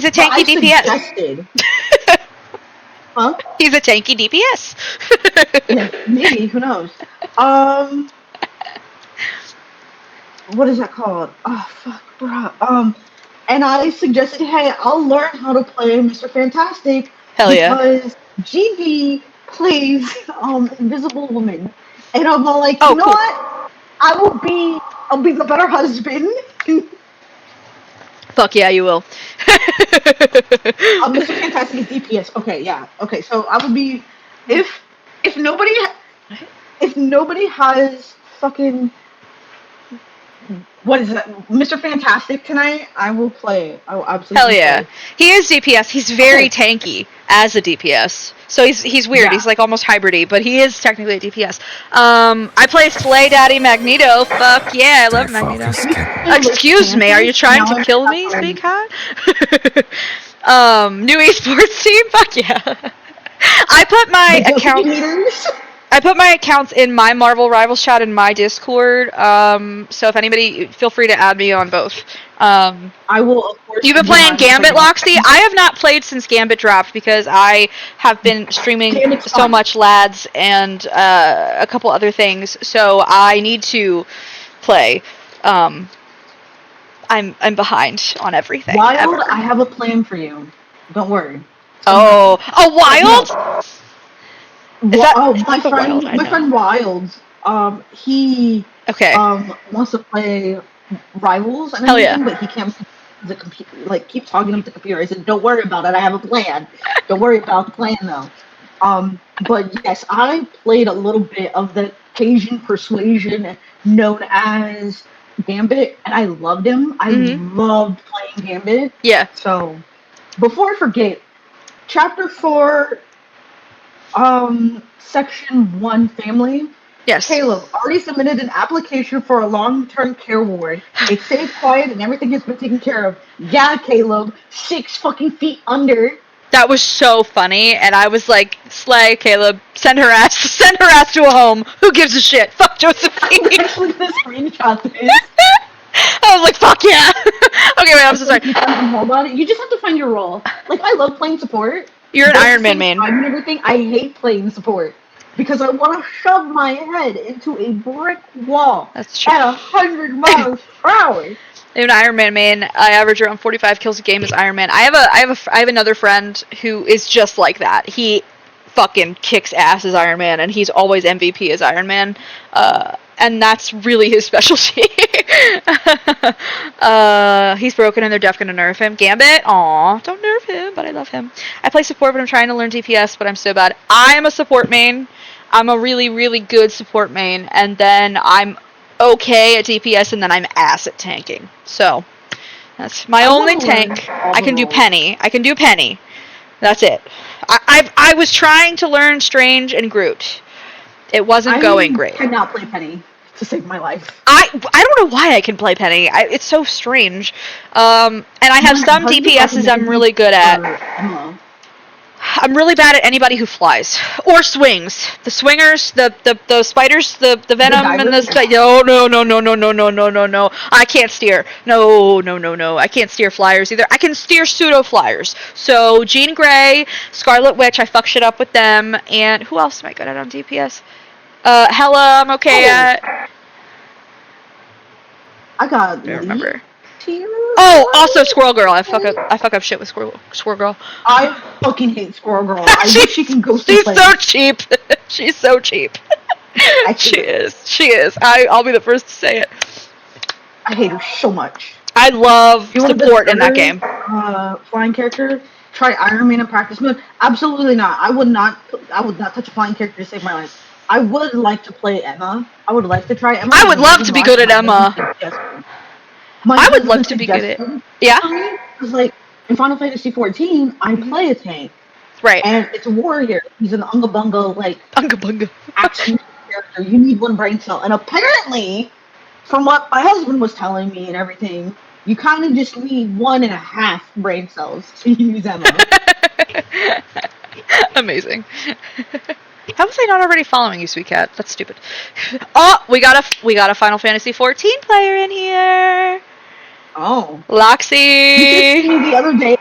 tanky DPS. Huh? He's a tanky DPS. Yeah, maybe, who knows? What is that called? Oh, fuck, bruh. And I suggested, hey, I'll learn how to play Mr. Fantastic. Hell yeah. Because GV plays Invisible Woman. And I'm all like, you know what? I'll be the better husband. Fuck yeah, you will. Mr. Fantastic is DPS. Okay, yeah. Okay, so I would be if nobody has fucking what is that? Mr. Fantastic tonight, I will play. I will absolutely. Hell yeah. Play. He is DPS. He's very tanky as a DPS. So he's weird. Yeah. He's like almost hybridy, but he is technically a DPS. I play Slay Daddy Magneto. Fuck yeah, I love Magneto. Excuse me, are you trying to kill me, sweetheart? New esports team? Fuck yeah. I put my accounts in my Marvel Rivals chat in my Discord. So if anybody, feel free to add me on both. I will, of course. You've been playing Gambit, Loxy? I have not played since Gambit dropped because I have been streaming so much LADS and a couple other things. So I need to play. I'm behind on everything. Wild, ever. I have a plan for you. Don't worry. Oh, Wild? My friend Wild. He wants to play Rivals and everything, but he can't. The computer, like, keeps hogging up the computer. I said, "Don't worry about it. I have a plan. Don't worry about the plan, though." But yes, I played a little bit of the Cajun Persuasion known as Gambit, and I loved him. I loved playing Gambit. Yeah. So, before I forget, Chapter 4, Section 1, Family. Yes. Caleb already submitted an application for a long-term care ward. It's safe, quiet, and everything has been taken care of. Yeah, Caleb, 6 fucking feet under. That was so funny, and I was like, "Slay, Caleb, send her ass to a home. Who gives a shit? Fuck Josephine." I'm actually gonna screenshot this. I was like, "Fuck yeah." Okay, wait, I'm so sorry. Hold on. You just have to find your role. Like, I love playing support. You're an but at Iron the Man same main. time and everything, I hate playing support because I want to shove my head into a brick wall That's true. at 100 miles per hour. I'm an Iron Man main. I average around 45 kills a game as Iron Man. I have another friend who is just like that. He fucking kicks ass as Iron Man, and he's always MVP as Iron Man. And that's really his specialty. He's broken and they're def gonna nerf him. Gambit, aw, don't nerf him, but I love him. I play support, but I'm trying to learn DPS, but I'm so bad. I am a support main. I'm a really, really good support main, and then I'm okay at DPS, and then I'm ass at tanking. So, that's my only tank. I can do Penny. That's it. I was trying to learn Strange and Groot. It wasn't going great. I cannot play Penny to save my life. I don't know why I can play Penny. It's so strange. And I have some DPSs I'm really good at. I'm really bad at anybody who flies or swings. The swingers, the spiders, the venom, and no. I can't steer. No. I can't steer flyers either. I can steer pseudo flyers. So Jean Grey, Scarlet Witch, I fuck shit up with them. And who else am I good at on DPS? Hella, I'm okay at. I got. I don't remember. Tier Oh, also Squirrel Girl. I fuck up shit with Squirrel Girl. I fucking hate Squirrel Girl. I wish she can go. She's so cheap. She's so cheap. She is. I'll be the first to say it. I hate her so much. I love support in that game. Flying character. Try Iron Man in practice mode. Absolutely not. I would not touch a flying character to save my life. I would like to play Emma. I would like to try Emma. I would love to be good at Emma. I would love to be good at it. Yeah? Because, like, in Final Fantasy XIV, I play a tank. Right. And it's a warrior. He's an Unga Bunga, like, Unga Bunga action character. You need one brain cell. And apparently, from what my husband was telling me and everything, you kind of just need 1.5 brain cells to use Emma. Amazing. How was I not already following you, sweet cat? That's stupid. Oh, we got a Final Fantasy XIV player in here. Oh. Loxy. You did me the other day.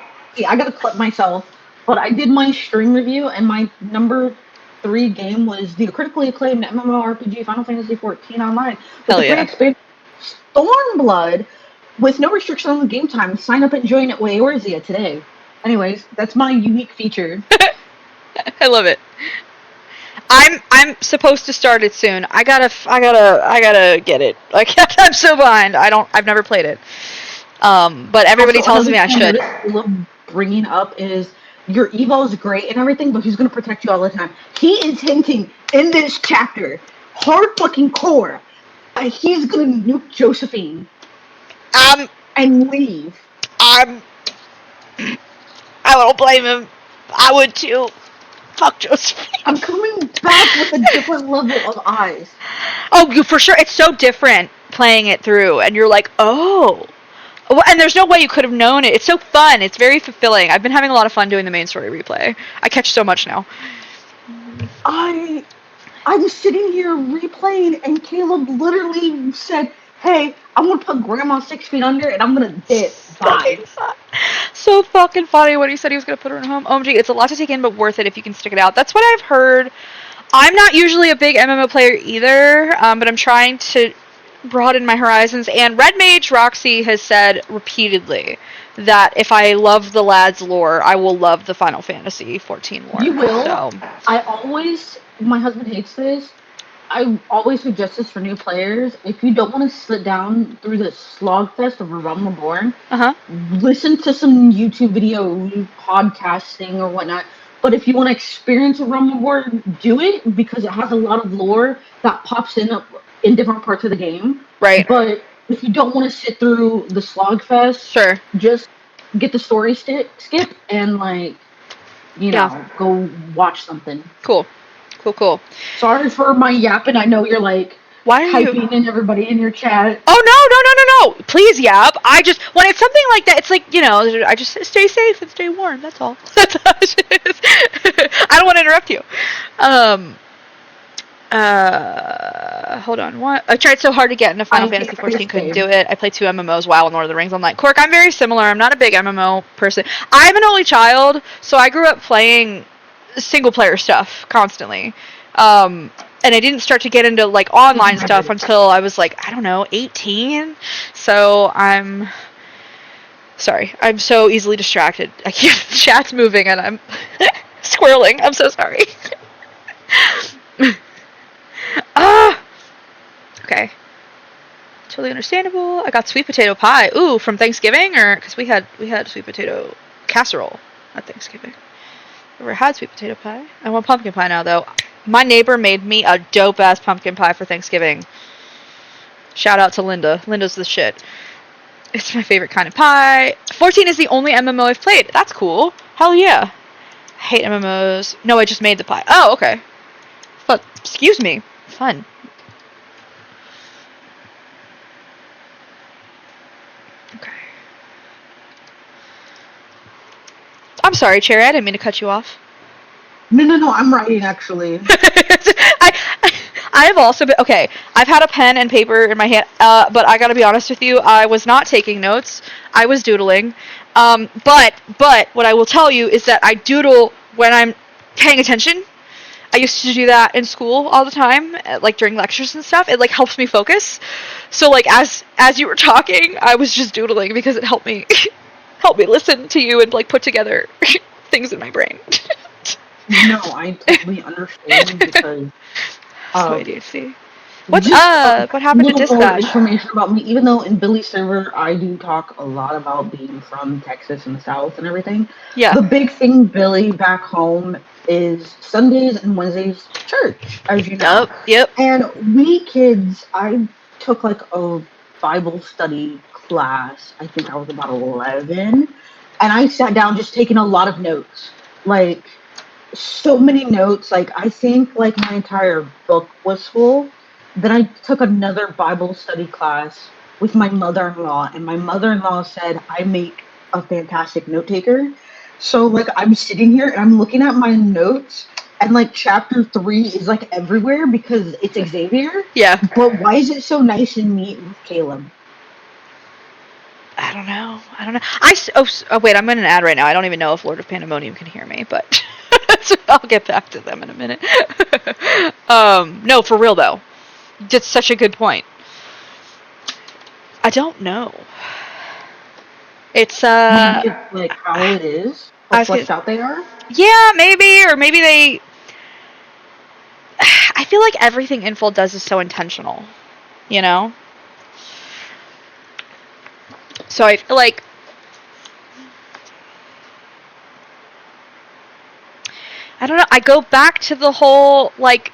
I gotta clip myself, but I did my stream review, and my number 3 game was the critically acclaimed MMORPG Final Fantasy XIV Online. Hell yeah. Stormblood, with no restriction on the game time. Sign up and join at Wayorzia today. Anyways, that's my unique feature. I love it. I'm supposed to start it soon. I gotta get it. Like, I'm so behind. I've never played it. But everybody tells me I should. I love bringing up is your evo is great and everything, but he's gonna protect you all the time. He is hinting in this chapter, hard fucking core, that he's gonna nuke Josephine. And leave. I don't blame him. I would too. Fuck Josephine. I'm coming back with a different level of eyes. Oh, for sure. It's so different playing it through, and you're like, oh. And there's no way you could have known it. It's so fun. It's very fulfilling. I've been having a lot of fun doing the main story replay. I catch so much now. I was sitting here replaying, and Caleb literally said, hey, I'm going to put Grandma 6 feet under, and I'm going to dip. Bye. So fucking funny when he said he was going to put her in home. OMG, it's a lot to take in, but worth it if you can stick it out. That's what I've heard. I'm not usually a big MMO player either, but I'm trying to broaden my horizons. And Red Mage Roxy has said repeatedly that if I love the LADS lore, I will love the Final Fantasy XIV lore. You will. So. My husband hates this. I always suggest this for new players. If you don't want to sit down through the slogfest of A Realm Reborn, listen to some YouTube video, podcasting, or whatnot. But if you want to experience A Realm Reborn, do it, because it has a lot of lore that pops in different parts of the game. Right. But if you don't want to sit through the slogfest, sure, just get the story skip and, like, go watch something. Cool. Sorry for my yapping. I know you're like, Why are you typing in everybody in your chat. Oh no! Please, Yap. I just when it's something like that, it's like I just stay safe and stay warm. That's all. That's all it is. I don't want to interrupt you. Hold on. What? I tried so hard to get into Final Fantasy 14, couldn't do it. I played 2 MMOs, WoW and Lord of the Rings. I'm like, Cork, I'm very similar. I'm not a big MMO person. I'm an only child, so I grew up playing single player stuff constantly. And I didn't start to get into like online stuff until I was like, I don't know, 18. So I'm sorry. I'm so easily distracted. I keep the chat's moving and I'm squirreling. I'm so sorry. Okay. Totally understandable. I got sweet potato pie. Ooh, from Thanksgiving, or because we had sweet potato casserole at Thanksgiving. Never had sweet potato pie. I want pumpkin pie now, though. My neighbor made me a dope-ass pumpkin pie for Thanksgiving. Shout out to Linda. Linda's the shit. It's my favorite kind of pie. 14 is the only MMO I've played. That's cool. Hell yeah. I hate MMOs. No, I just made the pie. Oh, okay. But, excuse me. Fun. Okay. I'm sorry, Cherry. I didn't mean to cut you off. No, I'm writing actually. I have also been, okay, I've had a pen and paper in my hand, but I gotta be honest with you, I was not taking notes, I was doodling, but what I will tell you is that I doodle when I'm paying attention. I used to do that in school all the time, like during lectures and stuff. It like helps me focus. So like as you were talking, I was just doodling because it helped me listen to you and like put together things in my brain. No, I totally understand because ADHD. What's up? What happened to Dispatch? Information about me, even though in Billy's server I do talk a lot about being from Texas and the South and everything. Yeah. The big thing, Billy, back home is Sundays and Wednesdays church, as you know. Yep. And we kids, I took like a Bible study class. I think I was about 11, and I sat down just taking a lot of notes, like so many notes. Like I think like my entire book was full. Then I took another Bible study class with my mother-in-law, and my mother-in-law said I make a fantastic note taker. So like I'm sitting here and I'm looking at my notes, and like chapter 3 is like everywhere because it's Xavier. Yeah. But why is it so nice and neat with Caleb? I don't know. Oh wait, I'm in an ad right now. I don't even know if Lord of Pandemonium can hear me, but I'll get back to them in a minute. No, for real though. That's such a good point. I don't know. It's like how it is, how fleshed out they are. Yeah, maybe, or maybe they. I feel like everything Info does is so intentional, you know. So I feel like I don't know. I go back to the whole like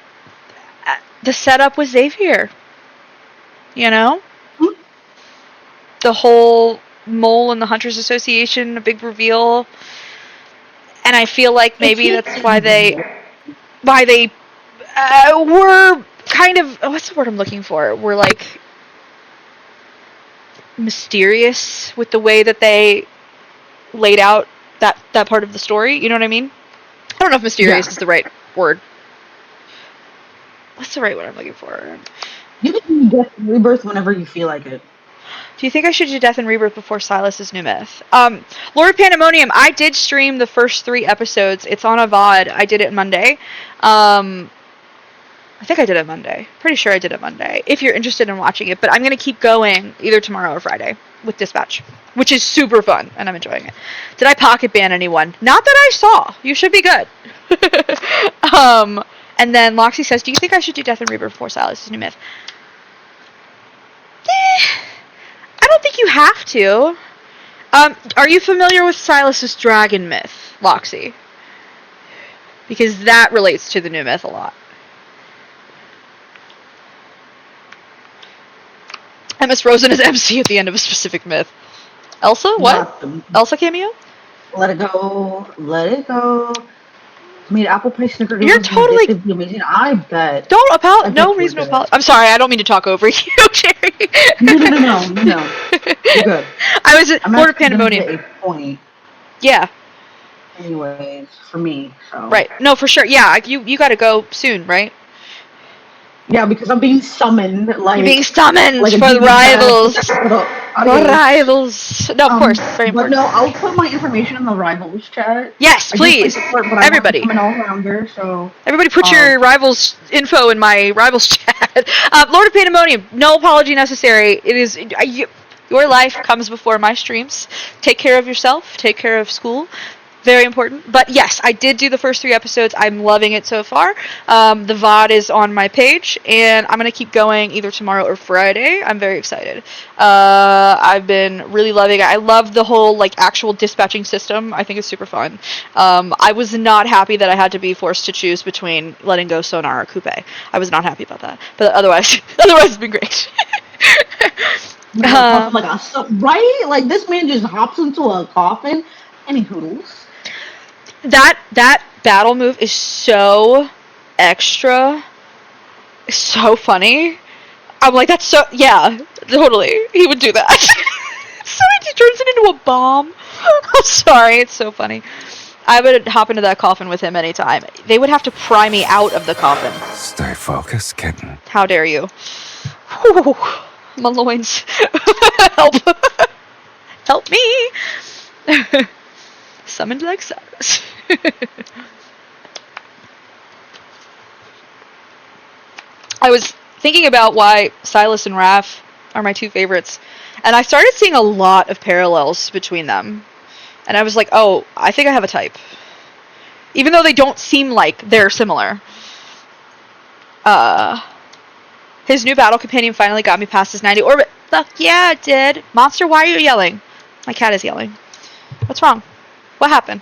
the setup with Xavier. You know, the whole Mole and the Hunters Association, a big reveal, and I feel like maybe that's why they were kind of what's the word I'm looking for? Were like mysterious with the way that they laid out that part of the story. You know what I mean? I don't know if mysterious is the right word. What's the right word I'm looking for? You can do Death and Rebirth whenever you feel like it. Do you think I should do Death and Rebirth before Silas's new myth? Lord of Pandemonium, I did stream the first 3 episodes. It's on a VOD. I did it Monday. I think I did it Monday. Pretty sure I did it Monday. If you're interested in watching it. But I'm going to keep going either tomorrow or Friday with Dispatch, which is super fun, and I'm enjoying it. Did I pocket ban anyone? Not that I saw. You should be good. And then Loxy says, do you think I should do Death and Rebirth before Silas's new myth? I don't think you have to. Are you familiar with Silas's dragon myth, Loxy? Because that relates to the new myth a lot. MS Rosen is MC at the end of a specific myth. Elsa? What? Elsa cameo? Let it go. Let it go. made apple pie snickerdoodles. You're totally- ridiculously amazing. I bet. Don't I apologize. bet No you're reason to good. apologize. I'm sorry. I don't mean to talk over you, Jerry. No. You're good. I was at I'm Florida actually gonna Pandemonium. get a point, Yeah. anyways, for me. So. Right. No, for sure. Yeah. You got to go soon, right? Yeah, because I'm being summoned. Like You're being summoned like a for the demon bag. rivals. For Rivals. No, of course. Very But important. no, I'll put my information in the rivals chat. Yes, I please. just play support, but Everybody. I'm an all-rounder, so Everybody put your rivals info in my rivals chat. Lord of Pandemonium, no apology necessary. It is your life comes before my streams. Take care of yourself. Take care of school. Very important. But yes, I did do the first 3 episodes. I'm loving it so far. The VOD is on my page, and I'm going to keep going either tomorrow or Friday. I'm very excited. I've been really loving it. I love the whole like actual dispatching system. I think it's super fun. I was not happy that I had to be forced to choose between letting go Sonar or Coupe. I was not happy about that. But otherwise it's been great. right? Like this man just hops into a coffin and he hoodles. That battle move is so extra, so funny. I'm like, that's so, yeah, totally. He would do that. So he turns it into a bomb. I'm sorry, it's so funny. I would hop into that coffin with him anytime. They would have to pry me out of the coffin. Stay focused, kitten. How dare you? Whew, my loins. Help. Help me. Summoned like Cyrus. I was thinking about why Silas and Raph are my 2 favorites, and I started seeing a lot of parallels between them. And I was like, oh, I think I have a type. Even though they don't seem like they're similar. His new battle companion finally got me past his 90 orbit. Fuck yeah, it did. Monster, why are you yelling? My cat is yelling. What's wrong? What happened?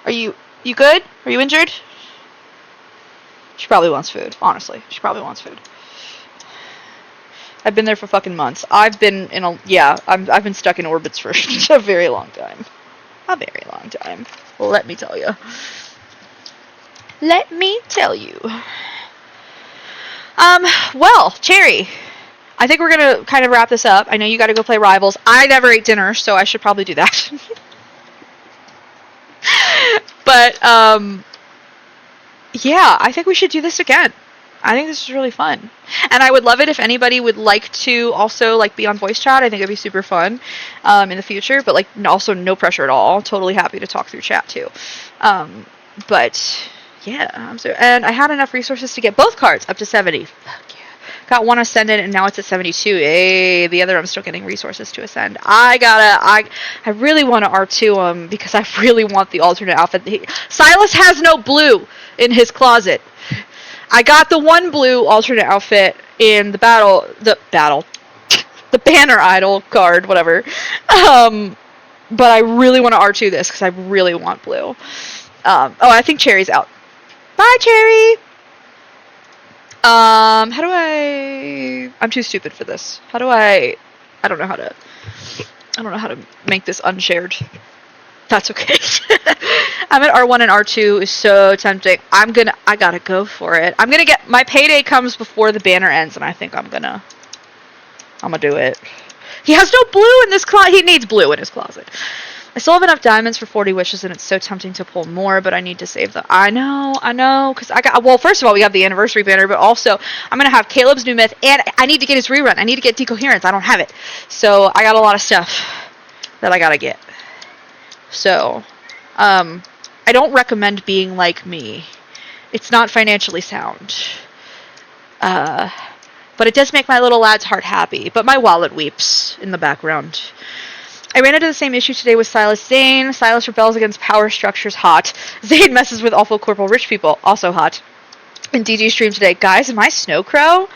Are you good? Are you injured? She probably wants food, honestly. She probably wants food. I've been there for fucking months. I've been stuck in orbits for a very long time. A very long time. Let me tell you. Let me tell you. Well, Cherry, I think we're gonna kind of wrap this up. I know you gotta go play Rivals. I never ate dinner, so I should probably do that. But, yeah, I think we should do this again. I think this is really fun. And I would love it if anybody would like to also, like, be on voice chat. I think it'd be super fun, in the future. But, like, also no pressure at all. Totally happy to talk through chat, too. But, yeah. And I had enough resources to get both cards up to 70. Fuck yeah. Got one ascendant, and now it's at 72. Hey, the other I'm still getting resources to ascend. I really want to R2 him because I really want the alternate outfit. Silas has no blue in his closet. I got the one blue alternate outfit in the the banner idol card, whatever. But I really want to R2 this because I really want blue. I think Cherry's out. Bye, Cherry! How do I'm too stupid for this. I don't know how to make this unshared. That's okay. I'm at R1 and R2 is so tempting. I gotta go for it. My payday comes before the banner ends, and I think I'm gonna do it. He has no blue in this closet. He needs blue in his closet. I still have enough diamonds for 40 wishes, and it's so tempting to pull more, but I need to save them. I know, because first of all, we have the anniversary banner, but also, I'm going to have Caleb's new myth, and I need to get his rerun. I need to get Decoherence. I don't have it. So, I got a lot of stuff that I gotta get. So, I don't recommend being like me. It's not financially sound. But it does make my little lad's heart happy, but my wallet weeps in the background. I ran into the same issue today with Silas Zane. Silas rebels against power structures, hot. Zane messes with awful corporal rich people, also hot. In DG stream today, guys, am I Snowcrow?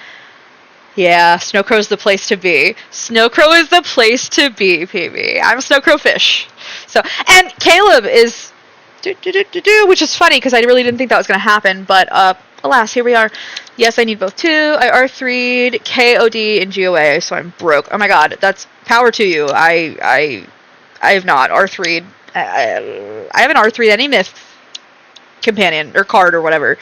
Yeah, Snowcrow's the place to be. Snowcrow is the place to be, PB. I'm a Snowcrow fish. So, and Caleb is which is funny because I really didn't think that was going to happen, but alas, here we are. Yes, I need both too. I R3'd KOD and GOA, so I'm broke. Oh my god, that's power to you. I have not R3'd. I haven't R3'd any myth companion or card or whatever.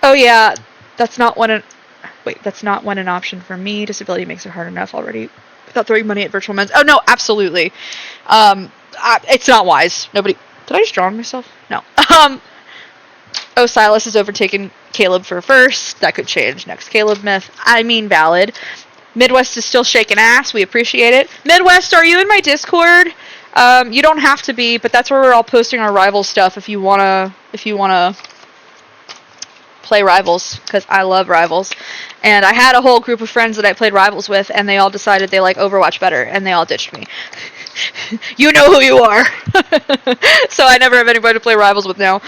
Oh yeah, that's not when an option for me. Disability makes it hard enough already without throwing money at virtual men's. Oh no, absolutely. It's not wise. Nobody. Did I just draw on myself? No. Oh, Silas has overtaken Caleb for first. That could change. Next Caleb myth. I mean, valid. Midwest is still shaking ass. We appreciate it. Midwest, are you in my Discord? You don't have to be, but that's where we're all posting our rival stuff. If you wanna play Rivals, because I love Rivals. And I had a whole group of friends that I played Rivals with, and they all decided they like Overwatch better, and they all ditched me. You know who you are. So I never have anybody to play Rivals with now.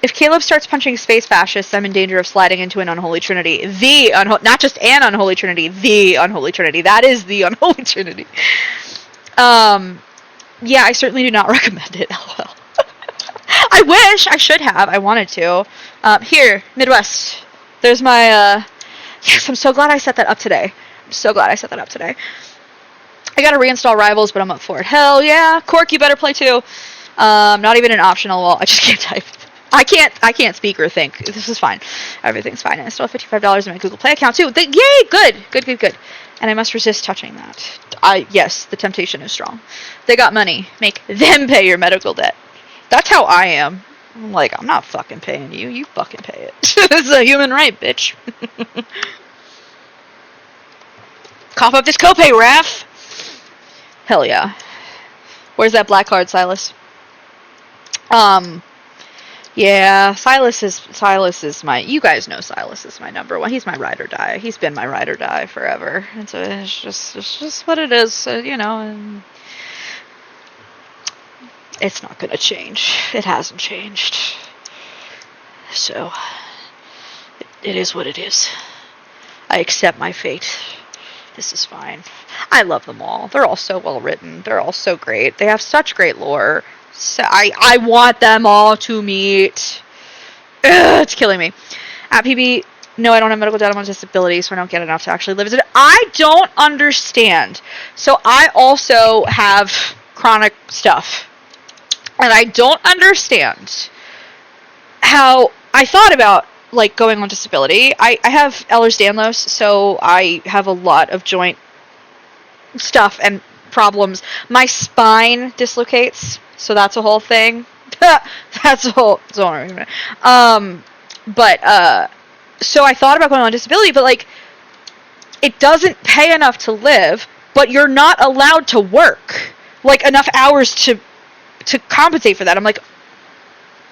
If Caleb starts punching space fascists, I'm in danger of sliding into an unholy trinity. Not just an unholy trinity, the unholy trinity. That is the unholy trinity. Yeah, I certainly do not recommend it. LOL. I wish I should have. I wanted to. Here, Midwest. There's my, yes, I'm so glad I set that up today. I gotta reinstall Rivals, but I'm up for it. Hell yeah. Cork, you better play too. Not even an optional wall. I just can't type. I can't speak or think. This is fine. Everything's fine. And I still have $55 in my Google Play account too. Yay! Good. And I must resist touching that. Yes, the temptation is strong. They got money. Make them pay your medical debt. That's how I am. I'm like, I'm not fucking paying you. You fucking pay it. It's a human right, bitch. Cough up this copay, Raph. Hell yeah. Where's that black card, Silas? Yeah, Silas is my, you guys know Silas is my number one. He's my ride or die. He's been my ride or die forever. And so it's just what it is, you know, and it's not gonna change. It hasn't changed. So, it is what it is. I accept my fate. This is fine. I love them all. They're all so well written. They're all so great. They have such great lore. So I want them all to meet. Ugh, it's killing me. At PB, no, I don't have medical debt. I'm on disability, so I don't get enough to actually live as it. I don't understand. So I also have chronic stuff. And I don't understand how I thought about like going on disability. I have Ehlers-Danlos, so I have a lot of joint stuff and problems. My spine dislocates, so that's a whole thing. That's a whole argument. So I thought about going on disability, but like it doesn't pay enough to live, but you're not allowed to work like enough hours to compensate for that. I'm like,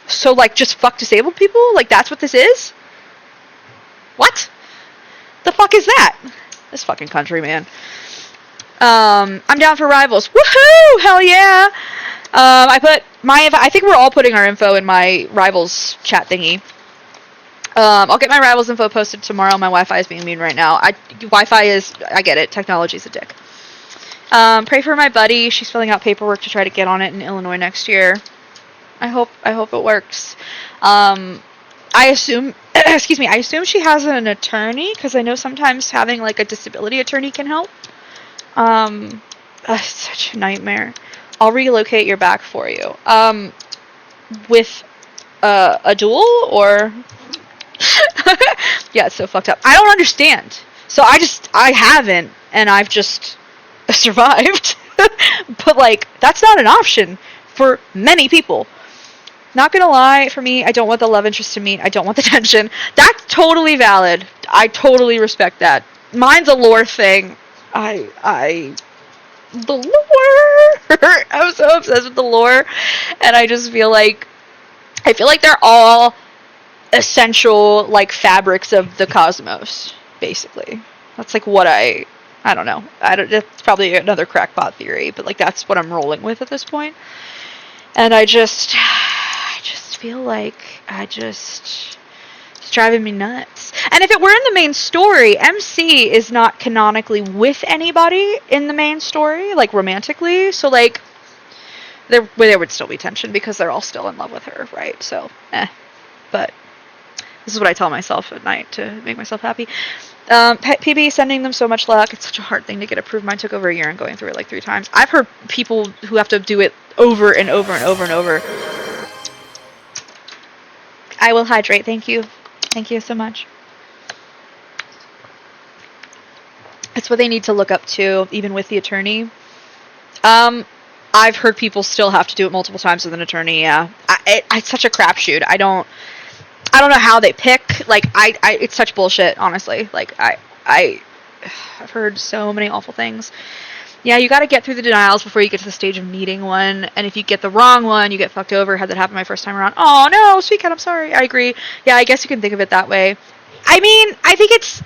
so like just fuck disabled people? Like that's what this is? What? The fuck is that? This fucking country, man. I'm down for Rivals. Woohoo! Hell yeah! I think we're all putting our info in my Rivals chat thingy. I'll get my Rivals info posted tomorrow. My Wi-Fi is being mean right now. I get it. Technology's a dick. Pray for my buddy. She's filling out paperwork to try to get on it in Illinois next year. I hope it works. I assume she has an attorney, because I know sometimes having like a disability attorney can help. It's such a nightmare. I'll relocate your back for you. With a duel or yeah, it's so fucked up. I don't understand. So I haven't, and I've just survived. But like that's not an option for many people. Not gonna lie, for me, I don't want the love interest to meet. I don't want the tension. That's totally valid. I totally respect that. Mine's a lore thing. The lore. I'm so obsessed with the lore, and I just feel like they're all essential like fabrics of the cosmos. Basically, that's like what I don't know. It's probably another crackpot theory, but like that's what I'm rolling with at this point. And I just feel like it's driving me nuts. And if it were in the main story, MC is not canonically with anybody in the main story, like romantically. So like there would still be tension because they're all still in love with her, right? So, But this is what I tell myself at night to make myself happy. PB, sending them so much luck. It's such a hard thing to get approved. Mine took over a year and going through it like 3 times. I've heard people who have to do it over and over and over and over. I will hydrate. Thank you. Thank you so much. It's what they need to look up to, even with the attorney. I've heard people still have to do it multiple times with an attorney. Yeah, it's such a crapshoot. I don't know how they pick. Like, it's such bullshit, honestly. Like, I've heard so many awful things. Yeah, you got to get through the denials before you get to the stage of needing one. And if you get the wrong one, you get fucked over. Had that happen my first time around. Oh no, sweet cat, I'm sorry. I agree. Yeah, I guess you can think of it that way. I mean, I think it's.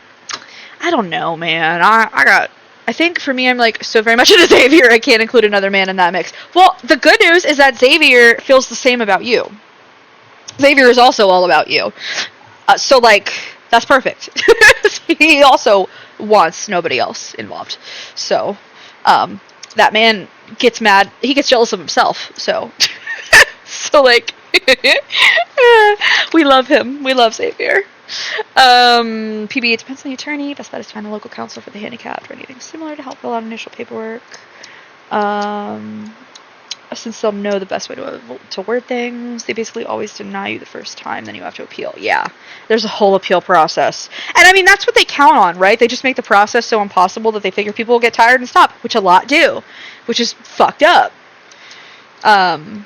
I don't know, man. I think for me, I'm like so very much into Xavier, I can't include another man in that mix. Well, the good news is that Xavier feels the same about you. Xavier is also all about you. So, like, that's perfect. He also wants nobody else involved. So, that man gets mad. He gets jealous of himself. So, like, we love him. We love Xavier. PB, it depends on the attorney. Best bet is to find a local counselor for the handicapped or anything similar to help fill out initial paperwork. Since they'll know the best way to word things, they basically always deny you the first time, then you have to appeal. Yeah, there's a whole appeal process. And I mean, that's what they count on, right? They just make the process so impossible that they figure people will get tired and stop, which a lot do, which is fucked up. I'm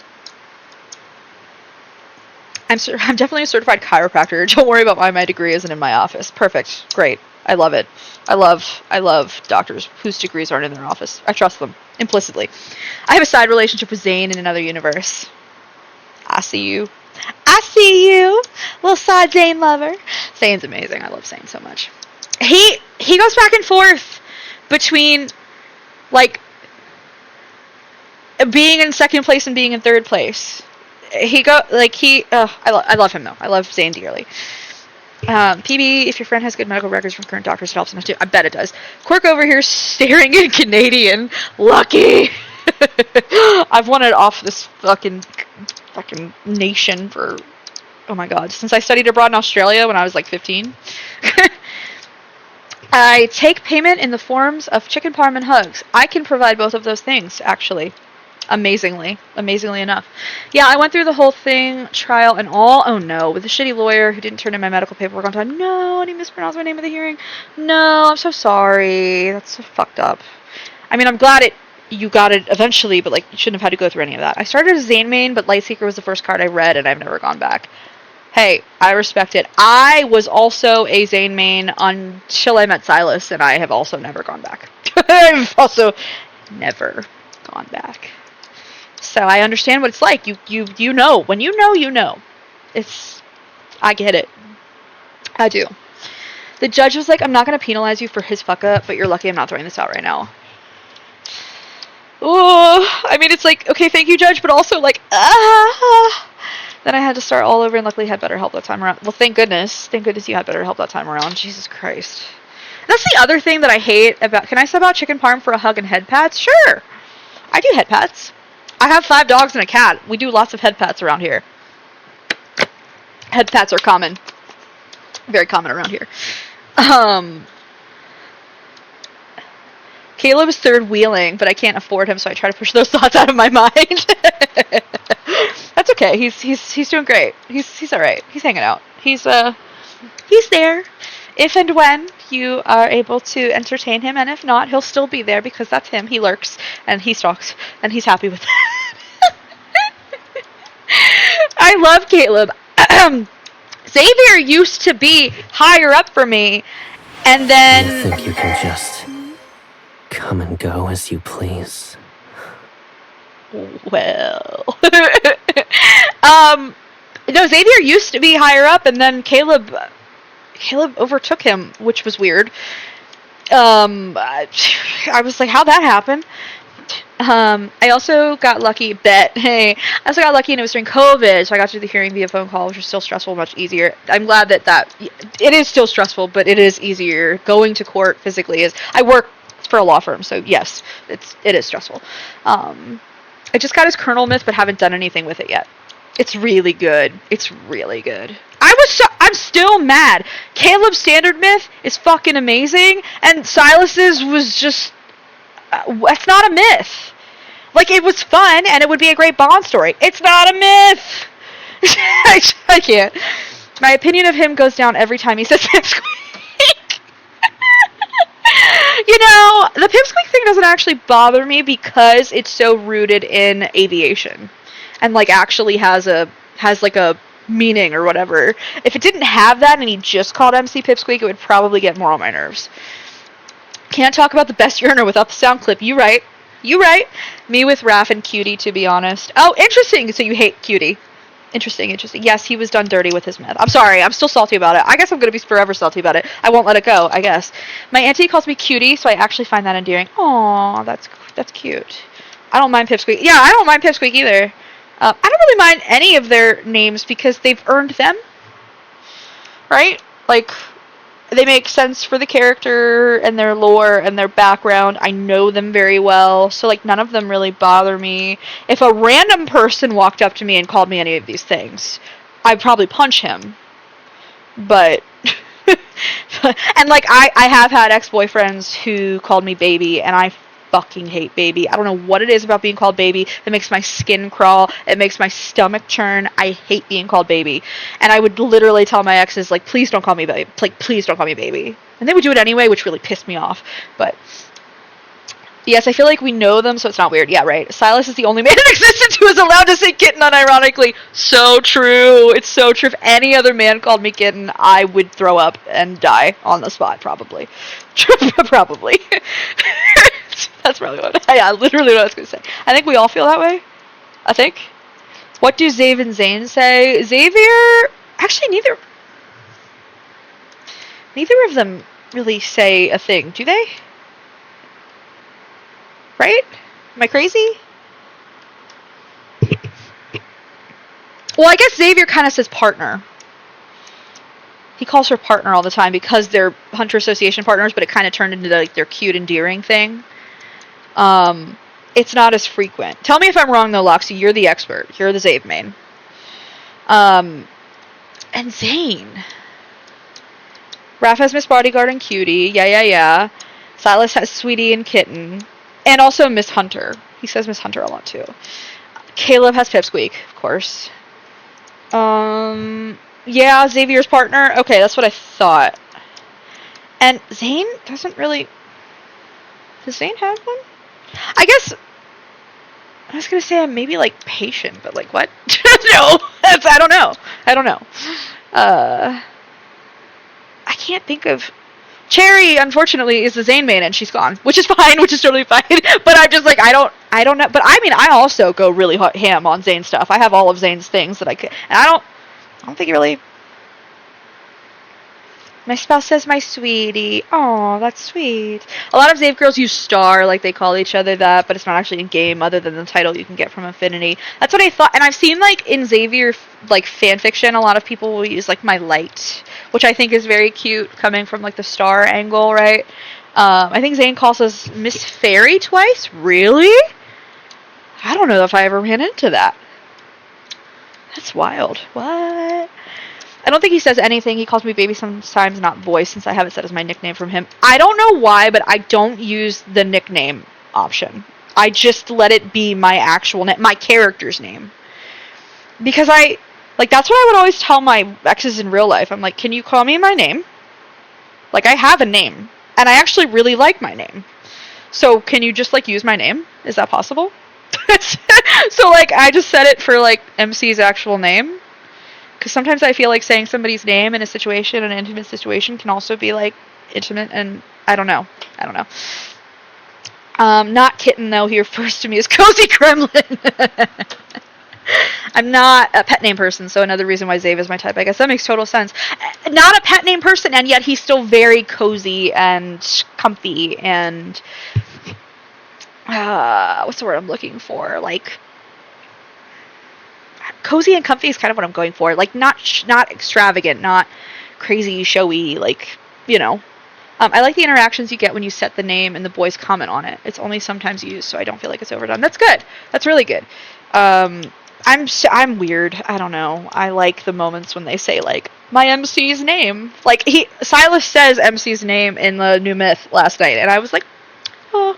definitely a certified chiropractor. Don't worry about why my degree isn't in my office. Perfect. Great. I love it. I love doctors whose degrees aren't in their office. I trust them implicitly. I have a side relationship with Zane in another universe. I see you. I see you. Little side Zane lover. Zane's amazing. I love Zane so much. He goes back and forth between, like, being in second place and being in third place. I love him though. I love Zane dearly. PB, if your friend has good medical records from current doctors, it helps enough too. I bet it does. Quirk over here staring at Canadian. Lucky. I've wanted off this fucking nation for, oh my god, since I studied abroad in Australia when I was like 15. I take payment in the forms of chicken parm and hugs. I can provide both of those things, actually. Amazingly enough. Yeah, I went through the whole thing, trial and all. Oh no, with a shitty lawyer who didn't turn in my medical paperwork on time. No, and he mispronounced my name of the hearing. No, I'm so sorry. That's so fucked up. I mean, I'm glad you got it eventually, but like, you shouldn't have had to go through any of that. I started as Zane main, but Lightseeker was the first card I read, and I've never gone back. Hey, I respect it. I was also a Zane main until I met Silas, and I have also never gone back. I've also never gone back. So I understand what it's like. You know. When you know. I get it. I do. The judge was like, I'm not going to penalize you for his fuck up, but you're lucky I'm not throwing this out right now. Oh, I mean, it's like, okay, thank you, judge, but also like, Then I had to start all over and luckily had better help that time around. Well, thank goodness. Thank goodness you had better help that time around. Jesus Christ. That's the other thing that I hate about, can I sub out chicken parm for a hug and head pats? Sure. I do head pats. I have 5 dogs and a cat. We do lots of head pats around here. Head pats are common. Very common around here. Caleb is third wheeling, but I can't afford him, so I try to push those thoughts out of my mind. That's okay. He's doing great. He's all right. He's hanging out. He's there. If and when you are able to entertain him, and if not, he'll still be there because that's him. He lurks and he stalks, and he's happy with that. I love Caleb. Xavier used to be higher up for me, and then... You think you can just come and go as you please? Well... No, Xavier used to be higher up, and then Caleb overtook him, which was weird. I was like, how'd that happen? I also got lucky, I also got lucky and it was during COVID, so I got to do the hearing via phone call, which was still stressful, much easier. I'm glad that it is still stressful, but it is easier. Going to court physically is, I work for a law firm, so yes, it is stressful. I just got his Colonel myth, but haven't done anything with it yet. It's really good. It's really good. I'm still mad. Caleb's standard myth is fucking amazing, and Silas's was just, it's not a myth. Like, it was fun, and it would be a great Bond story. It's not a myth! I can't. My opinion of him goes down every time he says pipsqueak. You know, the pipsqueak thing doesn't actually bother me because it's so rooted in aviation. And, like, actually has like a meaning or whatever. If it didn't have that and he just called MC Pipsqueak, it would probably get more on my nerves. Can't talk about the best uriner without the sound clip. You right. Me with Raph and Cutie, to be honest. Oh, interesting. So you hate Cutie. Interesting. Yes, he was done dirty with his myth. I'm sorry. I'm still salty about it. I guess I'm going to be forever salty about it. I won't let it go, I guess. My auntie calls me Cutie, so I actually find that endearing. Aww, that's cute. I don't mind Pipsqueak. Yeah, I don't mind Pipsqueak either. I don't really mind any of their names because they've earned them. Right? Like, they make sense for the character and their lore and their background. I know them very well, so, like, none of them really bother me. If a random person walked up to me and called me any of these things, I'd probably punch him. But, and, like, I have had ex-boyfriends who called me baby, and I fucking hate baby. I don't know what it is about being called baby. It makes my skin crawl. It makes my stomach churn. I hate being called baby. And I would literally tell my exes, like, please don't call me baby. Like, please don't call me baby. And they would do it anyway, which really pissed me off. But yes, I feel like we know them, so it's not weird. Yeah, right. Silas is the only man in existence who is allowed to say kitten unironically. So true. It's so true. If any other man called me kitten, I would throw up and die on the spot, probably. Probably. That's probably literally what I was going to say. I think we all feel that way. I think. What do Xav and Zane say? Xavier, actually neither of them really say a thing, do they? Right? Am I crazy? Well, I guess Xavier kind of says partner. He calls her partner all the time because they're Hunter Association partners, but it kind of turned into like their cute, endearing thing. It's not as frequent. Tell me if I'm wrong, though, Loxy. You're the expert. You're the Xav main. And Zane. Raph has Miss Bodyguard and Cutie. Yeah. Silas has Sweetie and Kitten. And also Miss Hunter. He says Miss Hunter a lot, too. Caleb has Pipsqueak, of course. Yeah, Xavier's partner. Okay, that's what I thought. And Zane doesn't really... Does Zane have one? I guess... I was going to say maybe, like, patient, but, like, what? No! I don't know. I can't think of... Cherry, unfortunately, is the Zane main, and she's gone. Which is fine, which is totally fine. But I'm just like, I don't know. But, I mean, I also go really ham on Zane stuff. I have all of Zane's things that I could... And I don't think it really... My spouse says my sweetie. Aw, that's sweet. A lot of Xav girls use star, like they call each other that, but it's not actually in game other than the title you can get from Affinity. That's what I thought. And I've seen, like, in Xavier, like, fanfiction, a lot of people will use, like, my light, which I think is very cute, coming from, like, the star angle, right? I think Zane calls us Miss Fairy twice. Really? I don't know if I ever ran into that. That's wild. What? I don't think he says anything. He calls me baby sometimes, not boy, since I have it set as my nickname from him. I don't know why, but I don't use the nickname option. I just let it be my actual name, my character's name. Because that's what I would always tell my exes in real life. I'm like, can you call me my name? Like, I have a name. And I actually really like my name. So, can you just, like, use my name? Is that possible? So, like, I just set it for, like, MC's actual name. Because sometimes I feel like saying somebody's name in a situation, an intimate situation, can also be, like, intimate, and I don't know. Not Kitten, though. He refers to me as Cozy Kremlin. I'm not a pet name person, so another reason why Xav is my type. I guess that makes total sense. Not a pet name person, and yet he's still very cozy and comfy and... what's the word I'm looking for? Like... Cozy and comfy is kind of what I'm going for. Like, not extravagant, not crazy, showy, like, you know. I like the interactions you get when you set the name and the boys comment on it. It's only sometimes used, so I don't feel like it's overdone. That's good. That's really good. I'm weird. I don't know. I like the moments when they say like my MC's name. Like Silas says MC's name in the new myth last night, and I was like, oh,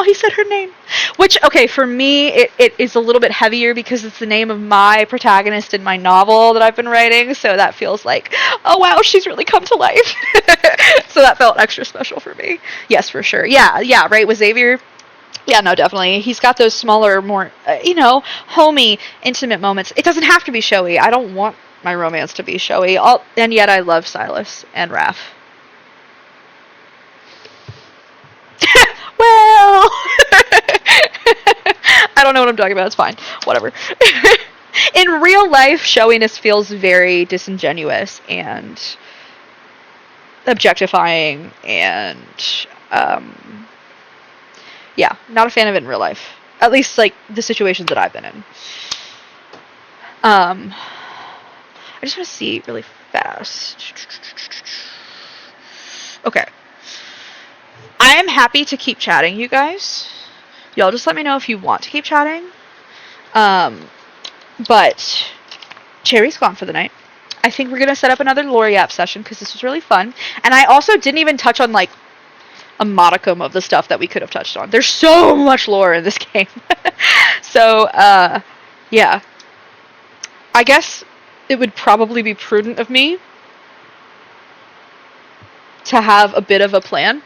he said her name. Which, okay, for me, it is a little bit heavier because it's the name of my protagonist in my novel that I've been writing. So that feels like, oh wow, she's really come to life. So that felt extra special for me. Yes, for sure. Yeah. Right with Xavier. Yeah, no, definitely. He's got those smaller, more, homey, intimate moments. It doesn't have to be showy. I don't want my romance to be showy. And yet I love Silas and Raph. Well, I don't know what I'm talking about. It's fine. Whatever. In real life, showiness feels very disingenuous and objectifying and, yeah, not a fan of it in real life. At least, like, the situations that I've been in. I just want to see really fast. Okay. I am happy to keep chatting, you guys. Y'all just let me know if you want to keep chatting. But Cherry's gone for the night. I think we're going to set up another Lore Yap session because this was really fun. And I also didn't even touch on, like, a modicum of the stuff that we could have touched on. There's so much lore in this game. So, yeah. I guess it would probably be prudent of me to have a bit of a plan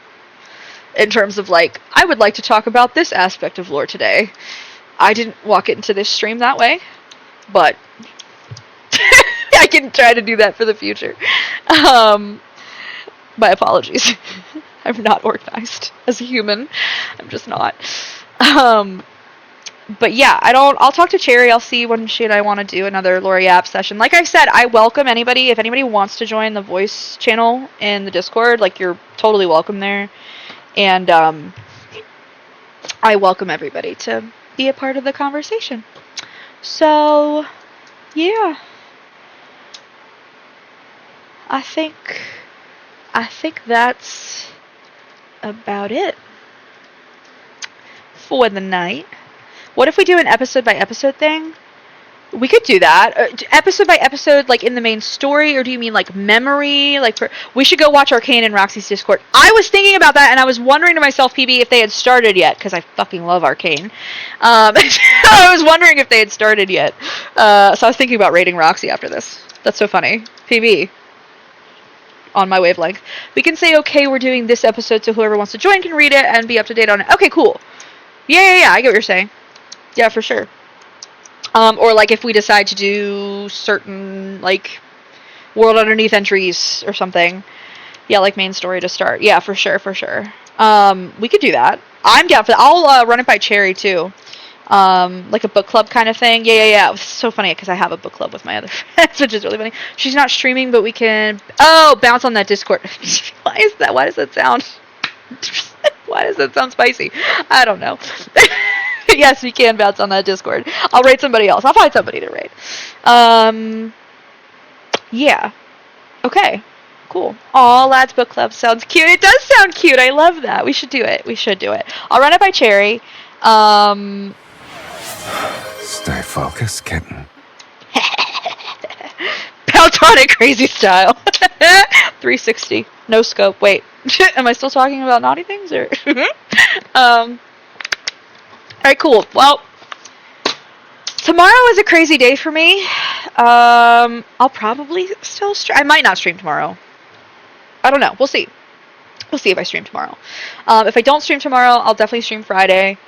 in terms of, like, I would like to talk about this aspect of lore today. I didn't walk into this stream that way, but I can try to do that for the future. My apologies. I'm not organized as a human. I'm just not. But yeah, I'll talk to Cherry. I'll see when she and I want to do another Lore Yap session. Like I said, I welcome anybody. If anybody wants to join the voice channel in the Discord, like, you're totally welcome there. And I welcome everybody to be a part of the conversation. So, yeah. I think that's about it for the night. What if we do an episode by episode thing? We could do that. Episode by episode, like in the main story, or do you mean like memory? We should go watch Arcane in Roxy's Discord. I was thinking about that, and I was wondering to myself, PB, if they had started yet, because I fucking love Arcane. I was wondering if they had started yet. So I was thinking about rating Roxy after this. That's so funny. PB. On my wavelength. We can say, okay, we're doing this episode, so whoever wants to join can read it and be up to date on it. Okay, cool. Yeah, I get what you're saying. Yeah, for sure. Or like if we decide to do certain, like, World Underneath entries or something. Yeah, like main story to start. Yeah, for sure. We could do that. I'm down for that. I'll run it by Cherry too. Like a book club kind of thing. Yeah. It's so funny because I have a book club with my other friends, which is really funny. She's not streaming, but we can bounce on that Discord. Why is that? Why does that sound spicy? I don't know. Yes, we can bounce on that Discord. I'll raid somebody else. I'll find somebody to raid. Yeah. Okay. Cool. Aw, Lads Book Club sounds cute. It does sound cute. I love that. We should do it. I'll run it by Cherry. Stay focused, kitten. Bounce on it, crazy style. 360. No scope. Wait. Am I still talking about naughty things? Or Alright, cool. Well, tomorrow is a crazy day for me. I'll probably still stream. I might not stream tomorrow. I don't know. We'll see. We'll see if I stream tomorrow. If I don't stream tomorrow, I'll definitely stream Friday.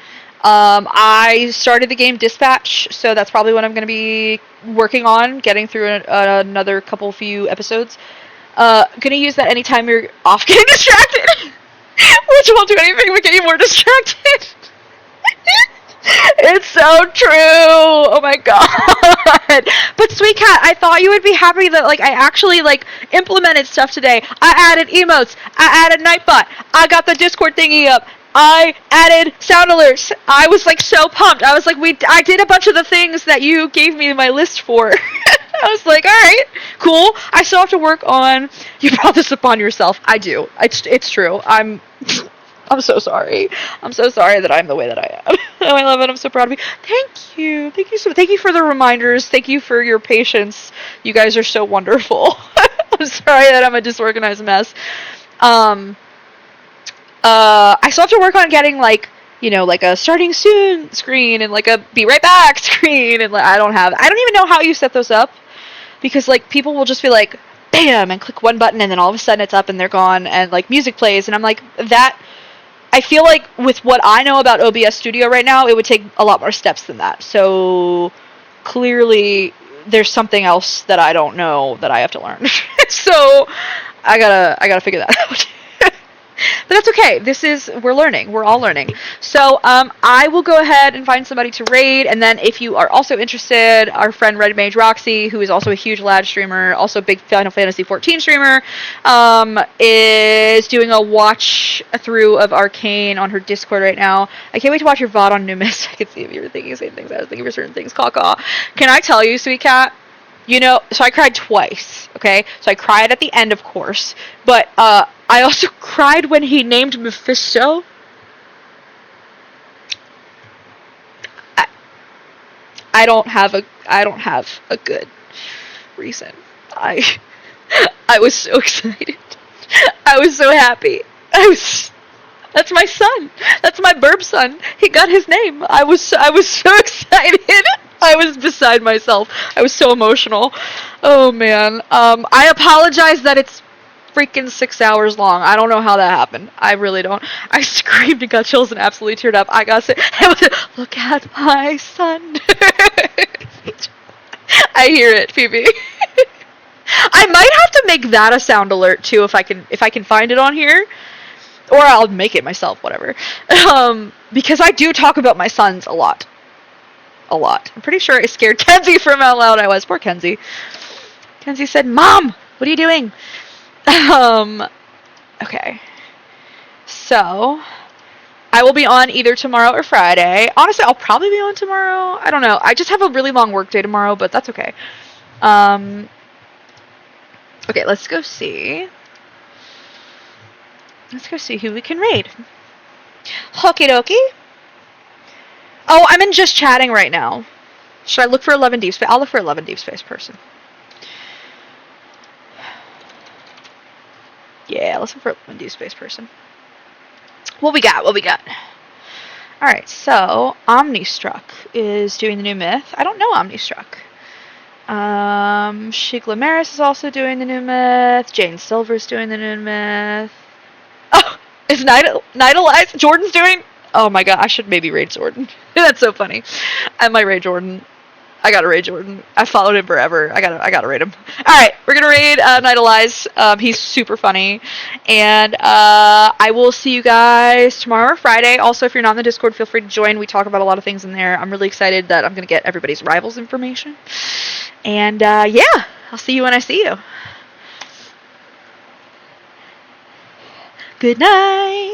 I started the game Dispatch, so that's probably what I'm going to be working on, getting through another few episodes. Gonna use that anytime you're off getting distracted. Which won't do anything but get you more distracted. It's so true. Oh my god. But Sweet Cat, I thought you would be happy that like I actually like implemented stuff today. I added emotes. I added Nightbot. I got the Discord thingy up. I added sound alerts. I was like so pumped. I was like, I did a bunch of the things that you gave me my list for. I was like, all right, cool. I still have to work on. You brought this upon yourself. I do. It's true. I'm I'm so sorry. I'm so sorry that I'm the way that I am. Oh, I love it. I'm so proud of you. Thank you. Thank you for the reminders. Thank you for your patience. You guys are so wonderful. I'm sorry that I'm a disorganized mess. I still have to work on getting like a starting soon screen and like a be right back screen, and like I don't even know how you set those up, because like people will just be like bam and click one button and then all of a sudden it's up and they're gone and like music plays, and I'm like, that I feel like with what I know about OBS Studio right now, it would take a lot more steps than that. So clearly there's something else that I don't know that I have to learn. So I gotta figure that out. But that's okay. We're learning. We're all learning. So I will go ahead and find somebody to raid, and then if you are also interested, our friend Red Mage Roxy, who is also a huge LADS streamer, also a big Final Fantasy 14 streamer, is doing a watch through of Arcane on her Discord right now. I can't wait to watch your VOD on Numis. I can see if you were thinking the same things I was thinking for certain things. Caw. Can I tell you, sweet cat? So I cried twice, okay? So I cried at the end, of course, but I also cried when he named Mephisto. I don't have a good reason. I was so excited. I was so happy. That's my son. That's my burb son. He got his name. I was so excited. I was beside myself. I was so emotional. Oh man. I apologize that it's freaking 6 hours long. I don't know how that happened. I really don't. I screamed and got chills and absolutely teared up. I got to look at my son. I hear it, Phoebe. I might have to make that a sound alert too if I can find it on here. Or I'll make it myself, whatever. Because I do talk about my sons a lot. I'm pretty sure it scared Kenzie from how loud I was. Poor Kenzie. Kenzie said, "Mom, what are you doing?" Okay. So, I will be on either tomorrow or Friday. Honestly, I'll probably be on tomorrow. I don't know. I just have a really long work day tomorrow, but that's okay. Okay, let's go see. Let's go see who we can raid. Okie dokie. Oh, I'm in just chatting right now. Should I look for 11 Deep Space? I'll look for 11 Deep Space person. Yeah, let's look for 11 Deep Space person. What we got? Alright, so Omnistruck is doing the new myth. I don't know Omnistruck. Shigla Maris is also doing the new myth. Jane Silver's doing the new myth. Oh, is Nidalize Jordan's doing? Oh my god, I should maybe raid Jordan. That's so funny. I might raid Jordan. I gotta raid Jordan. I followed him forever. I gotta raid him. Alright, we're gonna raid Nidalize. He's super funny. And I will see you guys tomorrow or Friday. Also, if you're not in the Discord, feel free to join. We talk about a lot of things in there. I'm really excited that I'm gonna get everybody's rivals information. And yeah, I'll see you when I see you. Good night.